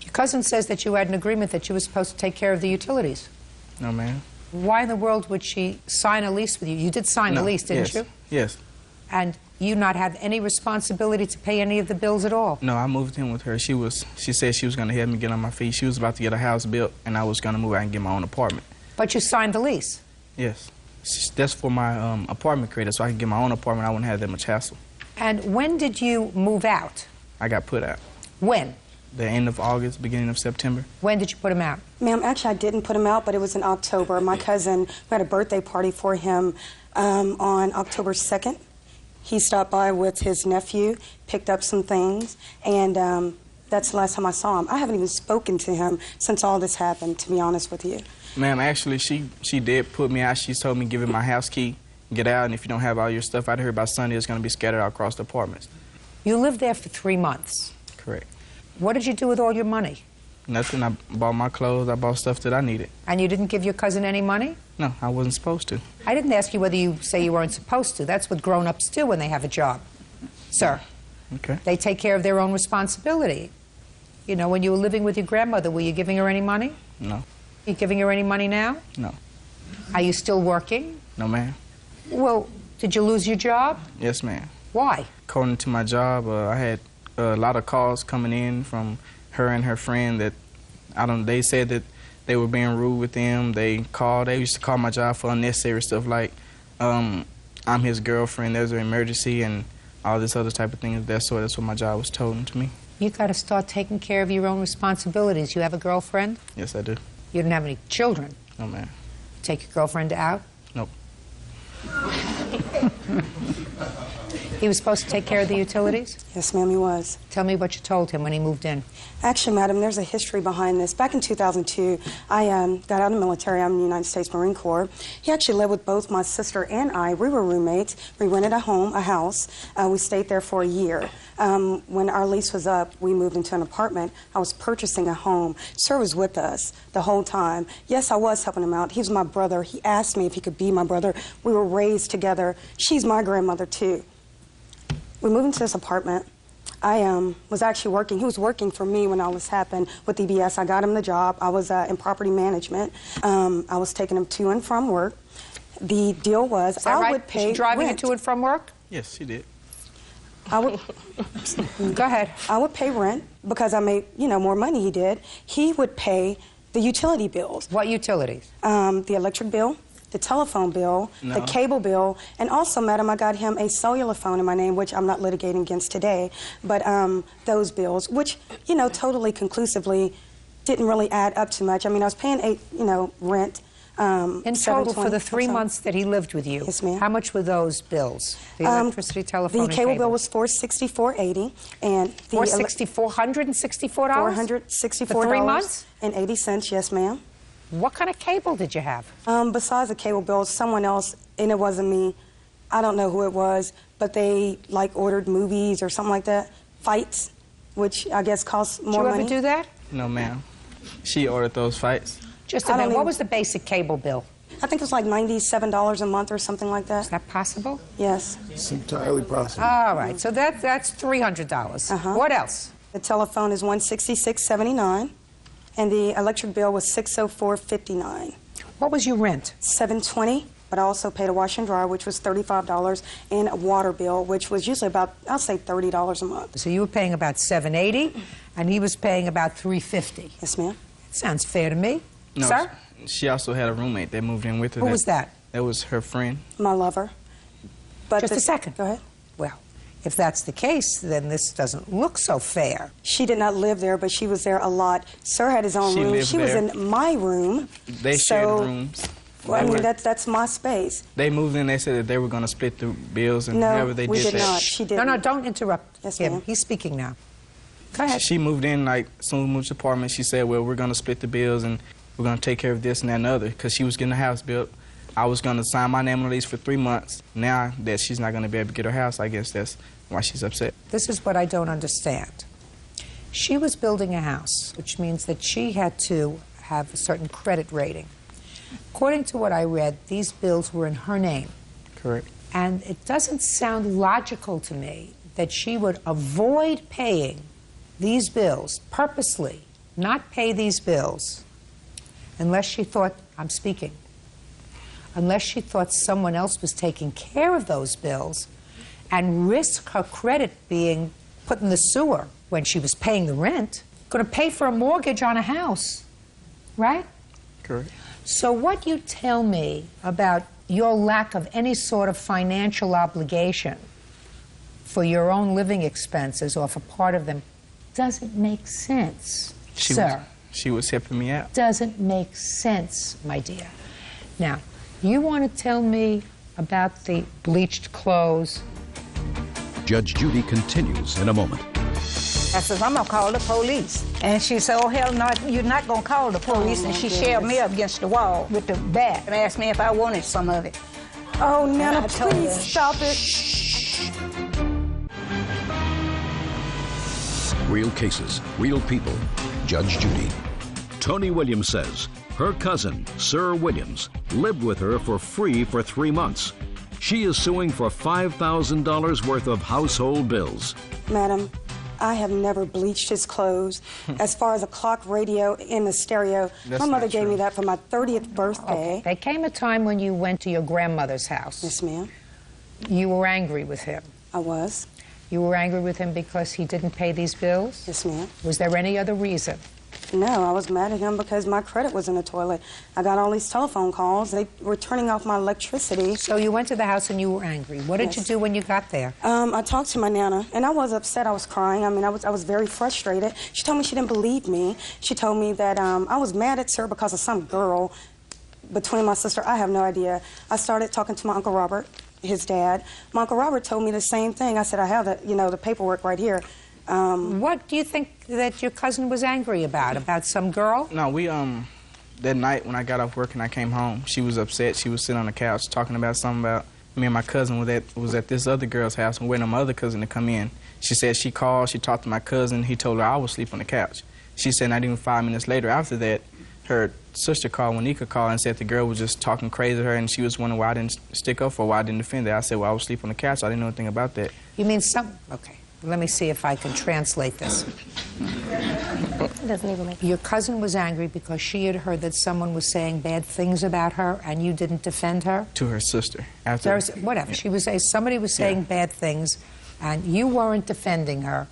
Your cousin says that you had an agreement that you were supposed to take care of the utilities. No, ma'am. Why in the world would she sign a lease with you? You did sign a lease, didn't you? Yes. And you not have any responsibility to pay any of the bills at all? No, I moved in with her. She said she was going to help me get on my feet. She was about to get a house built, and I was going to move out and get my own apartment. But you signed the lease? Yes. That's for my apartment credit, so I can get my own apartment. I wouldn't have that much hassle. And when did you move out? I got put out. When? The end of August, beginning of September. When did you put him out? Ma'am, actually, I didn't put him out, but it was in October. My cousin, we had a birthday party for him on October 2nd. He stopped by with his nephew, picked up some things, and that's the last time I saw him. I haven't even spoken to him since all this happened, to be honest with you. Ma'am, actually, she did put me out. She told me, give him my house key, get out, and if you don't have all your stuff out here by Sunday, it's going to be scattered out across the apartments. You lived there for 3 months. Correct. What did you do with all your money? Nothing. I bought my clothes. I bought stuff that I needed. And you didn't give your cousin any money? No, I wasn't supposed to. I didn't ask you whether you say you weren't supposed to. That's what grown-ups do when they have a job. Sir. Okay. They take care of their own responsibility. You know, when you were living with your grandmother, were you giving her any money? No. You giving her any money now? No. Are you still working? No, ma'am. Well, did you lose your job? Yes, ma'am. Why? According to my job, I had a lot of calls coming in from her and her friend that they said that they were being rude with them. They used to call my job for unnecessary stuff like, I'm his girlfriend, there's an emergency, and all this other type of thing of that sort. That's what my job was told to me. You got to start taking care of your own responsibilities. You have a girlfriend? Yes, I do. You don't have any children? No, ma'am. Take your girlfriend out? Nope. He was supposed to take care of the utilities? Yes, ma'am, he was. Tell me what you told him when he moved in. Actually, madam, there's a history behind this. Back in 2002, I got out of the military. I'm in the United States Marine Corps. He actually lived with both my sister and I. We were roommates. We rented a house. We stayed there for a year. When our lease was up, we moved into an apartment. I was purchasing a home. Sir was with us the whole time. Yes, I was helping him out. He was my brother. He asked me if he could be my brother. We were raised together. She's my grandmother, too. We moved into this apartment. I was actually working. He was working for me when all this happened with EBS. I got him the job. I was in property management. I was taking him to and from work. The deal was I would pay Was she driving rent. you to and from work? Yes, she did. I would Go ahead. I would pay rent because I made, more money he did. He would pay the utility bills. What utilities? The electric bill, the telephone bill, the cable bill, and also, madam, I got him a cellular phone in my name, which I'm not litigating against today, but those bills, which, totally conclusively didn't really add up too much. I mean, I was paying rent. In total, for the 3 months that he lived with you, yes, ma'am. How much were those bills? The electricity, telephone, the and cable bill was $464.80, and the $464? $464 For 3 months? and 80 cents. Yes, ma'am. What kind of cable did you have? Besides the cable bill, someone else, and it wasn't me. I don't know who it was, but they ordered movies or something like that. Fights, which I guess costs more money. Did you ever do that? No, ma'am. She ordered those fights. Just a minute. What was the basic cable bill? I think it was like $97 a month or something like that. Is that possible? Yes. It's entirely possible. All right, so that's $300. What else? The telephone is $166.79, and the electric bill was $604.59. What was your rent? $720, but I also paid a wash and dryer, which was $35, and a water bill, which was usually about, I'll say, $30 a month. So you were paying about $780, and he was paying about $350. Yes, ma'am. Sounds fair to me. No, Sir? She also had a roommate that moved in with her. Who was that? That was her friend. My lover. But Just a second. Go ahead. Well, if that's the case, then this doesn't look so fair. She did not live there, but she was there a lot. Sir had his own room. She was in my room. They shared rooms. Well, I mean, that's my space. They moved in, they said that they were going to split the bills, and No, whenever they we did did that. not. She didn't. No, don't interrupt him. ma'am. He's speaking now. Go ahead. She moved in, like, as soon as we moved to the apartment, she said, well, we're going to split the bills, and we're going to take care of this and that and the other, because she was getting a house built. I was going to sign my name on the lease for 3 months. Now that she's not going to be able to get her house, I guess that's why she's upset. This is what I don't understand. She was building a house, which means that she had to have a certain credit rating. According to what I read, these bills were in her name. Correct. And it doesn't sound logical to me that she would avoid paying these bills purposely, not pay these bills, unless she thought, I'm speaking, unless she thought someone else was taking care of those bills and risk her credit being put in the sewer when she was paying the rent, going to pay for a mortgage on a house, right? Correct. So what you tell me about your lack of any sort of financial obligation for your own living expenses or for part of them doesn't make sense, sir. She was helping me out. Doesn't make sense, my dear. Now, you want to tell me about the bleached clothes? Judge Judy continues in a moment. I says, I'm gonna call the police. And she said, oh, hell no, you're not gonna call the police. And she shoved me up against the wall with the bat and asked me if I wanted some of it. Oh, Nana, I told please her, stop it. Real cases, real people. Judge Judy. Tony Williams says her cousin, Sir Williams, lived with her for free for 3 months. She is suing for $5,000 worth of household bills. Madam, I have never bleached his clothes. As far as a clock, radio, and the stereo, That's my mother not gave true. me that for my 30th birthday. Okay. There came a time when you went to your grandmother's house. Yes, ma'am. You were angry with him. I was. You were angry with him because he didn't pay these bills? Yes, ma'am. Was there any other reason? No, I was mad at him because my credit was in the toilet. I got all these telephone calls. They were turning off my electricity. So you went to the house and you were angry. What did you do when you got there? I talked to my Nana, and I was upset. I was crying. I mean, I was very frustrated. She told me she didn't believe me. She told me that I was mad at her because of some girl between my sister. I have no idea. I started talking to my Uncle Robert, his dad. My Uncle Robert told me the same thing. I said, I have the paperwork right here. What do you think that your cousin was angry about? About some girl? No, we, that night when I got off work and I came home, she was upset. She was sitting on the couch talking about something about me and my cousin was at this other girl's house and waiting on my other cousin to come in. She said she called, she talked to my cousin, he told her I was asleep on the couch. She said not even 5 minutes later after that, her sister called, Wanika called, and said the girl was just talking crazy to her and she was wondering why I didn't stick up for her, why I didn't defend her. I said, well, I was asleep on the couch, I didn't know anything about that. You mean okay. Let me see if I can translate this. Doesn't even make sense. Your cousin was angry because she had heard that someone was saying bad things about her and you didn't defend her? To her sister. Whatever. She was somebody was saying bad things and you weren't defending her.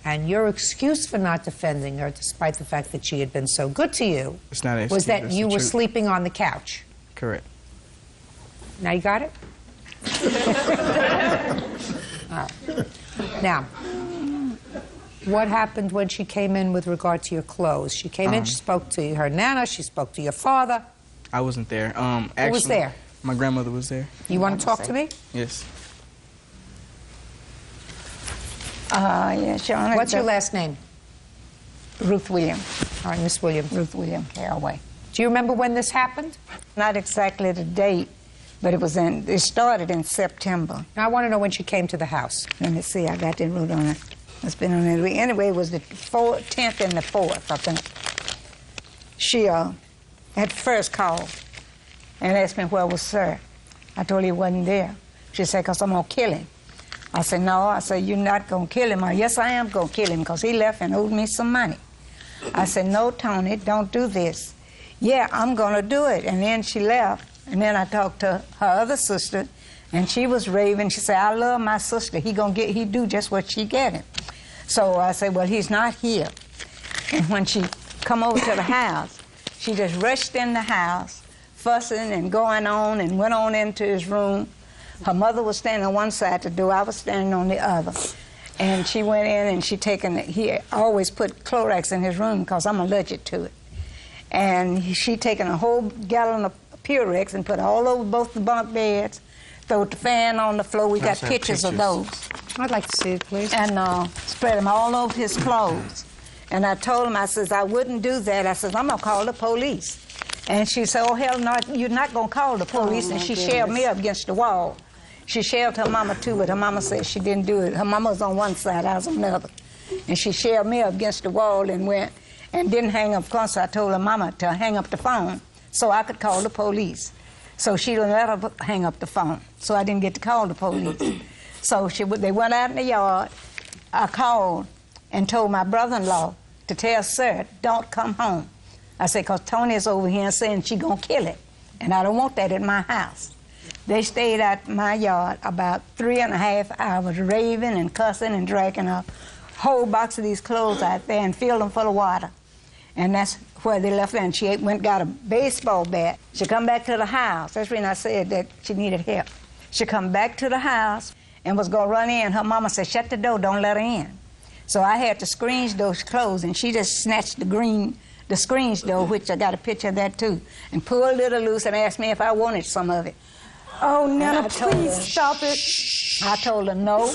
And your excuse for not defending her, despite the fact that she had been so good to you, It's not an was excuse, that that's you the were truth. sleeping on the couch. Correct. Now you got it? All right. Now, what happened when she came in with regard to your clothes? She came in, she spoke to her Nana, she spoke to your father. I wasn't there. Actually, Who was there? My grandmother was there. You want to talk to me? Yes. Yes, Your Honor. What's your last name? Ruth Williams. All right, Miss Williams. Ruth Williams, Caraway. Do you remember when this happened? Not exactly the date, but it started in September. Now, I want to know when she came to the house. Let me see, I got that root on it. It's been on it. Anyway, it was the 10th and the 4th, I think. She had first called and asked me where was Sir. I told her he wasn't there. She said, because I'm going to kill him. I said, no. I said, you're not going to kill him. Yes, I am going to kill him because he left and owed me some money. I said, no, Tony, don't do this. Yeah, I'm going to do it. And then she left. And then I talked to her other sister, and she was raving. She said, I love my sister. He do just what she get him. So I said, well, he's not here. And when she come over to the house, she just rushed in the house, fussing and going on, and went on into his room. Her mother was standing on one side of the door, I was standing on the other. And she went in and he always put Clorox in his room because I'm allergic to it. And she taken a whole gallon of Purex and put all over both the bunk beds, throw the fan on the floor. We got pictures of those. I'd like to see it, please. And spread them all over his clothes. And I told him, I says, I wouldn't do that. I says, I'm going to call the police. And she said, oh, hell no, you're not going to call the police. And she shoved me up against the wall. She shoved her mama, too, but her mama said she didn't do it. Her mama was on one side, I was on the other. And she shoved me up against the wall and went and didn't hang up the phone. So I told her mama to hang up the phone so I could call the police. So she didn't let her hang up the phone. So I didn't get to call the police. So they went out in the yard. I called and told my brother-in-law to tell Sir, don't come home. I said, because Tony's over here saying she gonna kill it, and I don't want that in my house. They stayed at my yard about 3.5 hours, raving and cussing and dragging a whole box of these clothes out there and filled them full of water. And that's where they left her, and she went and got a baseball bat. She come back to the house. That's when I said that she needed help. She come back to the house and was gonna run in. Her mama said, shut the door, don't let her in. So I had to screen those clothes, and she just snatched the screens door, which I got a picture of that too, and pulled it loose and asked me if I wanted some of it. Oh, Nana, please stop it. I told her no,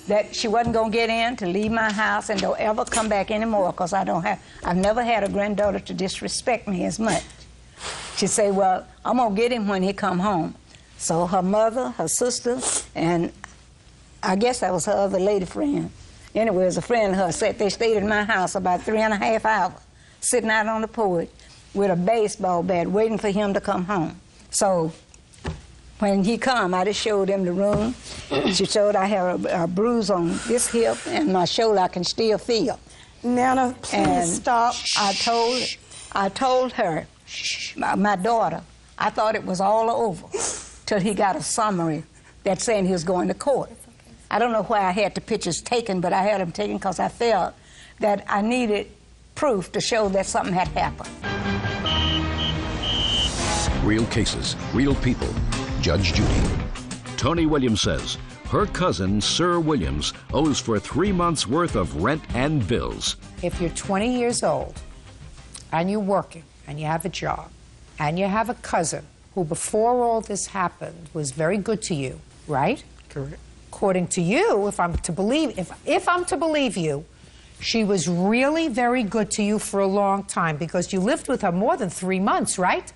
that she wasn't going to get in, to leave my house, and don't ever come back anymore, because I've never had a granddaughter to disrespect me as much. She said, well, I'm going to get him when he come home. So her mother, her sister, and I guess that was her other lady friend. Anyway, it was a friend of hers. They stayed in my house about 3.5 hours, sitting out on the porch with a baseball bat, waiting for him to come home. So when he come, I just showed him the room. She showed I have a bruise on this hip, and my shoulder I can still feel. Nana, please stop. I told her, my daughter, I thought it was all over till he got a summary that saying he was going to court. I don't know why I had the pictures taken, but I had them taken because I felt that I needed proof to show that something had happened. Real cases, real people. Judge Judy. Tony Williams says her cousin, Sir Williams, owes for 3 months' worth of rent and bills. If you're 20 years old and you're working and you have a job and you have a cousin who before all this happened was very good to you, right? Correct. According to you, if I'm to believe you, she was really very good to you for a long time because you lived with her more than 3 months, right?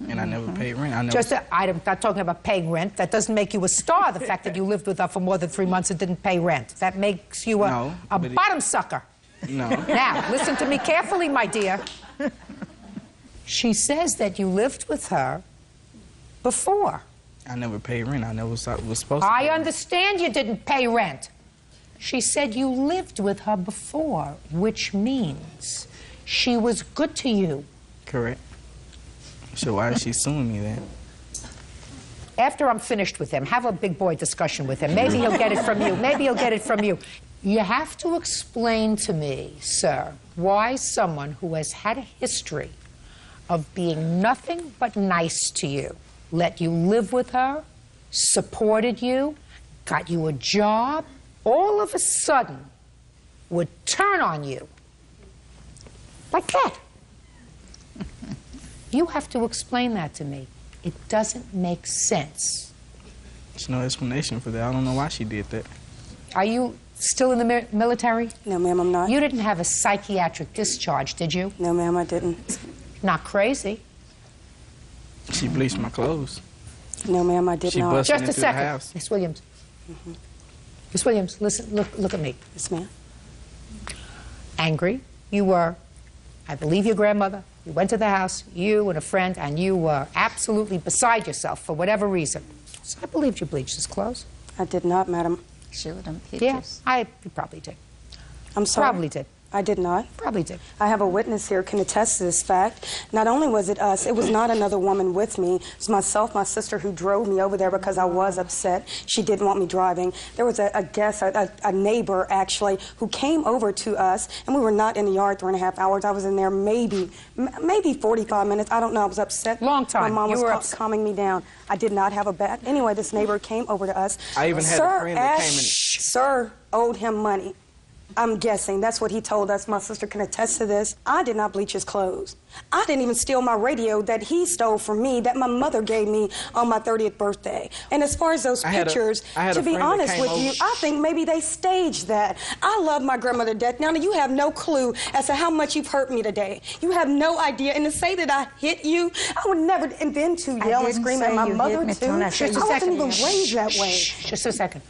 And I never paid rent. I'm not talking about paying rent. That doesn't make you a star, the fact that you lived with her for more than 3 months and didn't pay rent. That makes you a bottom sucker. No. Now, listen to me carefully, my dear. She says that you lived with her before. I never paid rent. I never was supposed to. I understand you didn't pay rent. She said you lived with her before, which means she was good to you. Correct. So why is she suing me then? After I'm finished with him, have a big boy discussion with him. Maybe he'll get it from you. Maybe he'll get it from you. You have to explain to me, sir, why someone who has had a history of being nothing but nice to you, let you live with her, supported you, got you a job, all of a sudden would turn on you like that. You have to explain that to me. It doesn't make sense. There's no explanation for that. I don't know why she did that. Are you still in the military? No, ma'am, I'm not. You didn't have a psychiatric discharge, did you? No, ma'am, I didn't. Not crazy. She bleached my clothes. No, ma'am, I did not. Just a second. Miss Williams. Miss Williams, listen, look at me. Yes, ma'am. Angry. You were, I believe, your grandmother. You went to the house, you and a friend, and you were absolutely beside yourself for whatever reason. So I believed you bleached his clothes. I did not, madam. Showed them pictures. Yeah, you probably did. I'm sorry. Probably did. I did not. Probably did. I have a witness here can attest to this fact. Not only was it us, it was not another woman with me. It was myself, my sister, who drove me over there because I was upset. She didn't want me driving. There was a guest, a neighbor, actually, who came over to us, and we were not in the yard 3.5 hours. I was in there maybe 45 minutes. I don't know. I was upset. Long time. My mom was calming me down. I did not have a bat. Anyway, this neighbor came over to us. I even had a friend that came in. Sir owed him money. I'm guessing. That's what he told us. My sister can attest to this. I did not bleach his clothes. I didn't even steal my radio that he stole from me, that my mother gave me on my 30th birthday. And as far as those pictures, to be honest with you, I think maybe they staged that. I love my grandmother to death. Now, you have no clue as to how much you've hurt me today. You have no idea. And to say that I hit you, I would never intend to yell and scream at my mother, too. I wasn't even raised that way. Just a second.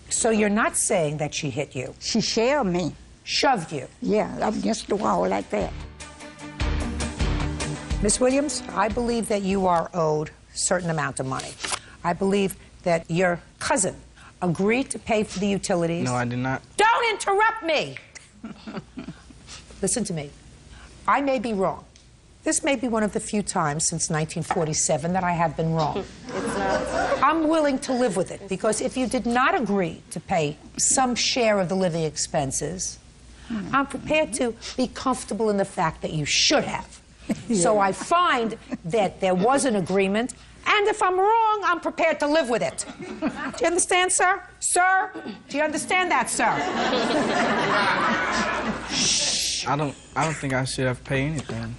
So you're not saying that she hit you? She shoved me. Shoved you? Yeah, up against the wall like that. Miss Williams, I believe that you are owed a certain amount of money. I believe that your cousin agreed to pay for the utilities. No, I did not. Don't interrupt me! Listen to me. I may be wrong. This may be one of the few times since 1947 that I have been wrong. It's not. I'm willing to live with it, because if you did not agree to pay some share of the living expenses, I'm prepared to be comfortable in the fact that you should have. So I find that there was an agreement, and if I'm wrong, I'm prepared to live with it. Do you understand, sir? Sir, do you understand that, sir? I don't think I should have paid anything.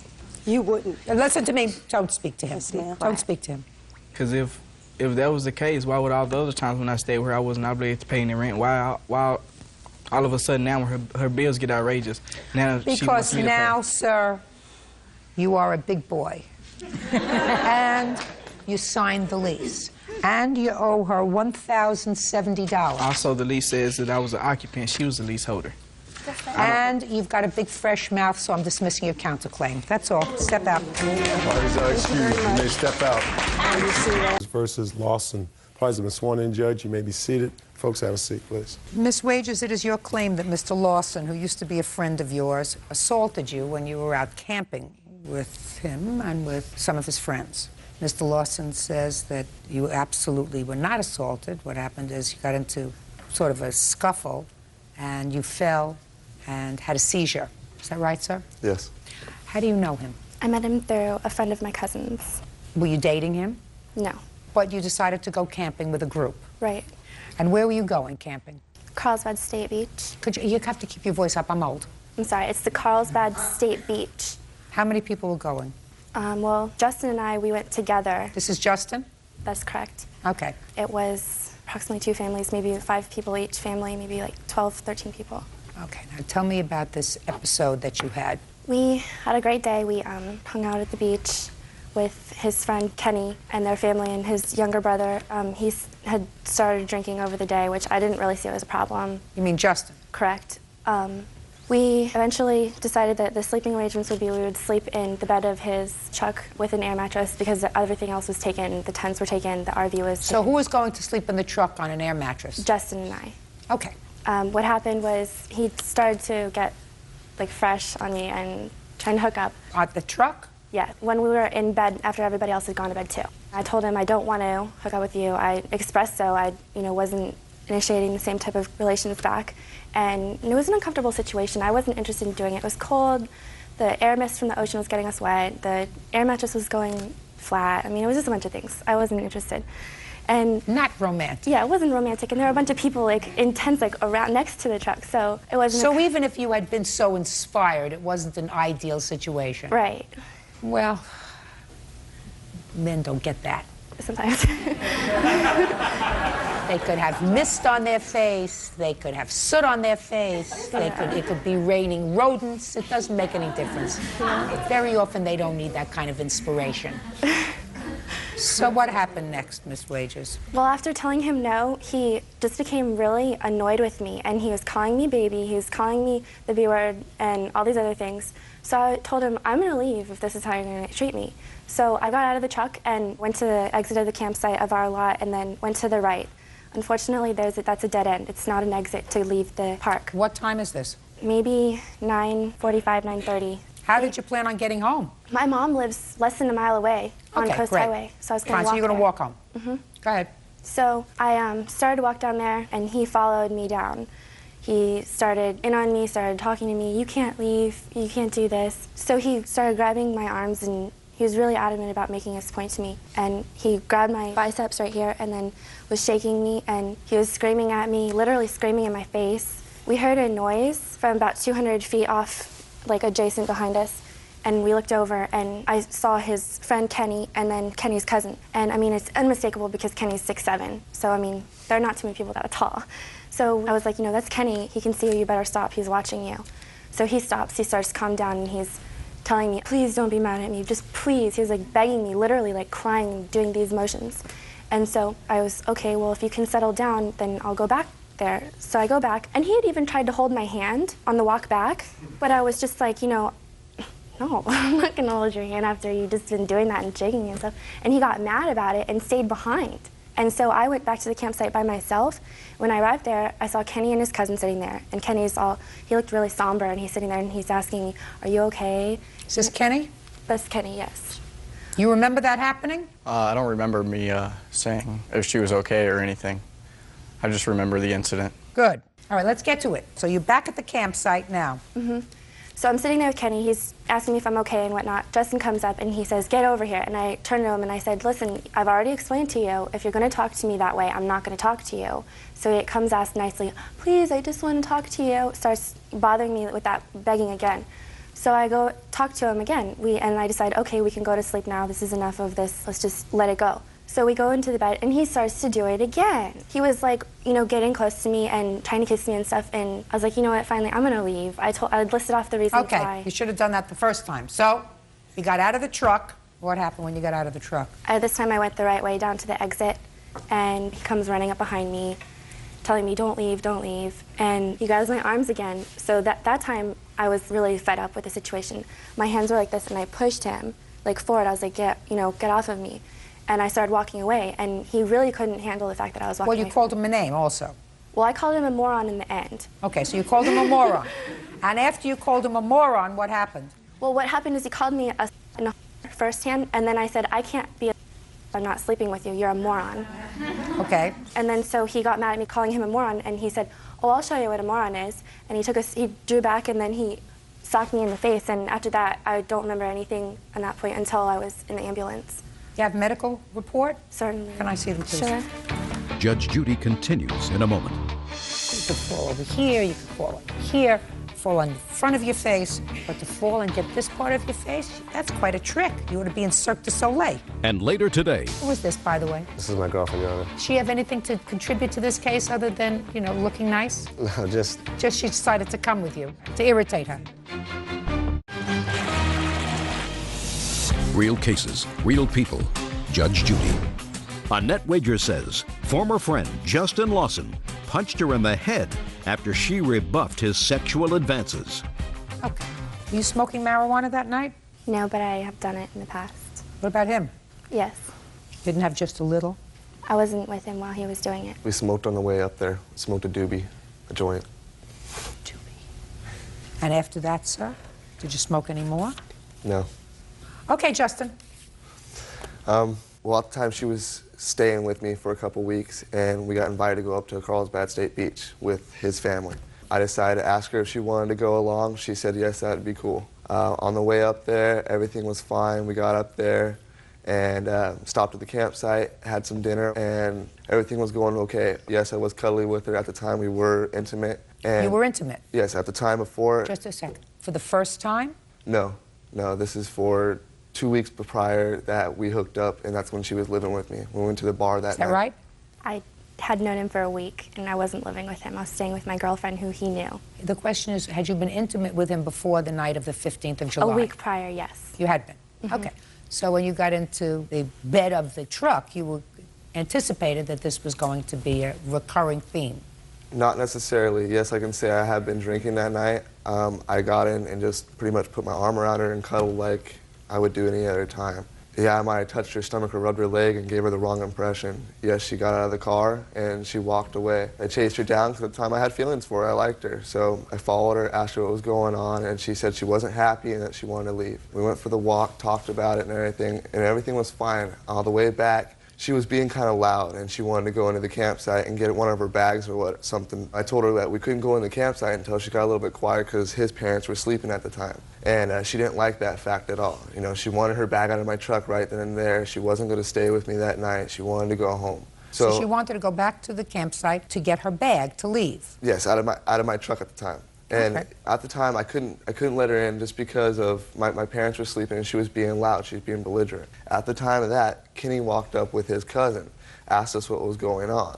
You wouldn't. Listen to me. Don't speak to him. Don't speak to him. Because if that was the case, why would all the other times when I stayed with her, I wasn't obligated to pay any rent? Why all of a sudden now when her bills get outrageous, now she wants Because me to now, pay? sir, you are a big boy. And you signed the lease. And you owe her $1,070. Also, the lease says that I was an occupant. She was the leaseholder. And you've got a big fresh mouth, so I'm dismissing your counterclaim. That's all. Step out. Parties are excused. You may step out. Versus Lawson. Parties have been sworn in, Judge. You may be seated. Folks, have a seat, please. Miss Wages, it is your claim that Mr. Lawson, who used to be a friend of yours, assaulted you when you were out camping with him and with some of his friends. Mr. Lawson says that you absolutely were not assaulted. What happened is you got into sort of a scuffle and you fell and had a seizure. Is that right, sir? Yes. How do you know him? I met him through a friend of my cousin's. Were you dating him? No. But you decided to go camping with a group. Right. And where were you going camping? Carlsbad State Beach. You have to keep your voice up. I'm old. I'm sorry, it's the Carlsbad State Beach. How many people were going? Well, Justin and I, we went together. This is Justin? That's correct. Okay. It was approximately 2 families, maybe 5 people each family, maybe like 12, 13 people. Okay, now tell me about this episode that you had. We had a great day. We hung out at the beach with his friend Kenny and their family, and his younger brother. He had started drinking over the day, which I didn't really see as a problem. You mean Justin? Correct. We eventually decided that the sleeping arrangements would be we would sleep in the bed of his truck with an air mattress because everything else was taken. The tents were taken, the RV was taken. So who was going to sleep in the truck on an air mattress? Justin and I. Okay. What happened was he started to get like fresh on me and trying to hook up. At the truck? Yeah, when we were in bed after everybody else had gone to bed too. I told him I don't want to hook up with you. I expressed so I wasn't initiating the same type of relations back. And it was an uncomfortable situation. I wasn't interested in doing it. It was cold. The air mist from the ocean was getting us wet. The air mattress was going flat. I mean, it was just a bunch of things. I wasn't interested. And not romantic. Yeah, it wasn't romantic. And there were a bunch of people like in tents like around next to the truck. So it wasn't. So even if you had been so inspired, it wasn't an ideal situation. Right. Well, men don't get that. Sometimes. They could have mist on their face. They could have soot on their face. It could be raining rodents. It doesn't make any difference. Yeah. Very often they don't need that kind of inspiration. So what happened next, Miss Wages? Well, after telling him no, he just became really annoyed with me, and he was calling me baby, he was calling me the B word, and all these other things. So I told him, I'm going to leave if this is how you're going to treat me. So I got out of the truck and went to the exit of the campsite of our lot and then went to the right. Unfortunately, that's a dead end. It's not an exit to leave the park. What time is this? Maybe 9:45, 9:30. How did you plan on getting home? My mom lives less than a mile away on Coast great. Highway, so I was going to walk So you're going to walk home? Mm-hmm. Go ahead. So I started to walk down there, and he followed me down. He started in on me, started talking to me, you can't leave, you can't do this. So he started grabbing my arms, and he was really adamant about making his point to me. And he grabbed my biceps right here and then was shaking me, and he was screaming at me, literally screaming in my face. We heard a noise from about 200 feet off, like adjacent behind us. And we looked over, and I saw his friend Kenny and then Kenny's cousin. And I mean, it's unmistakable because Kenny's 6'7". So I mean, there are not too many people that are tall. So I was like, you know, that's Kenny. He can see you. You better stop. He's watching you. So he stops. He starts to calm down, and he's telling me, please don't be mad at me. Just please. He was like begging me, literally like crying and doing these motions. And so I was, okay, well, if you can settle down, then I'll go back there. So I go back, and he had even tried to hold my hand on the walk back. But I was just like, you know, no, I'm not gonna hold your hand after you've just been doing that and shaking and stuff. And he got mad about it and stayed behind. And so I went back to the campsite by myself. When I arrived there, I saw Kenny and his cousin sitting there. And he looked really somber, and he's sitting there and he's asking me, are you okay? Is this Kenny? That's Kenny, yes. You remember that happening? I don't remember me saying if she was okay or anything. I just remember the incident. Good. All right, let's get to it. So you're back at the campsite now. Mm-hmm. So I'm sitting there with Kenny. He's asking me if I'm okay and whatnot. Justin comes up and he says, get over here. And I turned to him and I said, listen, I've already explained to you, if you're going to talk to me that way, I'm not going to talk to you. So he comes, asks nicely, please, I just want to talk to you. Starts bothering me with that begging again. So I go talk to him again. And I decide, okay, we can go to sleep now. This is enough of this. Let's just let it go. So we go into the bed, and he starts to do it again. He was like, you know, getting close to me and trying to kiss me and stuff, and I was like, you know what, finally, I'm gonna leave. I listed off the reasons why. Okay, you should have done that the first time. So, you got out of the truck. What happened when you got out of the truck? This time I went the right way down to the exit, and he comes running up behind me, telling me, don't leave, don't leave. And he grabs my arms again. So that time, I was really fed up with the situation. My hands were like this, and I pushed him, like, forward. I was like, get off of me. And I started walking away, and he really couldn't handle the fact that I was walking away. Well, you called him a name also. Well, I called him a moron in the end. Okay, so you called him a moron. And after you called him a moron, what happened? Well, what happened is he called me a firsthand, and then I said, I can't be a I'm not sleeping with you, you're a moron. Okay. And then so he got mad at me calling him a moron, and he said, oh, I'll show you what a moron is. And he drew back, and then he socked me in the face, and after that, I don't remember anything at that point until I was in the ambulance. You have medical report? Certainly. Can I see them, please? Sure. Judge Judy continues in a moment. You could fall over here, you could fall over here, fall on the front of your face, but to fall and get this part of your face, that's quite a trick. You ought to be in Cirque du Soleil. And later today. Who is this, by the way? This is my girlfriend, Your Honor. Does she have anything to contribute to this case other than, you know, looking nice? No, just she decided to come with you, to irritate her. Real cases, real people. Judge Judy. Annette Wager says former friend Justin Lawson punched her in the head after she rebuffed his sexual advances. Okay. Were you smoking marijuana that night? No, but I have done it in the past. What about him? Yes. Didn't have just a little? I wasn't with him while he was doing it. We smoked on the way up there. Smoked a doobie, a joint. And after that, sir, did you smoke any more? No. Okay, Justin. Well, at the time she was staying with me for a couple weeks, and we got invited to go up to Carlsbad State Beach with his family. I decided to ask her if she wanted to go along. She said yes, that would be cool. On the way up there, everything was fine. We got up there and stopped at the campsite, had some dinner, and everything was going okay. Yes, I was cuddly with her. At the time, we were intimate. And you were intimate? Yes, at the time before. Just a second. For the first time? No, this is for 2 weeks prior that we hooked up, and that's when she was living with me. We went to the bar that night. Is that right? I had known him for a week, and I wasn't living with him. I was staying with my girlfriend who he knew. The question is, had you been intimate with him before the night of the 15th of July? A week prior, yes. You had been? Mm-hmm. Okay. So when you got into the bed of the truck, you were anticipated that this was going to be a recurring theme? Not necessarily. Yes, I can say I had been drinking that night. I got in and just pretty much put my arm around her and cuddled like I would do any other time. Yeah, I might have touched her stomach or rubbed her leg and gave her the wrong impression. Yes, she got out of the car and she walked away. I chased her down because at the time I had feelings for her. I liked her. So I followed her, asked her what was going on, and she said she wasn't happy and that she wanted to leave. We went for the walk, talked about it and everything was fine. All the way back, she was being kind of loud, and she wanted to go into the campsite and get one of her bags or something. I told her that we couldn't go in the campsite until she got a little bit quiet because his parents were sleeping at the time. And she didn't like that fact at all. You know, she wanted her bag out of my truck right then and there. She wasn't going to stay with me that night. She wanted to go home. So she wanted to go back to the campsite to get her bag to leave. Yes, out of my truck at the time. And at the time, I couldn't let her in just because of my parents were sleeping and she was being loud. She was being belligerent. At the time of that, Kenny walked up with his cousin, asked us what was going on.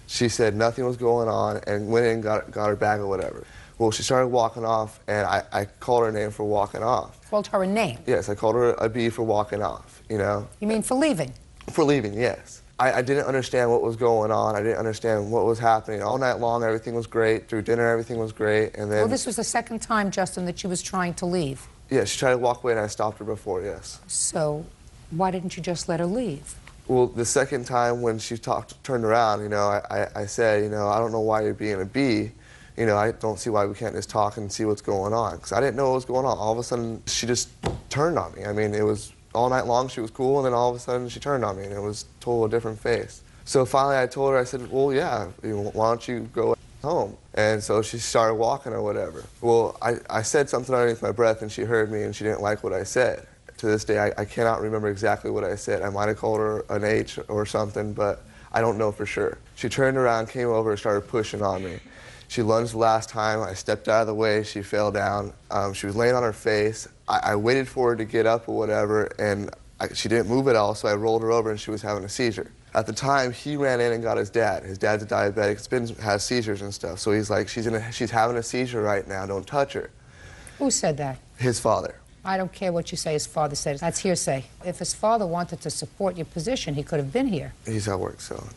She said nothing was going on and went in and got her bag or whatever. Well, she started walking off, and I called her name for walking off. Called her a name? Yes, I called her a B for walking off, you know. You mean for leaving? For leaving, yes. I didn't understand what was going on. I didn't understand what was happening. All night long, everything was great. Through dinner, everything was great. And then... Well, this was the second time, Justin, that she was trying to leave. Yeah, she tried to walk away, and I stopped her before, yes. So why didn't you just let her leave? Well, the second time when she turned around, you know, I said, you know, I don't know why you're being a B. You know, I don't see why we can't just talk and see what's going on. Because I didn't know what was going on. All of a sudden, she just turned on me. I mean, it was... All night long, she was cool, and then all of a sudden, she turned on me, and it was totally a different face. So finally, I told her, I said, well, yeah, why don't you go home? And so she started walking or whatever. Well, I said something underneath my breath, and she heard me, and she didn't like what I said. To this day, I cannot remember exactly what I said. I might have called her an H or something, but I don't know for sure. She turned around, came over, and started pushing on me. She lunged the last time. I stepped out of the way. She fell down. She was laying on her face. I waited for her to get up or whatever, and she didn't move at all, so I rolled her over, and she was having a seizure. At the time, he ran in and got his dad. His dad's a diabetic, has seizures and stuff. So he's like, she's having a seizure right now. Don't touch her. Who said that? His father. I don't care what you say his father said. That's hearsay. If his father wanted to support your position, he could have been here. He's at work, so...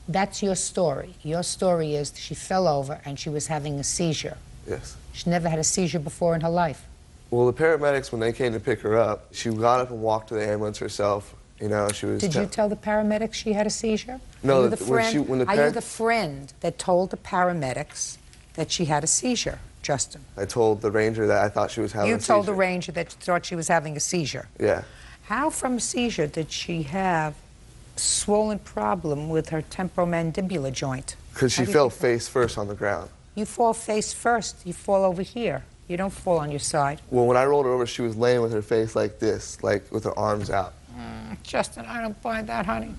That's your story. Your story is she fell over and she was having a seizure. Yes. She never had a seizure before in her life. Well, the paramedics, when they came to pick her up, she got up and walked to the ambulance herself. You know, she was... Did you tell the paramedics she had a seizure? No, are you the friend that told the paramedics that she had a seizure, Justin? I told the ranger that I thought she was having a seizure. You told the ranger that you thought she was having a seizure? Yeah. How from a seizure did she have a swollen problem with her temporomandibular joint? Because she fell face first on the ground. You fall face first. You fall over here. You don't fall on your side. Well, when I rolled her over, she was laying with her face like this, like with her arms out. Justin, I don't buy that, honey.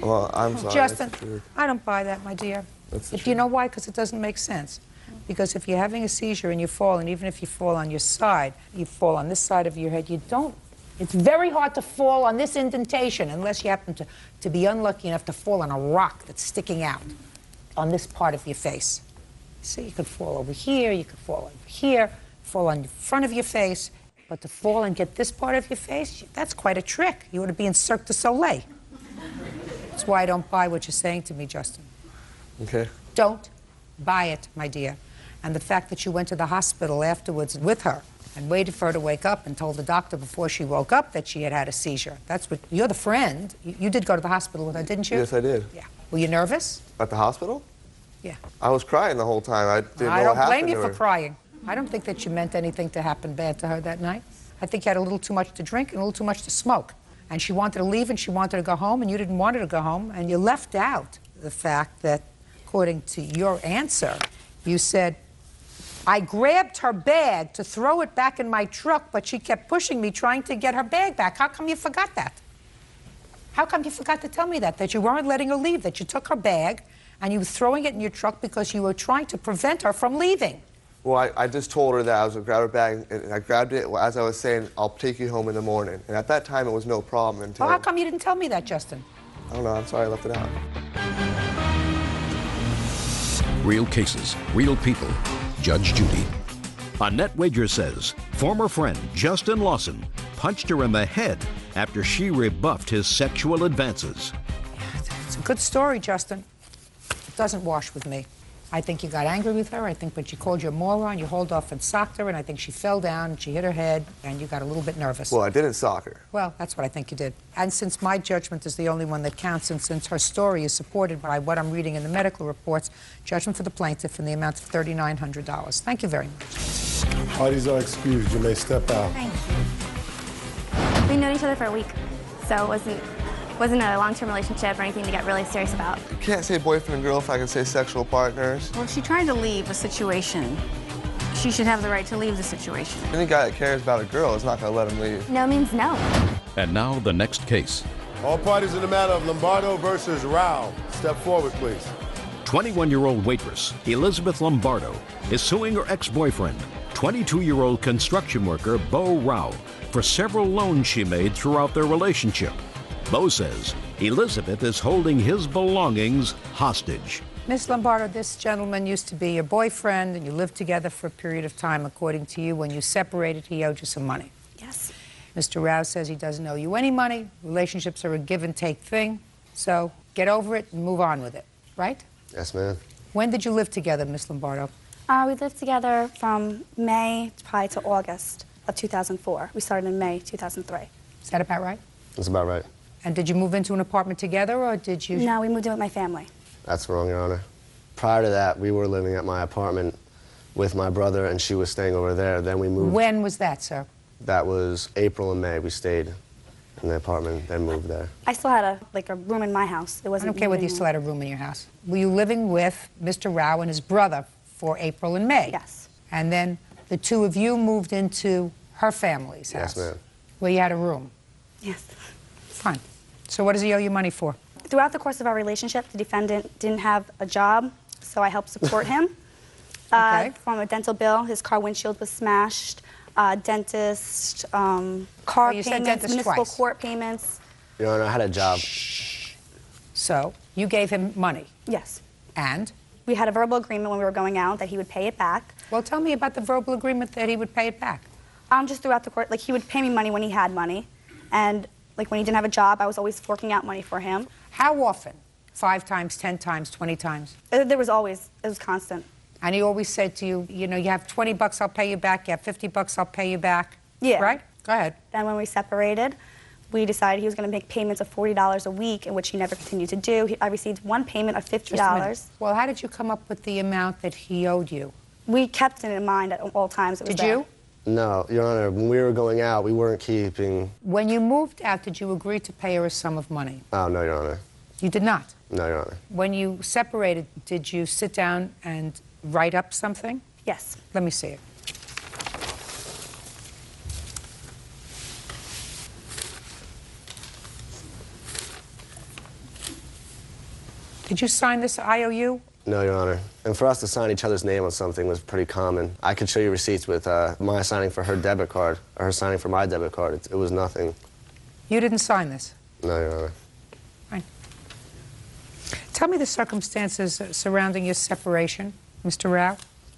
Well, I'm sorry. Justin, I don't buy that, my dear. Do you know why? Because it doesn't make sense. Because if you're having a seizure and you fall, and even if you fall on your side, you fall on this side of your head, you don't. It's very hard to fall on this indentation unless you happen to be unlucky enough to fall on a rock that's sticking out on this part of your face. So you could fall over here, you could fall over here, fall on the front of your face, but to fall and get this part of your face, that's quite a trick. You ought to be in Cirque du Soleil. That's why I don't buy what you're saying to me, Justin. Okay. Don't buy it, my dear. And the fact that you went to the hospital afterwards with her and waited for her to wake up and told the doctor before she woke up that she had had a seizure. That's what, you're the friend. You did go to the hospital with her, didn't you? Yes, I did. Yeah. Were you nervous? At the hospital? Yeah. I was crying the whole time. I didn't know what happened to her. I don't blame you for crying. I don't think that you meant anything to happen bad to her that night. I think you had a little too much to drink and a little too much to smoke. And she wanted to leave and she wanted to go home and you didn't want her to go home. And you left out the fact that, according to your answer, you said, I grabbed her bag to throw it back in my truck, but she kept pushing me, trying to get her bag back. How come you forgot that? How come you forgot to tell me that you weren't letting her leave, that you took her bag and you were throwing it in your truck because you were trying to prevent her from leaving? Well, I just told her that I was going to grab her bag, and I grabbed it as I was saying, I'll take you home in the morning. And at that time, it was no problem until... Well, how come you didn't tell me that, Justin? I don't know. I'm sorry I left it out. Real cases, real people. Judge Judy. Annette Wager says former friend Justin Lawson punched her in the head after she rebuffed his sexual advances. It's a good story, Justin. It doesn't wash with me. I think you got angry with her. I think when she called you a moron, you hauled off and socked her, and I think she fell down, and she hit her head, and you got a little bit nervous. Well, I didn't sock her. Well, that's what I think you did. And since my judgment is the only one that counts, and since her story is supported by what I'm reading in the medical reports, judgment for the plaintiff in the amount of $3,900. Thank you very much. Parties are excused. You may step out. Thank you. We've known each other for a week, so it wasn't a long-term relationship or anything to get really serious about. You can't say boyfriend and girl if I can say sexual partners. Well, if she tried to leave a situation, she should have the right to leave the situation. Any guy that cares about a girl is not going to let him leave. No means no. And now the next case. All parties in the matter of Lombardo versus Rao. Step forward, please. 21-year-old waitress Elizabeth Lombardo is suing her ex-boyfriend, 22-year-old construction worker Bo Rao, for several loans she made throughout their relationship. Bo says Elizabeth is holding his belongings hostage. Miss Lombardo, this gentleman used to be your boyfriend, and you lived together for a period of time, according to you. When you separated, he owed you some money. Yes. Mr. Rao says he doesn't owe you any money. Relationships are a give-and-take thing. So get over it and move on with it, right? Yes, ma'am. When did you live together, Miss Lombardo? We lived together from May probably to August of 2004. We started in May 2003. Is that about right? That's about right. And did you move into an apartment together, or did you... No, we moved in with my family. That's wrong, Your Honor. Prior to that, we were living at my apartment with my brother, and she was staying over there. Then we moved. When was that, sir? That was April and May. We stayed in the apartment, then moved there. I still had a room in my house. It I wasn't. don't care whether you still had a room in your house. Were you living with Mr. Rao and his brother for April and May? Yes. And then the two of you moved into her family's house? Yes, ma'am. Where you had a room? Yes. Fine. So what does he owe you money for? Throughout the course of our relationship, the defendant didn't have a job, so I helped support him. Okay. From a dental bill, his car windshield was smashed. Dentist, car you said payments, dentist municipal twice. court payments. Your Honor, I had a job. So you gave him money? Yes. And? We had a verbal agreement when we were going out that he would pay it back. Well, tell me about the verbal agreement that he would pay it back. Just throughout the court, he would pay me money when he had money, and when he didn't have a job, I was always forking out money for him. How often? 5 times, 10 times, 20 times? There was always, it was constant. And he always said to you, you know, you have 20 bucks, I'll pay you back. You have 50 bucks, I'll pay you back. Yeah. Right? Go ahead. Then when we separated, we decided he was going to make payments of $40 a week, in which he never continued to do. I received one payment of $50. Just a minute. Well, how did you come up with the amount that he owed you? We kept it in mind at all times. It was Did you? No, Your Honor, when we were going out, we weren't keeping... When you moved out, did you agree to pay her a sum of money? Oh, no, Your Honor. You did not? No, Your Honor. When you separated, did you sit down and write up something? Yes. Let me see it. Did you sign this IOU? No, Your Honor. And for us to sign each other's name on something was pretty common. I could show you receipts with my signing for her debit card, or her signing for my debit card. It was nothing. You didn't sign this? No, Your Honor. Fine. Tell me the circumstances surrounding your separation, Mr. Rao.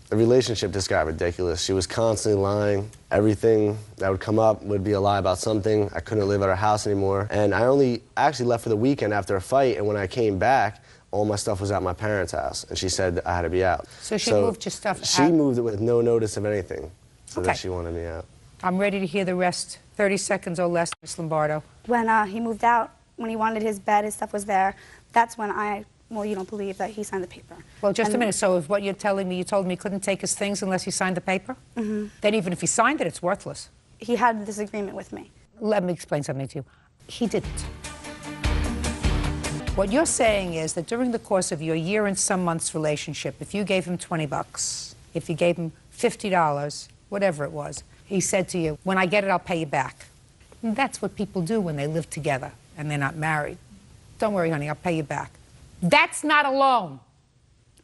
The relationship just got ridiculous. She was constantly lying. Everything that would come up would be a lie about something. I couldn't live at her house anymore. And I actually left for the weekend after a fight, and when I came back, all my stuff was at my parents' house, and she said I had to be out. So she moved your stuff out? She moved it with no notice of anything, so Okay. that she wanted me out. I'm ready to hear the rest. 30 seconds or less, Ms. Lombardo. When he moved out, when he wanted his bed, his stuff was there, that's when well, you don't believe that he signed the paper. Well, just a minute. So if what you're telling me, you told me he couldn't take his things unless he signed the paper? Mm-hmm. Then even if he signed it, it's worthless. He had this agreement with me. Let me explain something to you. He didn't. What you're saying is that during the course of your year and some months relationship, if you gave him 20 bucks, if you gave him $50, whatever it was, he said to you, when I get it, I'll pay you back. And that's what people do when they live together and they're not married. Don't worry, honey, I'll pay you back. That's not a loan.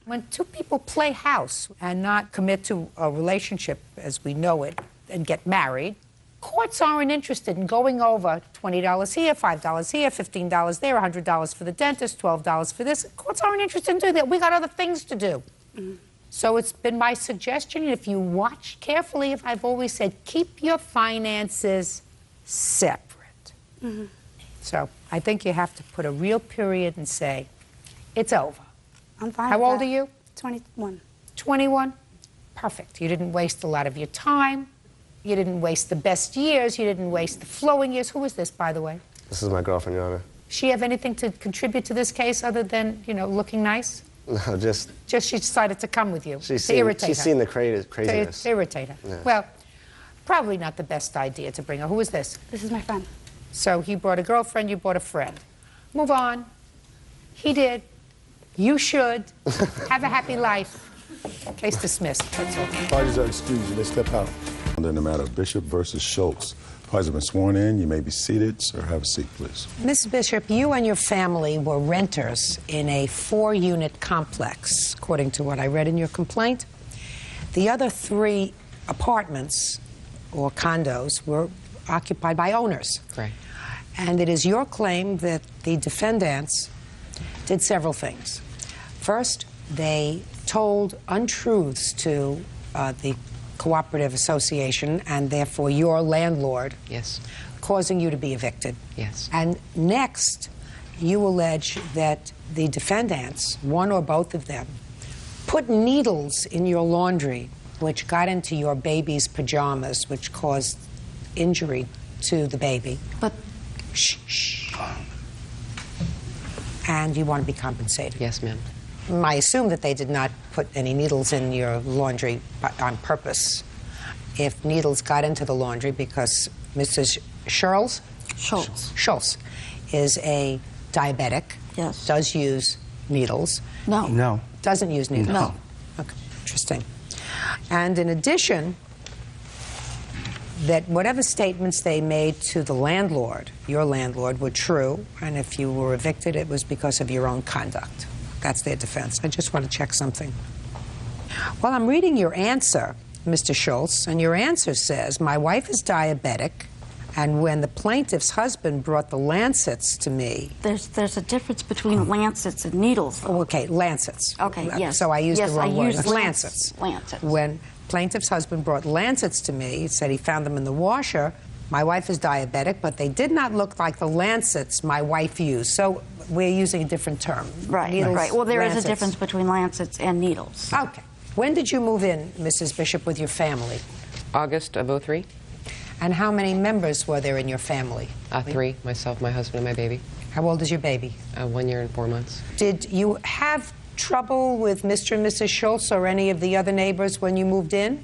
When two people play house and not commit to a relationship as we know it and get married, courts aren't interested in going over $20 here, $5 here, $15 there, $100 for the dentist, $12 for this. Courts aren't interested in doing that. We got other things to do. Mm-hmm. So it's been my suggestion, if you watch carefully, if I've always said, keep your finances separate. Mm-hmm. So I think you have to put a real period and say, it's over. I'm fine. How old are you? 21. 21? Perfect. You didn't waste a lot of your time. You didn't waste the best years. You didn't waste the flowing years. Who is this, by the way? This is my girlfriend, Your Honor. She have anything to contribute to this case other than, you know, looking nice? No, just she decided to come with you to irritate her. She's seen the craziness. To irritate her. Yeah. Well, probably not the best idea to bring her. Who is this? This is my friend. So he brought a girlfriend, you brought a friend. Move on. He did. You should. Have a happy life. Case dismissed. That's all. Parties are excused. They step out. In the matter of Bishop versus Schultz, Parties have been sworn in. You may be seated. Sir, have a seat, please. Ms. Bishop, you and your family were renters in a 4-unit complex, according to what I read in your complaint. The other 3 apartments or condos were occupied by owners. Right. And it is your claim that the defendants did several things. First, they told untruths to the cooperative association and therefore your landlord. Yes. Causing you to be evicted. Yes. And next, you allege that the defendants, one or both of them, put needles in your laundry which got into your baby's pajamas, which caused injury to the baby. But... Shh, shh. And you want to be compensated. Yes, ma'am. I assume that they did not put any needles in your laundry on purpose. If needles got into the laundry because Mrs. Schultz is a diabetic, yes, does use needles. No. Doesn't use needles. No. Okay, interesting. And in addition, that whatever statements they made to the landlord, your landlord, were true, and if you were evicted, it was because of your own conduct. That's their defense. I just want to check something. Well, I'm reading your answer, Mr. Schultz, and your answer says, my wife is diabetic, and when the plaintiff's husband brought the lancets to me... There's a difference between lancets and needles. Oh, okay, lancets. Okay, yes. So I used the wrong word. Used Lancets. Lancets. When plaintiff's husband brought lancets to me, he said he found them in the washer. My wife is diabetic, but they did not look like the lancets my wife used. So we're using a different term. Right, Needles, right. Well, there is lancets. a difference between lancets and needles. Okay. When did you move in, Mrs. Bishop, with your family? August of '03. And how many members were there in your family? 3, myself, my husband, and my baby. How old is your baby? 1 year and 4 months. Did you have trouble with Mr. and Mrs. Schultz or any of the other neighbors when you moved in?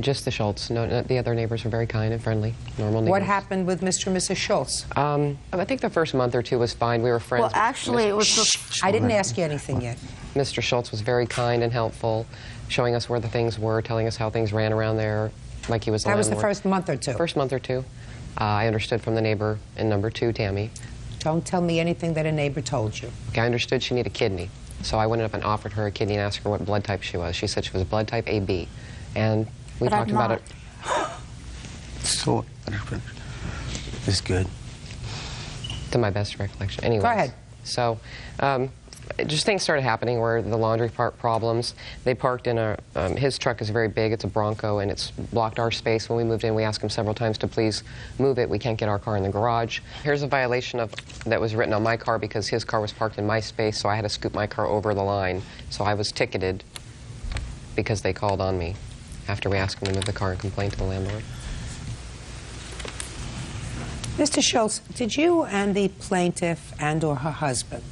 Just the Schultz. No, the other neighbors were very kind and friendly, normal neighbors. What happened with Mr. and Mrs. Schultz? I think the first month or 2 was fine. We were friends. Well, actually, it was... I didn't ask you anything yet. Mr. Schultz was very kind and helpful, showing us where the things were, telling us how things ran around there, like he was the That was landlord. the first month or 2? First month or 2. I understood from the neighbor in number 2, Tammy. Don't tell me anything that a neighbor told you. Okay, I understood she needed a kidney. So I went up and offered her a kidney and asked her what blood type she was. She said she was blood type AB. And we talked about it. So, it's good. To my best recollection. Anyways. Go ahead. So, just things started happening where the laundry park problems. They parked in a, his truck is very big, it's a Bronco, and it's blocked our space. When we moved in, we asked him several times to please move it. We can't get our car in the garage. Here's a violation of that was written on my car because his car was parked in my space, so I had to scoop my car over the line. So I was ticketed because they called on me after we asked them to move the car and complained to the landlord. Mr. Schultz, did you and the plaintiff and or her husband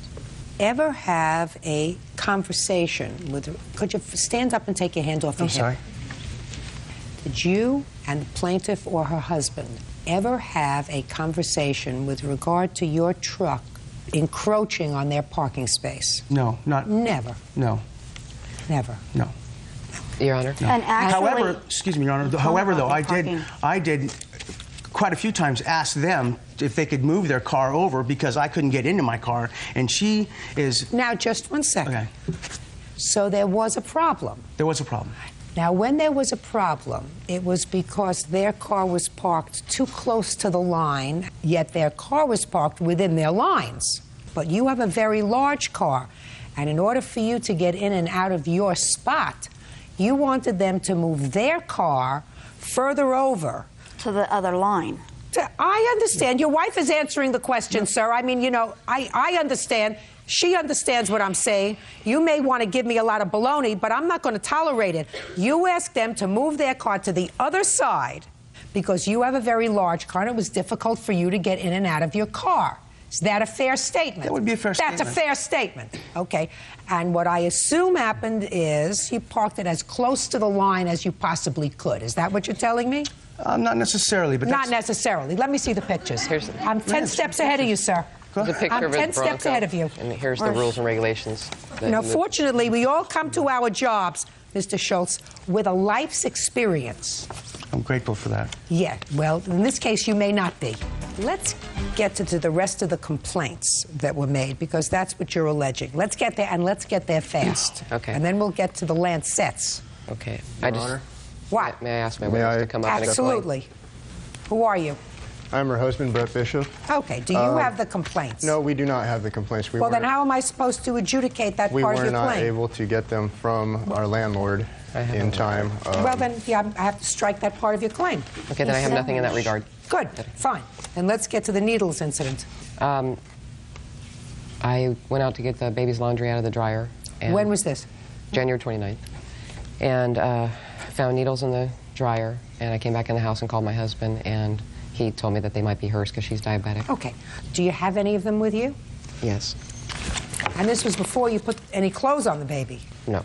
ever have a conversation with... Could you stand up and take your hand off your hip? I'm sorry? Did you and the plaintiff or her husband ever have a conversation with regard to your truck encroaching on their parking space? No, not... Never? No. Never? No. Your Honor? No. And actually... However, excuse me, Your Honor, however, though, I did quite a few times ask them if they could move their car over because I couldn't get into my car, and she is... Now, just 1 second. Okay. So there was a problem. There was a problem. Now, when there was a problem, it was because their car was parked too close to the line, yet their car was parked within their lines. But you have a very large car, and in order for you to get in and out of your spot, you wanted them to move their car further over. To the other line. I understand. Your wife is answering the question, sir. I mean, you know, I understand. She understands what I'm saying. You may want to give me a lot of baloney, but I'm not going to tolerate it. You asked them to move their car to the other side because you have a very large car and it was difficult for you to get in and out of your car. Is that a fair statement? That would be a fair statement. That's a fair statement. Okay. And what I assume happened is you parked it as close to the line as you possibly could. Is that what you're telling me? Not necessarily, but Not necessarily. Let me see the pictures. I'm 10 steps ahead of you, sir. There's a picture I'm of his 10 steps Bronco, ahead of you. And here's the rules and regulations. You know, fortunately, we all come to our jobs, Mr. Schultz, with a life's experience. I'm grateful for that. Yeah, well, in this case, you may not be. Let's get to the rest of the complaints that were made, because that's what you're alleging. Let's get there, and let's get there fast. Okay. And then we'll get to the Lancets. Okay. Your Honor? What? May I ask my witness to come up and explain? Absolutely. Who are you? I'm her husband, Brett Bishop. Okay, do you have the complaints? No, we do not have the complaints. Well, then how am I supposed to adjudicate that part of your claim? We were not able to get them from our landlord in time. Well, then, yeah, I have to strike that part of your claim. Okay, then I have nothing in that regard. Good, fine. And let's get to the needles incident. I went out to get the baby's laundry out of the dryer. And When was this? January 29th. And found needles in the dryer, and I came back in the house and called my husband, and he told me that they might be hers because she's diabetic. Okay. Do you have any of them with you? Yes. And this was before you put any clothes on the baby? No.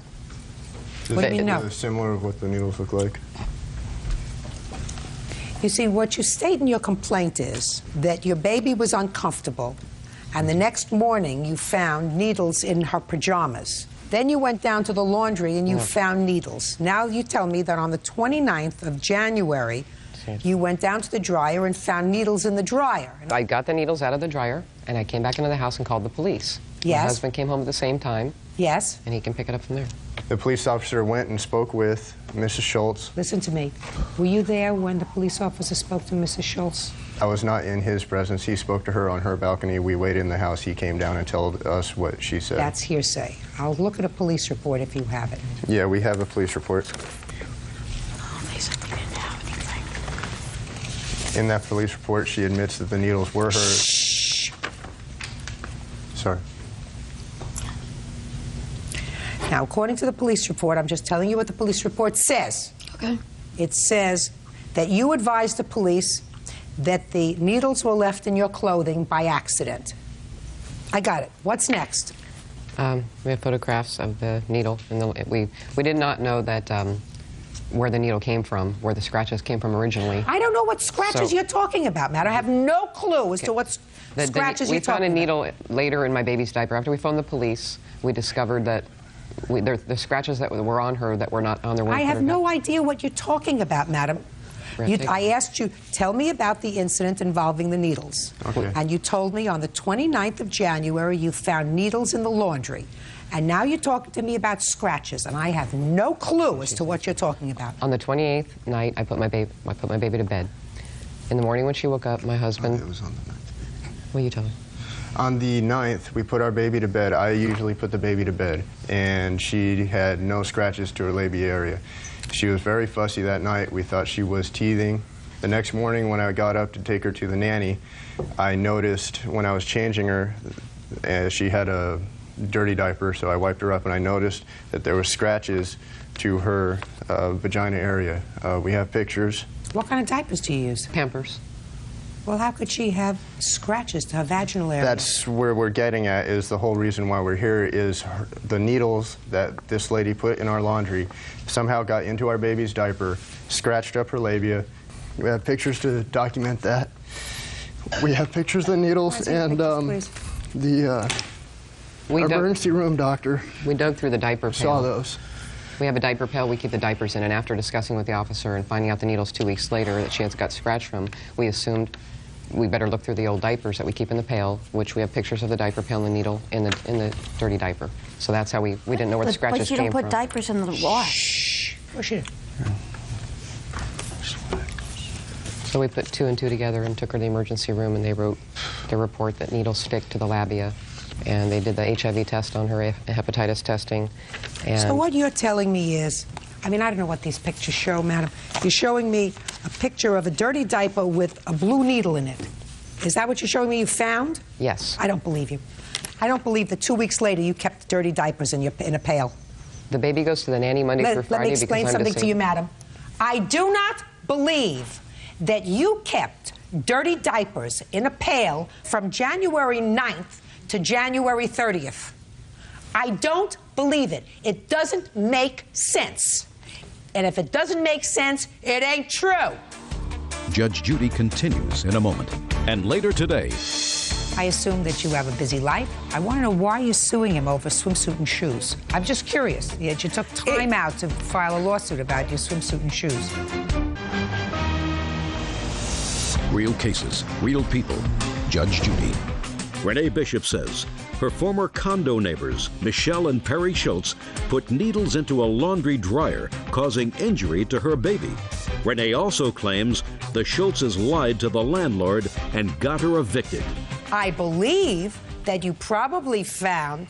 What do you mean no? Similar of what the needles look like. You see, what you state in your complaint is that your baby was uncomfortable, and the next morning you found needles in her pajamas. Then you went down to the laundry and you found needles. Now you tell me that on the 29th of January, you went down to the dryer and found needles in the dryer. I got the needles out of the dryer, and I came back into the house and called the police. Yes. My husband came home at the same time. Yes. And he can pick it up from there. The police officer went and spoke with Mrs. Schultz. Listen to me. Were you there when the police officer spoke to Mrs. Schultz? I was not in his presence. He spoke to her on her balcony. We waited in the house. He came down and told us what she said. That's hearsay. I'll look at a police report if you have it. Yeah, we have a police report. They said they didn't have anything. In that police report, she admits that the needles were hers. Shh. Sorry. Now, according to the police report, I'm just telling you what the police report says. Okay. It says that you advised the police that the needles were left in your clothing by accident. I got it. What's next? We have photographs of the needle, and we did not know that where the needle came from, where the scratches came from originally. I don't know what scratches you're talking about, Matt. I have no clue as to what scratches you're talking about. We found a needle later in my baby's diaper. After we phoned the police, we discovered that the scratches that were on her that were not on their. I have no idea what you're talking about, madam. I asked you, tell me about the incident involving the needles. Okay. And you told me on the 29th of January you found needles in the laundry. And now you're talking to me about scratches, and I have no clue as to what you're talking about. On the 28th night, I put my baby to bed. In the morning when she woke up, my husband... It was on the 9th. What you tell me? On the 9th, we put our baby to bed. I usually put the baby to bed, and she had no scratches to her labia area. She was very fussy that night. We thought she was teething. The next morning when I got up to take her to the nanny, I noticed when I was changing her, she had a dirty diaper, so I wiped her up and I noticed that there were scratches to her vagina area. We have pictures. What kind of diapers do you use? Pampers. Well, how could she have scratches to her vaginal area? That's where we're getting at, is the whole reason why we're here is the needles that this lady put in our laundry somehow got into our baby's diaper, scratched up her labia. We have pictures to document that. We have pictures of the needles and the emergency room doctor. We dug through the diaper pail. Saw those. We have a diaper pail we keep the diapers in, and after discussing with the officer and finding out the needles 2 weeks later that she had got scratched from, we assumed we better look through the old diapers that we keep in the pail, which we have pictures of the diaper pail and the needle in the dirty diaper. So that's how we didn't know where the scratches came from. But you don't put diapers in the wash. Shh. Push it. So we put 2 and 2 together and took her to the emergency room, and they wrote the report that needles stick to the labia. And they did the HIV test on her, hepatitis testing. And so what you're telling me is, I mean, I don't know what these pictures show, madam. You're showing me a picture of a dirty diaper with a blue needle in it. Is that what you're showing me you found? Yes. I don't believe you. I don't believe that 2 weeks later you kept dirty diapers in a pail. The baby goes to the nanny Monday through Friday. Let me explain something to you, madam. I do not believe that you kept dirty diapers in a pail from January 9th to January 30th. I don't believe it. It doesn't make sense. And if it doesn't make sense, it ain't true. Judge Judy continues in a moment. And later today... I assume that you have a busy life. I want to know why you're suing him over swimsuit and shoes. I'm just curious. Yet you took time out to file a lawsuit about your swimsuit and shoes. Real cases, real people. Judge Judy. Renee Bishop says her former condo neighbors, Michelle and Perry Schultz, put needles into a laundry dryer, causing injury to her baby. Renee also claims the Schultzes lied to the landlord and got her evicted. I believe that you probably found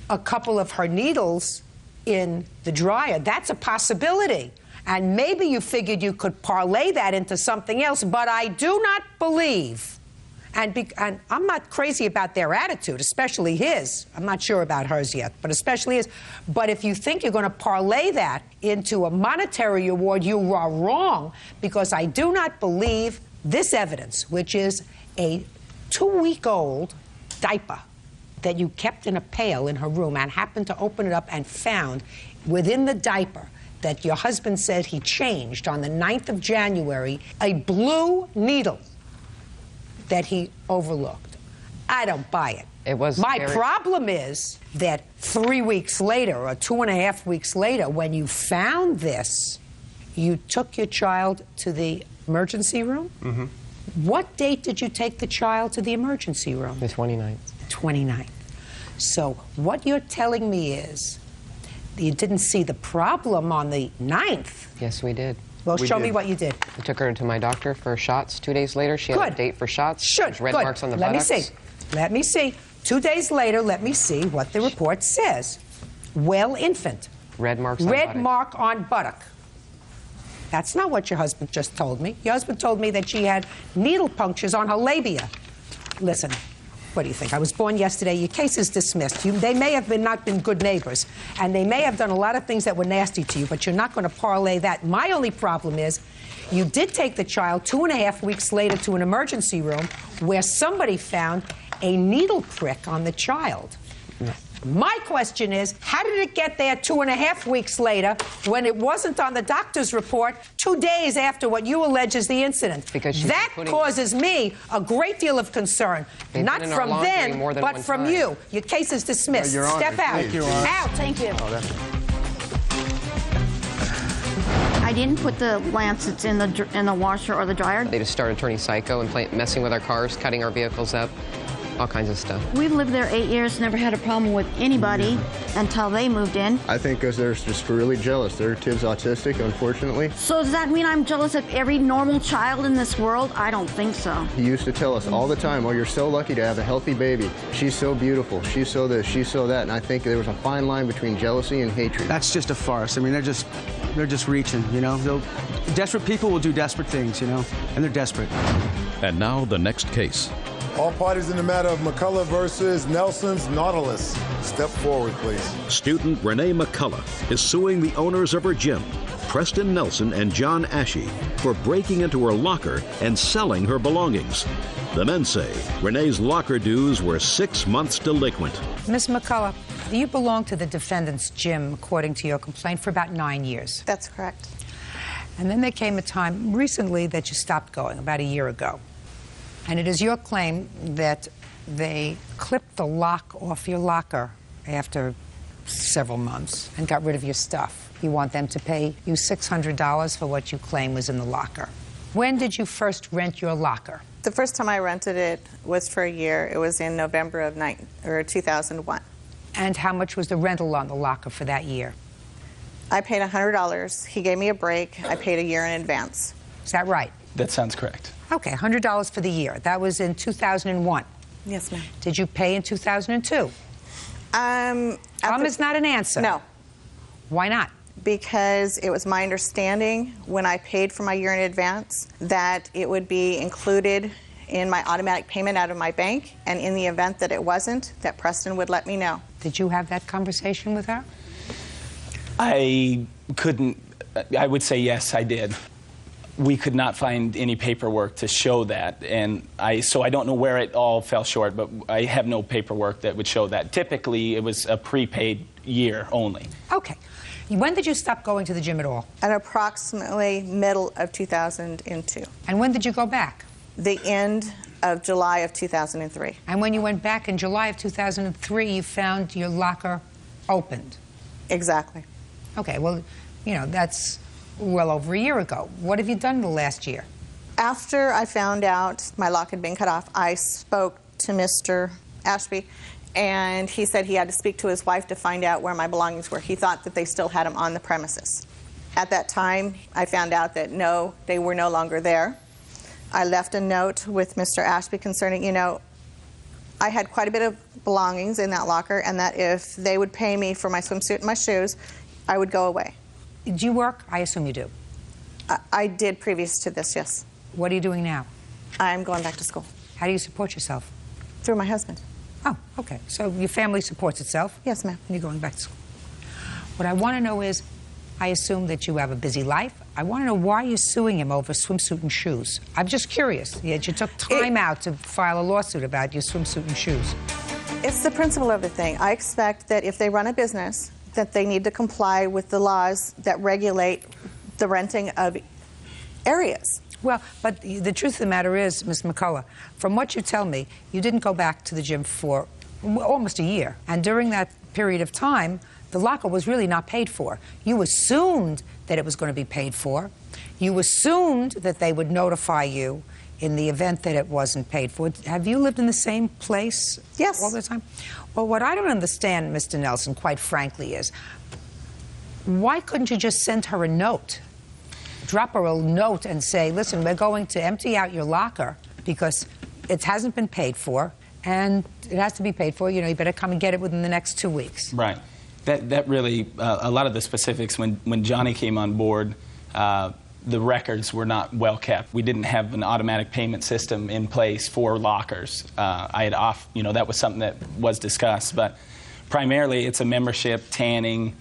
a couple of her needles in the dryer. That's a possibility. And maybe you figured you could parlay that into something else, but I do not believe, and I'm not crazy about their attitude, especially his. I'm not sure about hers yet, but especially his. But if you think you're going to parlay that into a monetary award, you are wrong, because I do not believe this evidence, which is a 2-week-old diaper that you kept in a pail in her room and happened to open it up and found within the diaper that your husband said he changed on the 9th of January, a blue needle that he overlooked. I don't buy it. It was My problem is that 3 weeks later, or 2.5 weeks later, when you found this, you took your child to the emergency room? Mm-hmm. What date did you take the child to the emergency room? The 29th. 29th. So what you're telling me is you didn't see the problem on the 9th. Yes, we did. Well, show me what you did. I took her to my doctor for shots. 2 days later, she had a date for shots. There's red marks on the buttocks. Let me see. Let me see. 2 days later, let me see what the report says. Well, infant. Red marks on Red buttock. mark on buttock. That's not what your husband just told me. Your husband told me that she had needle punctures on her labia. Listen, what do you think? I was born yesterday. Your case is dismissed. They may have not been good neighbors, and they may have done a lot of things that were nasty to you, but you're not going to parlay that. My only problem is you did take the child 2.5 weeks later to an emergency room where somebody found a needle prick on the child. My question is, how did it get there 2.5 weeks later when it wasn't on the doctor's report 2 days after what you allege is the incident? Because that causes me a great deal of concern. Not from them, but from you. Your case is dismissed. Your Honor, Step out. thank you, Your Honor. Out. Thank you. I didn't put the lancets in the washer or the dryer. They just started turning psycho and messing with our cars, cutting our vehicles up. All kinds of stuff. We've lived there 8 years, never had a problem with anybody until they moved in. I think because they're just really jealous. Their kid's autistic, unfortunately. So does that mean I'm jealous of every normal child in this world? I don't think so. He used to tell us all the time, oh, you're so lucky to have a healthy baby. She's so beautiful. She's so this, she's so that. And I think there was a fine line between jealousy and hatred. That's just a farce. I mean, they're just reaching, you know? Desperate people will do desperate things, you know? And they're desperate. And now the next case. All parties in the matter of McCullough versus Nelson's Nautilus. Step forward, please. Student Renee McCullough is suing the owners of her gym, Preston Nelson and John Ashey, for breaking into her locker and selling her belongings. The men say Renee's locker dues were 6 months delinquent. Ms. McCullough, you belonged to the defendant's gym, according to your complaint, for about 9 years. That's correct. And then there came a time recently that you stopped going, about a year ago. And it is your claim that they clipped the lock off your locker after several months and got rid of your stuff. You want them to pay you $600 for what you claim was in the locker. When did you first rent your locker? The first time I rented it was for a year. It was in November of 2001. And how much was the rental on the locker for that year? I paid $100. He gave me a break. I paid a year in advance. Is that right? That sounds correct. Okay, $100 for the year. That was in 2001. Yes, ma'am. Did you pay in 2002? Is not an answer. No. Why not? Because it was my understanding when I paid for my year in advance that it would be included in my automatic payment out of my bank, and in the event that it wasn't, that Preston would let me know. Did you have that conversation with her? I couldn't. I would say yes, I did. We could not find any paperwork to show that, and so I don't know where it all fell short, but I have no paperwork that would show that. Typically, it was a prepaid year only. Okay. When did you stop going to the gym at all? At approximately middle of 2002. And when did you go back? The end of July of 2003. And when you went back in July of 2003, you found your locker opened? Exactly. Okay, well, you know, that's well over a year ago. What have you done the last year? After I found out my lock had been cut off, I spoke to Mr. Ashby, and he said he had to speak to his wife to find out where my belongings were. He thought that they still had them on the premises. At that time, I found out that no, they were no longer there. I left a note with Mr. Ashby concerning, you know, I had quite a bit of belongings in that locker, and that if they would pay me for my swimsuit and my shoes, I would go away. Do you work? I assume you do. I did previous to this, yes. What are you doing now? I'm going back to school. How do you support yourself? Through my husband. Oh, okay. So your family supports itself? Yes, ma'am. And you're going back to school. What I want to know is, I assume that you have a busy life. I want to know why you're suing him over swimsuit and shoes. I'm just curious. Yet you took time out to file a lawsuit about your swimsuit and shoes. It's the principle of the thing. I expect that if they run a business, that they need to comply with the laws that regulate the renting of areas. Well, but the truth of the matter is, Ms. McCullough, from what you tell me, you didn't go back to the gym for almost a year. And during that period of time, the locker was really not paid for. You assumed that it was going to be paid for. You assumed that they would notify you in the event that it wasn't paid for. Have you lived in the same place all the time? Well, what I don't understand, Mr. Nelson, quite frankly, is why couldn't you just send her a note? Drop her a note and say, listen, we're going to empty out your locker because it hasn't been paid for, and it has to be paid for. You know, you better come and get it within the next 2 weeks. Right. That really, a lot of the specifics, when Johnny came on board, the records were not well kept. We didn't have an automatic payment system in place for lockers. That was something that was discussed, but primarily it's a membership, tanning,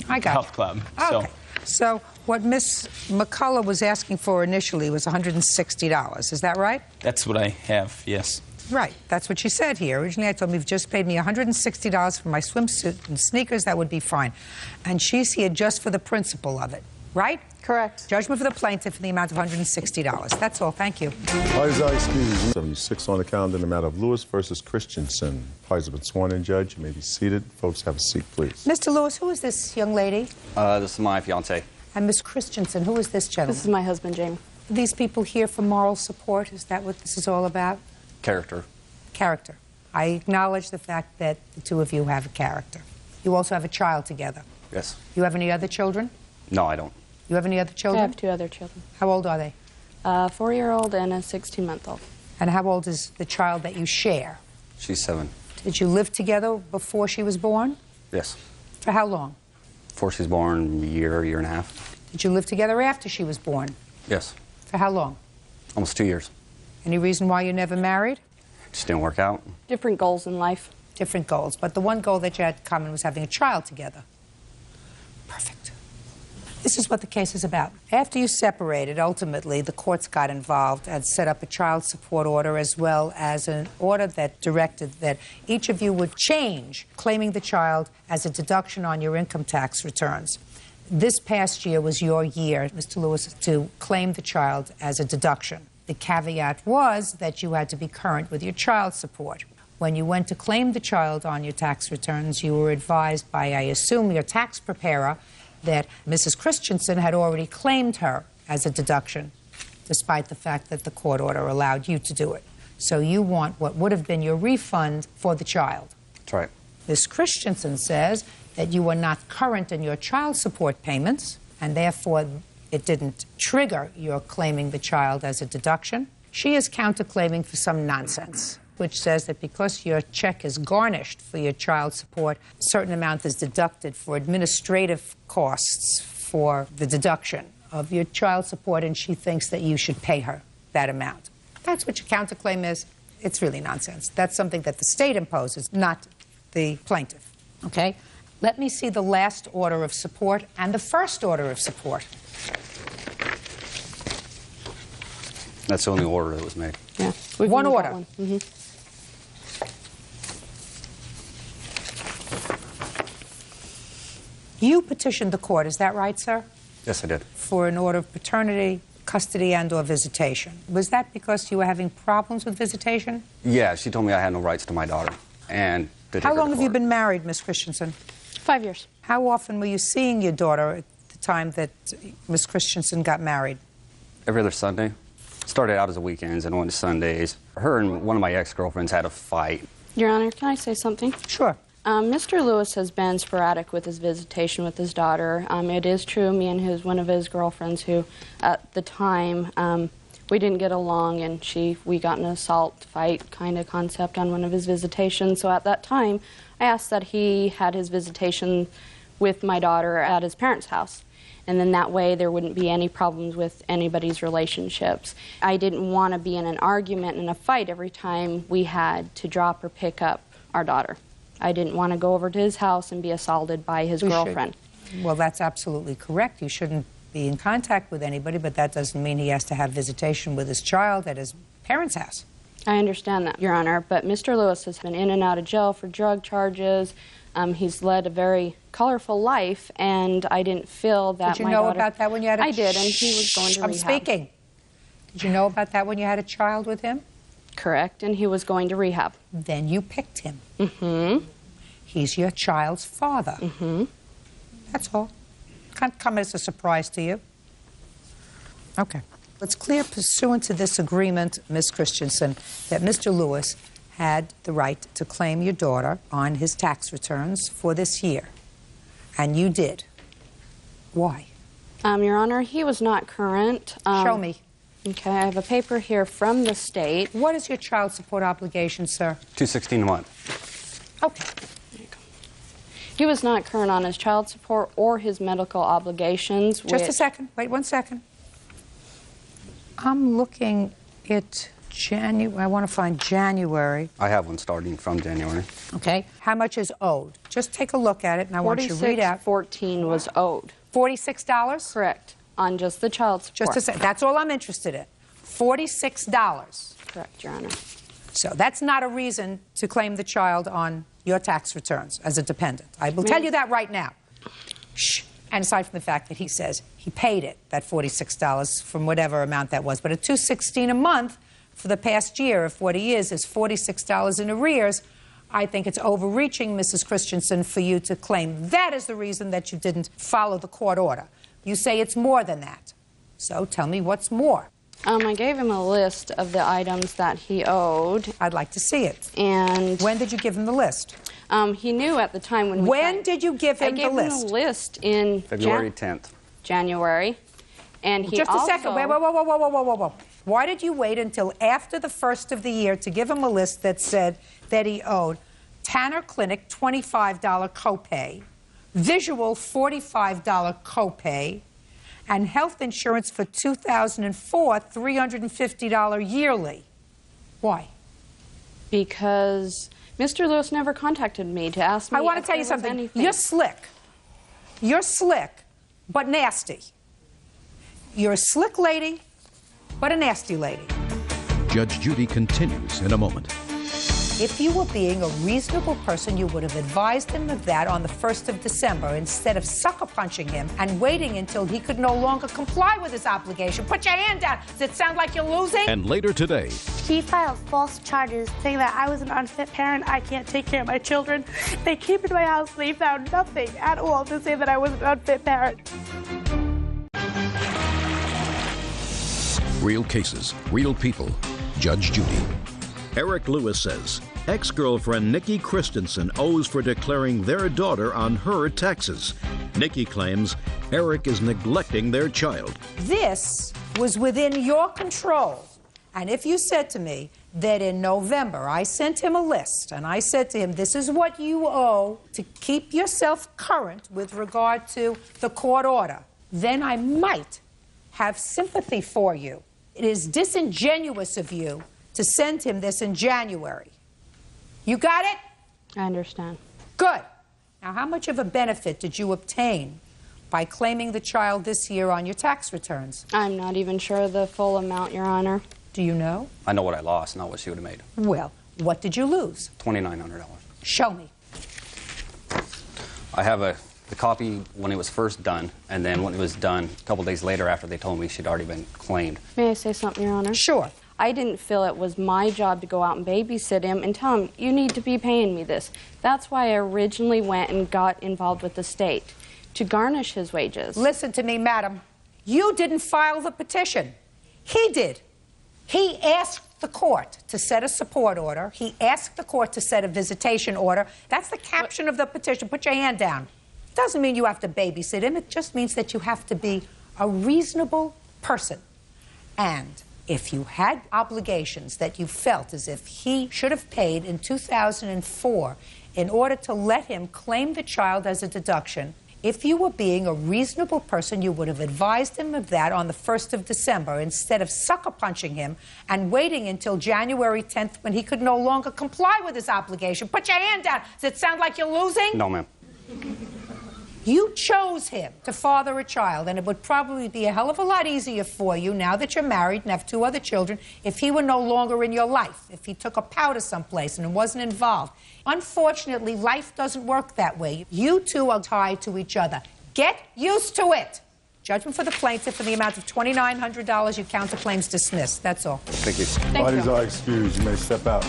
health club. Okay. So what Ms. McCullough was asking for initially was $160. Is that right? That's what I have, yes. Right. That's what she said here. Originally, I told him, you've just paid me $160 for my swimsuit and sneakers. That would be fine. And she's here just for the principle of it. Right? Correct. Judgment for the plaintiff in the amount of $160. That's all. Thank you. Parties are excused. 76 on the calendar in the matter of Lewis versus Christensen. Parties have been sworn in, Judge. You may be seated. Folks, have a seat, please. Mr. Lewis, who is this young lady? This is my fiance. And Miss Christensen, who is this gentleman? This is my husband, Jamie. Are these people here for moral support? Is that what this is all about? Character. Character. I acknowledge the fact that the two of you have a character. You also have a child together. Yes. You have any other children? No, I don't. You have any other children? I have 2 other children. How old are they? A 4-year-old and a 16-month-old. And how old is the child that you share? She's 7. Did you live together before she was born? Yes. For how long? Before she's born, a year and a half. Did you live together after she was born? Yes. For how long? Almost 2 years. Any reason why you never married? Just didn't work out. Different goals in life. Different goals. But the one goal that you had in common was having a child together. Perfect. This is what the case is about. After you separated, ultimately, the courts got involved and set up a child support order as well as an order that directed that each of you would change claiming the child as a deduction on your income tax returns. This past year was your year, Mr. Lewis, to claim the child as a deduction. The caveat was that you had to be current with your child support. When you went to claim the child on your tax returns, you were advised by, I assume, your tax preparer that Mrs. Christensen had already claimed her as a deduction, despite the fact that the court order allowed you to do it. So you want what would have been your refund for the child. That's right. Ms. Christensen says that you were not current in your child support payments, and therefore it didn't trigger your claiming the child as a deduction. She is counterclaiming for some nonsense, which says that because your check is garnished for your child support, a certain amount is deducted for administrative costs for the deduction of your child support, and she thinks that you should pay her that amount. That's what your counterclaim is. It's really nonsense. That's something that the state imposes, not the plaintiff. Okay? Let me see the last order of support and the first order of support. That's the only order that was made. Yeah. One order. One. Mm-hmm. You petitioned the court, is that right, sir? Yes, I did. For an order of paternity, custody, and/or visitation. Was that because you were having problems with visitation? Yeah, she told me I had no rights to my daughter. And to take How her long to have you court. been married, Miss Christensen? 5 years. How often were you seeing your daughter at the time that Miss Christensen got married? Every other Sunday. Started out as a weekends and went to Sundays. Her and one of my ex-girlfriends had a fight. Your Honor, can I say something? Sure. Mr. Lewis has been sporadic with his visitation with his daughter. It is true, me and one of his girlfriends who, at the time, we didn't get along, and we got in an assault fight kind of concept on one of his visitations. So at that time, I asked that he had his visitation with my daughter at his parents' house. And then that way there wouldn't be any problems with anybody's relationships. I didn't want to be in an argument and a fight every time we had to drop or pick up our daughter. I didn't want to go over to his house and be assaulted by his girlfriend. Well, that's absolutely correct. You shouldn't be in contact with anybody, but that doesn't mean he has to have visitation with his child at his parents' house. I understand that, Your Honor, but Mr. Lewis has been in and out of jail for drug charges. He's led a very colorful life, and I didn't feel that Did you my know daughter... about that when you had a... I did, and he was going to rehab. I'm speaking. Did you know about that when you had a child with him? Correct, and he was going to rehab. Then you picked him. Mm-hmm. He's your child's father. Mm-hmm. That's all. Can't come as a surprise to you. Okay. It's clear pursuant to this agreement, Ms. Christensen, that Mr. Lewis had the right to claim your daughter on his tax returns for this year. And you did. Why? Your Honor, he was not current. Show me. Okay, I have a paper here from the state. What is your child support obligation, sir? $216 a month. Okay. He was not current on his child support or his medical obligations. Just a second. Wait 1 second. I'm looking at January. I want to find January. I have one starting from January. Okay. How much is owed? Just take a look at it, and I want you to read out. $46.14 was owed. $46? Correct. On just the child support. Just a second. That's all I'm interested in. $46. Correct, Your Honor. So that's not a reason to claim the child on your tax returns as a dependent. I will tell you that right now. Shh. And aside from the fact that he says he paid it, that $46 from whatever amount that was, but at $216 a month for the past year, if what he is $46 in arrears, I think it's overreaching, Mrs. Christensen, for you to claim that is the reason that you didn't follow the court order. You say it's more than that. So tell me what's more. I gave him a list of the items that he owed. I'd like to see it. And when did you give him the list? He knew at the time when we... When did you give him the list? I gave him a list in... February 10th. January. And he Just a second. Wait, whoa. Why did you wait until after the first of the year to give him a list that said that he owed Tanner Clinic $25 copay, Visual $45 copay, and health insurance for 2004 $350 yearly? Why? Because Mr. Lewis never contacted me to ask me. I want to tell you something. Anything. You're slick. You're slick, but nasty. You're a slick lady, but a nasty lady. Judge Judy continues in a moment. If you were being a reasonable person, you would have advised him of that on the 1st of December instead of sucker punching him and waiting until he could no longer comply with his obligation. Put your hand down. Does it sound like you're losing? And later today, he filed false charges saying that I was an unfit parent, I can't take care of my children. They came into my house, they found nothing at all to say that I was an unfit parent. real cases, real people. Judge Judy. Eric Lewis says ex-girlfriend Nikki Christensen owes for declaring their daughter on her taxes. Nikki claims Eric is neglecting their child. This was within your control. And if you said to me that in November I sent him a list and I said to him, this is what you owe to keep yourself current with regard to the court order, then I might have sympathy for you. It is disingenuous of you to send him this in January. You got it? I understand. Good. Now, how much of a benefit did you obtain by claiming the child this year on your tax returns? I'm not even sure the full amount, Your Honor. Do you know? I know what I lost, not what she would have made. Well, what did you lose? $2,900. Show me. I have the copy when it was first done, and then when it was done a couple days later after they told me she'd already been claimed. May I say something, Your Honor? Sure. I didn't feel it was my job to go out and babysit him and tell him, you need to be paying me this. That's why I originally went and got involved with the state, to garnish his wages. Listen to me, madam. You didn't file the petition. He did. He asked the court to set a support order. He asked the court to set a visitation order. That's the caption of the petition. Put your hand down. It doesn't mean you have to babysit him. It just means that you have to be a reasonable person. And if you had obligations that you felt as if he should have paid in 2004 in order to let him claim the child as a deduction, if you were being a reasonable person, you would have advised him of that on the 1st of December instead of sucker punching him and waiting until January 10th when he could no longer comply with his obligation. Put your hand down. Does it sound like you're losing? No, ma'am. You chose him to father a child, and it would probably be a hell of a lot easier for you now that you're married and have 2 other children if he were no longer in your life, if he took a powder someplace and wasn't involved. Unfortunately, life doesn't work that way. You two are tied to each other. Get used to it. Judgment for the plaintiff in the amount of $2,900. Your counterclaims dismissed. That's all. Thank you. Parties are excused. You may step out.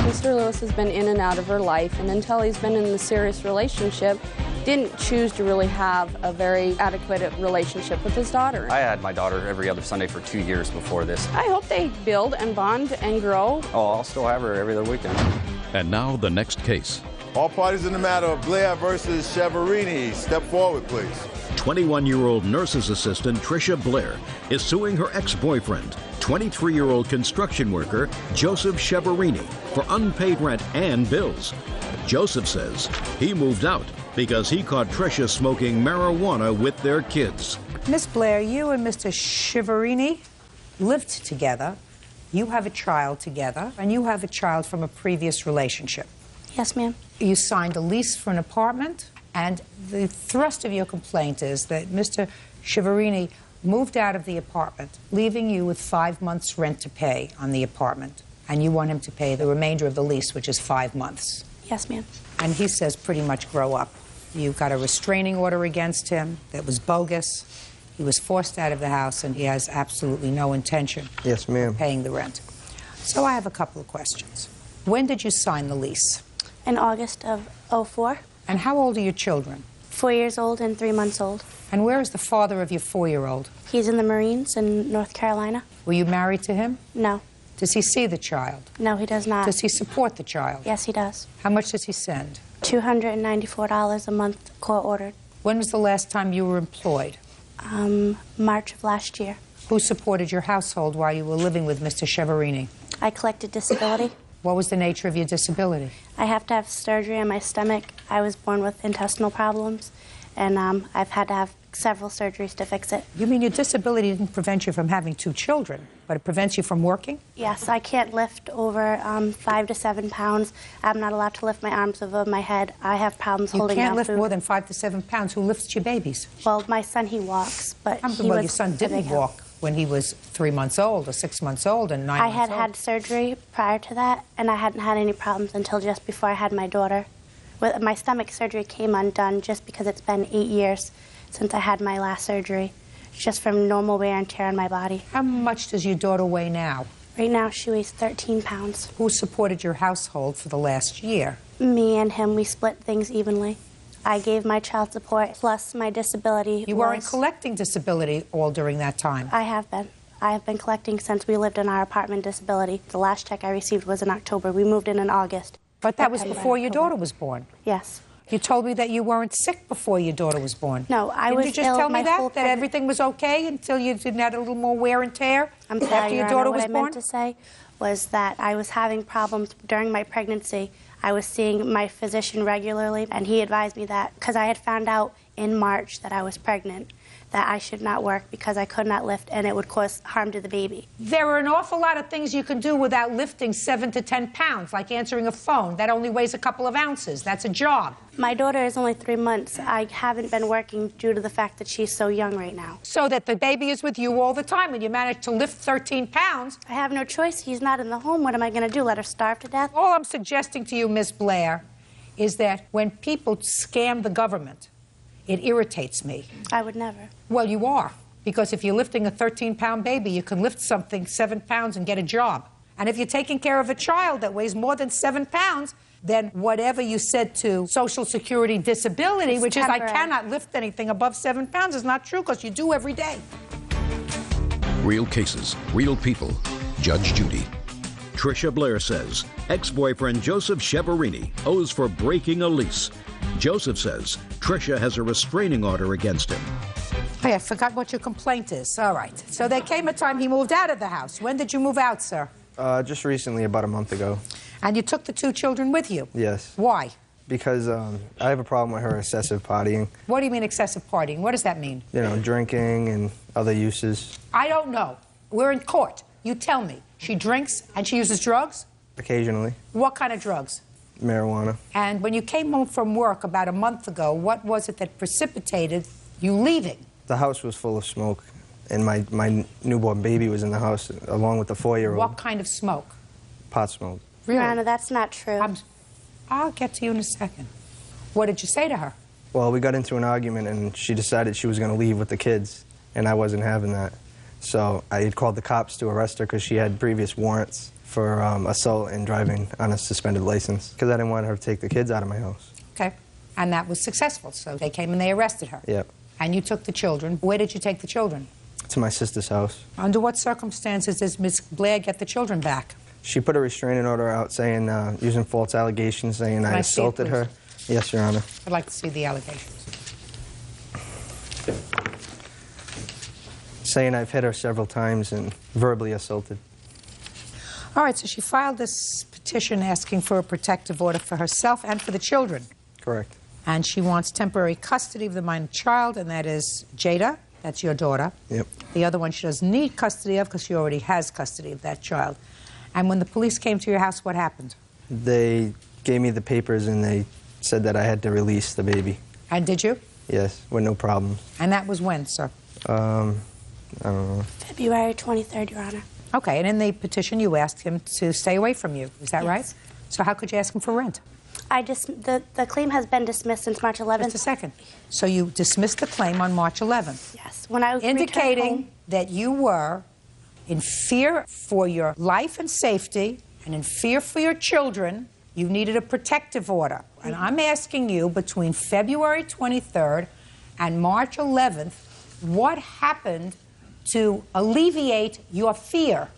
Mr. Lewis has been in and out of her life, and until he's been in a serious relationship, didn't choose to really have a very adequate relationship with his daughter. I had my daughter every other Sunday for 2 years before this. I hope they build and bond and grow. Oh, I'll still have her every other weekend. And now the next case. All parties in the matter of Blair versus Cheverini. Step forward, please. 21-year-old nurse's assistant Tricia Blair is suing her ex-boyfriend, 23-year-old construction worker Joseph Cheverini, for unpaid rent and bills. Joseph says he moved out because he caught Tricia smoking marijuana with their kids. Miss Blair, you and Mr. Cheverini lived together. You have a child together, and you have a child from a previous relationship. Yes, ma'am. You signed a lease for an apartment, and the thrust of your complaint is that Mr. Cheverini moved out of the apartment, leaving you with 5 months' rent to pay on the apartment, and you want him to pay the remainder of the lease, which is 5 months. Yes, ma'am. And he says pretty much grow up. You've got a restraining order against him that was bogus. He was forced out of the house, and he has absolutely no intention Yes, ma'am. of paying the rent. So I have a couple of questions. When did you sign the lease? In August of '04. And how old are your children? 4 years old and 3 months old. And where is the father of your 4-year-old? He's in the Marines in North Carolina. Were you married to him? No. Does he see the child? No, he does not. Does he support the child? Yes, he does. How much does he send? $294 a month, court ordered. When was the last time you were employed? March of last year. Who supported your household while you were living with Mr. Cheverini? I collected disability. What was the nature of your disability? I have to have surgery on my stomach. I was born with intestinal problems, and I've had to have several surgeries to fix it. You mean your disability didn't prevent you from having 2 children, but it prevents you from working? Yes, I can't lift over 5 to 7 pounds. I'm not allowed to lift my arms above my head. I have problems holding down down food. You can't lift food. more than 5 to 7 pounds. Who lifts your babies? Well, my son, he walks, but he Well, was your son a didn't big help. walk when he was 3 months old or 6 months old and 9 I months had old. had surgery prior to that, and I hadn't had any problems until just before I had my daughter. My stomach surgery came undone just because it's been 8 years since I had my last surgery, just from normal wear and tear on my body. How much does your daughter weigh now? Right now, she weighs 13 pounds. Who supported your household for the last year? Me and him, we split things evenly. I gave my child support plus my disability. You weren't collecting disability all during that time. I have been. I have been collecting since we lived in our apartment disability. The last check I received was in October. We moved in August. But that was before your daughter was born. Yes. You told me that you weren't sick before your daughter was born. No, I Didn't was you just ill tell me my whole that everything was okay until you didn't have a little more wear and tear I'm sorry, after your Your daughter Honor, was what I born? meant to say was that I was having problems during my pregnancy. I was seeing my physician regularly, and he advised me that because I had found out in March that I was pregnant, that I should not work because I could not lift and it would cause harm to the baby. There are an awful lot of things you can do without lifting 7 to 10 pounds, like answering a phone. That only weighs a couple of ounces. That's a job. My daughter is only 3 months. I haven't been working due to the fact that she's so young right now. So that the baby is with you all the time and you manage to lift 13 pounds. I have no choice. He's not in the home. What am I going to do, let her starve to death? All I'm suggesting to you, Miss Blair, is that when people scam the government, it irritates me. I would never. Well, you are. Because if you're lifting a 13-pound baby, you can lift something 7 pounds and get a job. And if you're taking care of a child that weighs more than 7 pounds, then whatever you said to Social Security disability, It's which is I temporary. cannot lift anything above 7 pounds, is not true because you do every day. Real cases, real people. Judge Judy. Tricia Blair says ex-boyfriend Joseph Cheverini owes for breaking a lease. Joseph says Tricia has a restraining order against him. Hey, I forgot what your complaint is. All right. So there came a time he moved out of the house. When did you move out, sir? Just recently, about a month ago. And you took the 2 children with you? Yes. Why? Because I have a problem with her excessive partying. What do you mean excessive partying? What does that mean? You know, drinking and other uses. I don't know. We're in court. You tell me. She drinks and she uses drugs? Occasionally. What kind of drugs? Marijuana. And when you came home from work about a month ago, what was it that precipitated you leaving? The house was full of smoke, and my newborn baby was in the house along with the 4-year-old. What kind of smoke? Pot smoke. Really? Your Honor, that's not true. I'll get to you in a second. What did you say to her? Well, we got into an argument, and she decided she was going to leave with the kids, and I wasn't having that. So I had called the cops to arrest her because she had previous warrants for assault and driving on a suspended license, because I didn't want her to take the kids out of my house. Okay. And that was successful, so they came and they arrested her. Yep. And you took the children. Where did you take the children? To my sister's house. Under what circumstances does Ms. Blair get the children back? She put a restraining order out saying, using false allegations, saying I assaulted her. Yes, Your Honor. I'd like to see the allegations. Saying I've hit her several times and verbally assaulted. All right, so she filed this petition asking for a protective order for herself and for the children. Correct. And she wants temporary custody of the minor child, and that is Jada. That's your daughter. Yep. The other one she doesn't need custody of because she already has custody of that child. And when the police came to your house, what happened? They gave me the papers and they said that I had to release the baby. And did you? Yes, with no problems. And that was when, sir? I don't know. February 23rd, Your Honor. Okay, and in the petition you asked him to stay away from you. Is that right? So how could you ask him for rent? The claim has been dismissed since March 11th. Just a second. So you dismissed the claim on March 11th? Yes. When I was indicating that you were in fear for your life and safety and in fear for your children, you needed a protective order. And I'm asking you, between February 23rd and March 11th, what happened to alleviate your fear?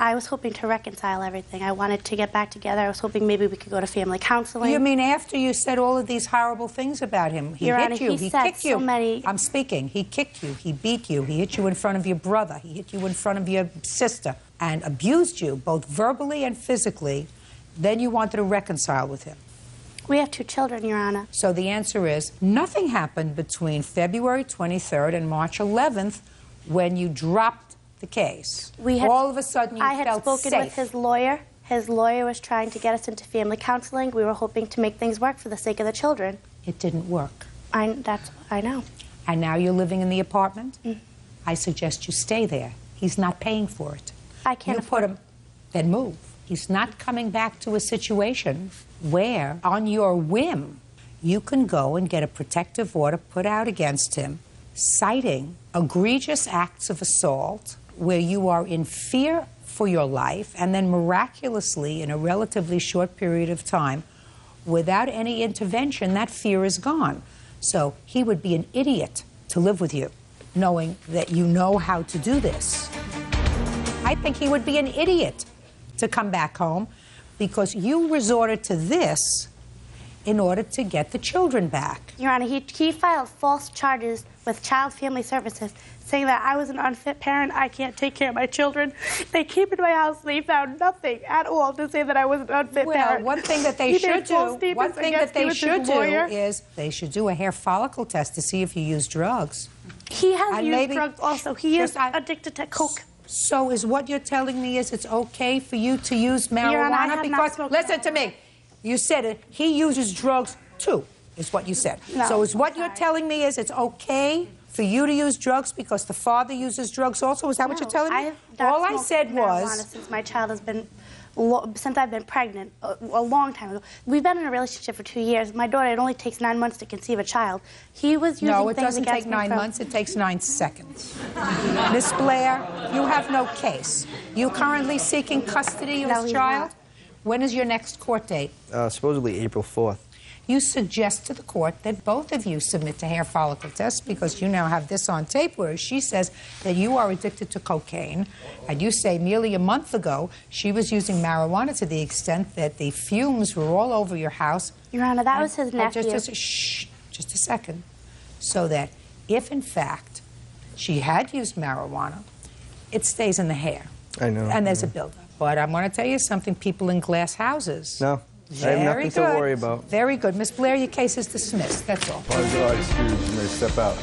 I was hoping to reconcile everything. I wanted to get back together. I was hoping maybe we could go to family counseling. You mean after you said all of these horrible things about him? He Your hit Honor, you, he he kicked you. so many... I'm speaking. He kicked you, he beat you, he hit you in front of your brother, he hit you in front of your sister, and abused you, both verbally and physically. Then you wanted to reconcile with him. We have 2 children, Your Honor. So the answer is, nothing happened between February 23rd and March 11th when you dropped the case. All of a sudden you I had felt spoken safe. with his lawyer. His lawyer was trying to get us into family counseling. We were hoping to make things work for the sake of the children. It didn't work. I know. And now you're living in the apartment? I suggest you stay there. He's not paying for it. I can't You put him, then move. He's not coming back to a situation where, on your whim, you can go and get a protective order put out against him, citing egregious acts of assault where you are in fear for your life, and then miraculously, in a relatively short period of time, without any intervention, that fear is gone. So he would be an idiot to live with you, knowing that you know how to do this. I think he would be an idiot to come back home because you resorted to this in order to get the children back. Your Honor, he filed false charges with Child Family Services saying that I was an unfit parent, I can't take care of my children. They came into my house and they found nothing at all to say that I was an unfit parent. One thing that they should do, is they should do a hair follicle test to see if you use drugs. He has used drugs also. He is addicted to coke. So is what you're telling me is it's okay for you to use marijuana? Your Honor, I have not because, smoked listen to me, you said it, he uses drugs too, is what you said. No, so is what you're telling me is it's okay for you to use drugs because the father uses drugs also? Is that what you're telling me? All I said was... Since my child has been, since I've been pregnant, a long time ago. We've been in a relationship for 2 years. My daughter, it only takes 9 months to conceive a child. He was using No, it things doesn't against take me 9 from- months, it takes 9 seconds. Miss Blair, you have no case. You currently seeking custody of No, this he's child? not. When is your next court date? Supposedly April 4th. you suggest to the court that both of you submit to hair follicle tests because you now have this on tape where she says that you are addicted to cocaine, and you say merely a month ago she was using marijuana to the extent that the fumes were all over your house. Your Honor, that was his nephew. Just a second. So that if, in fact, she had used marijuana, it stays in the hair. I know. And there's a buildup. But I'm going to tell you something, people in glass houses. No, I have nothing to worry about. Very good. Miss Blair, your case is dismissed. That's all. Apologize, excuse, you may step out.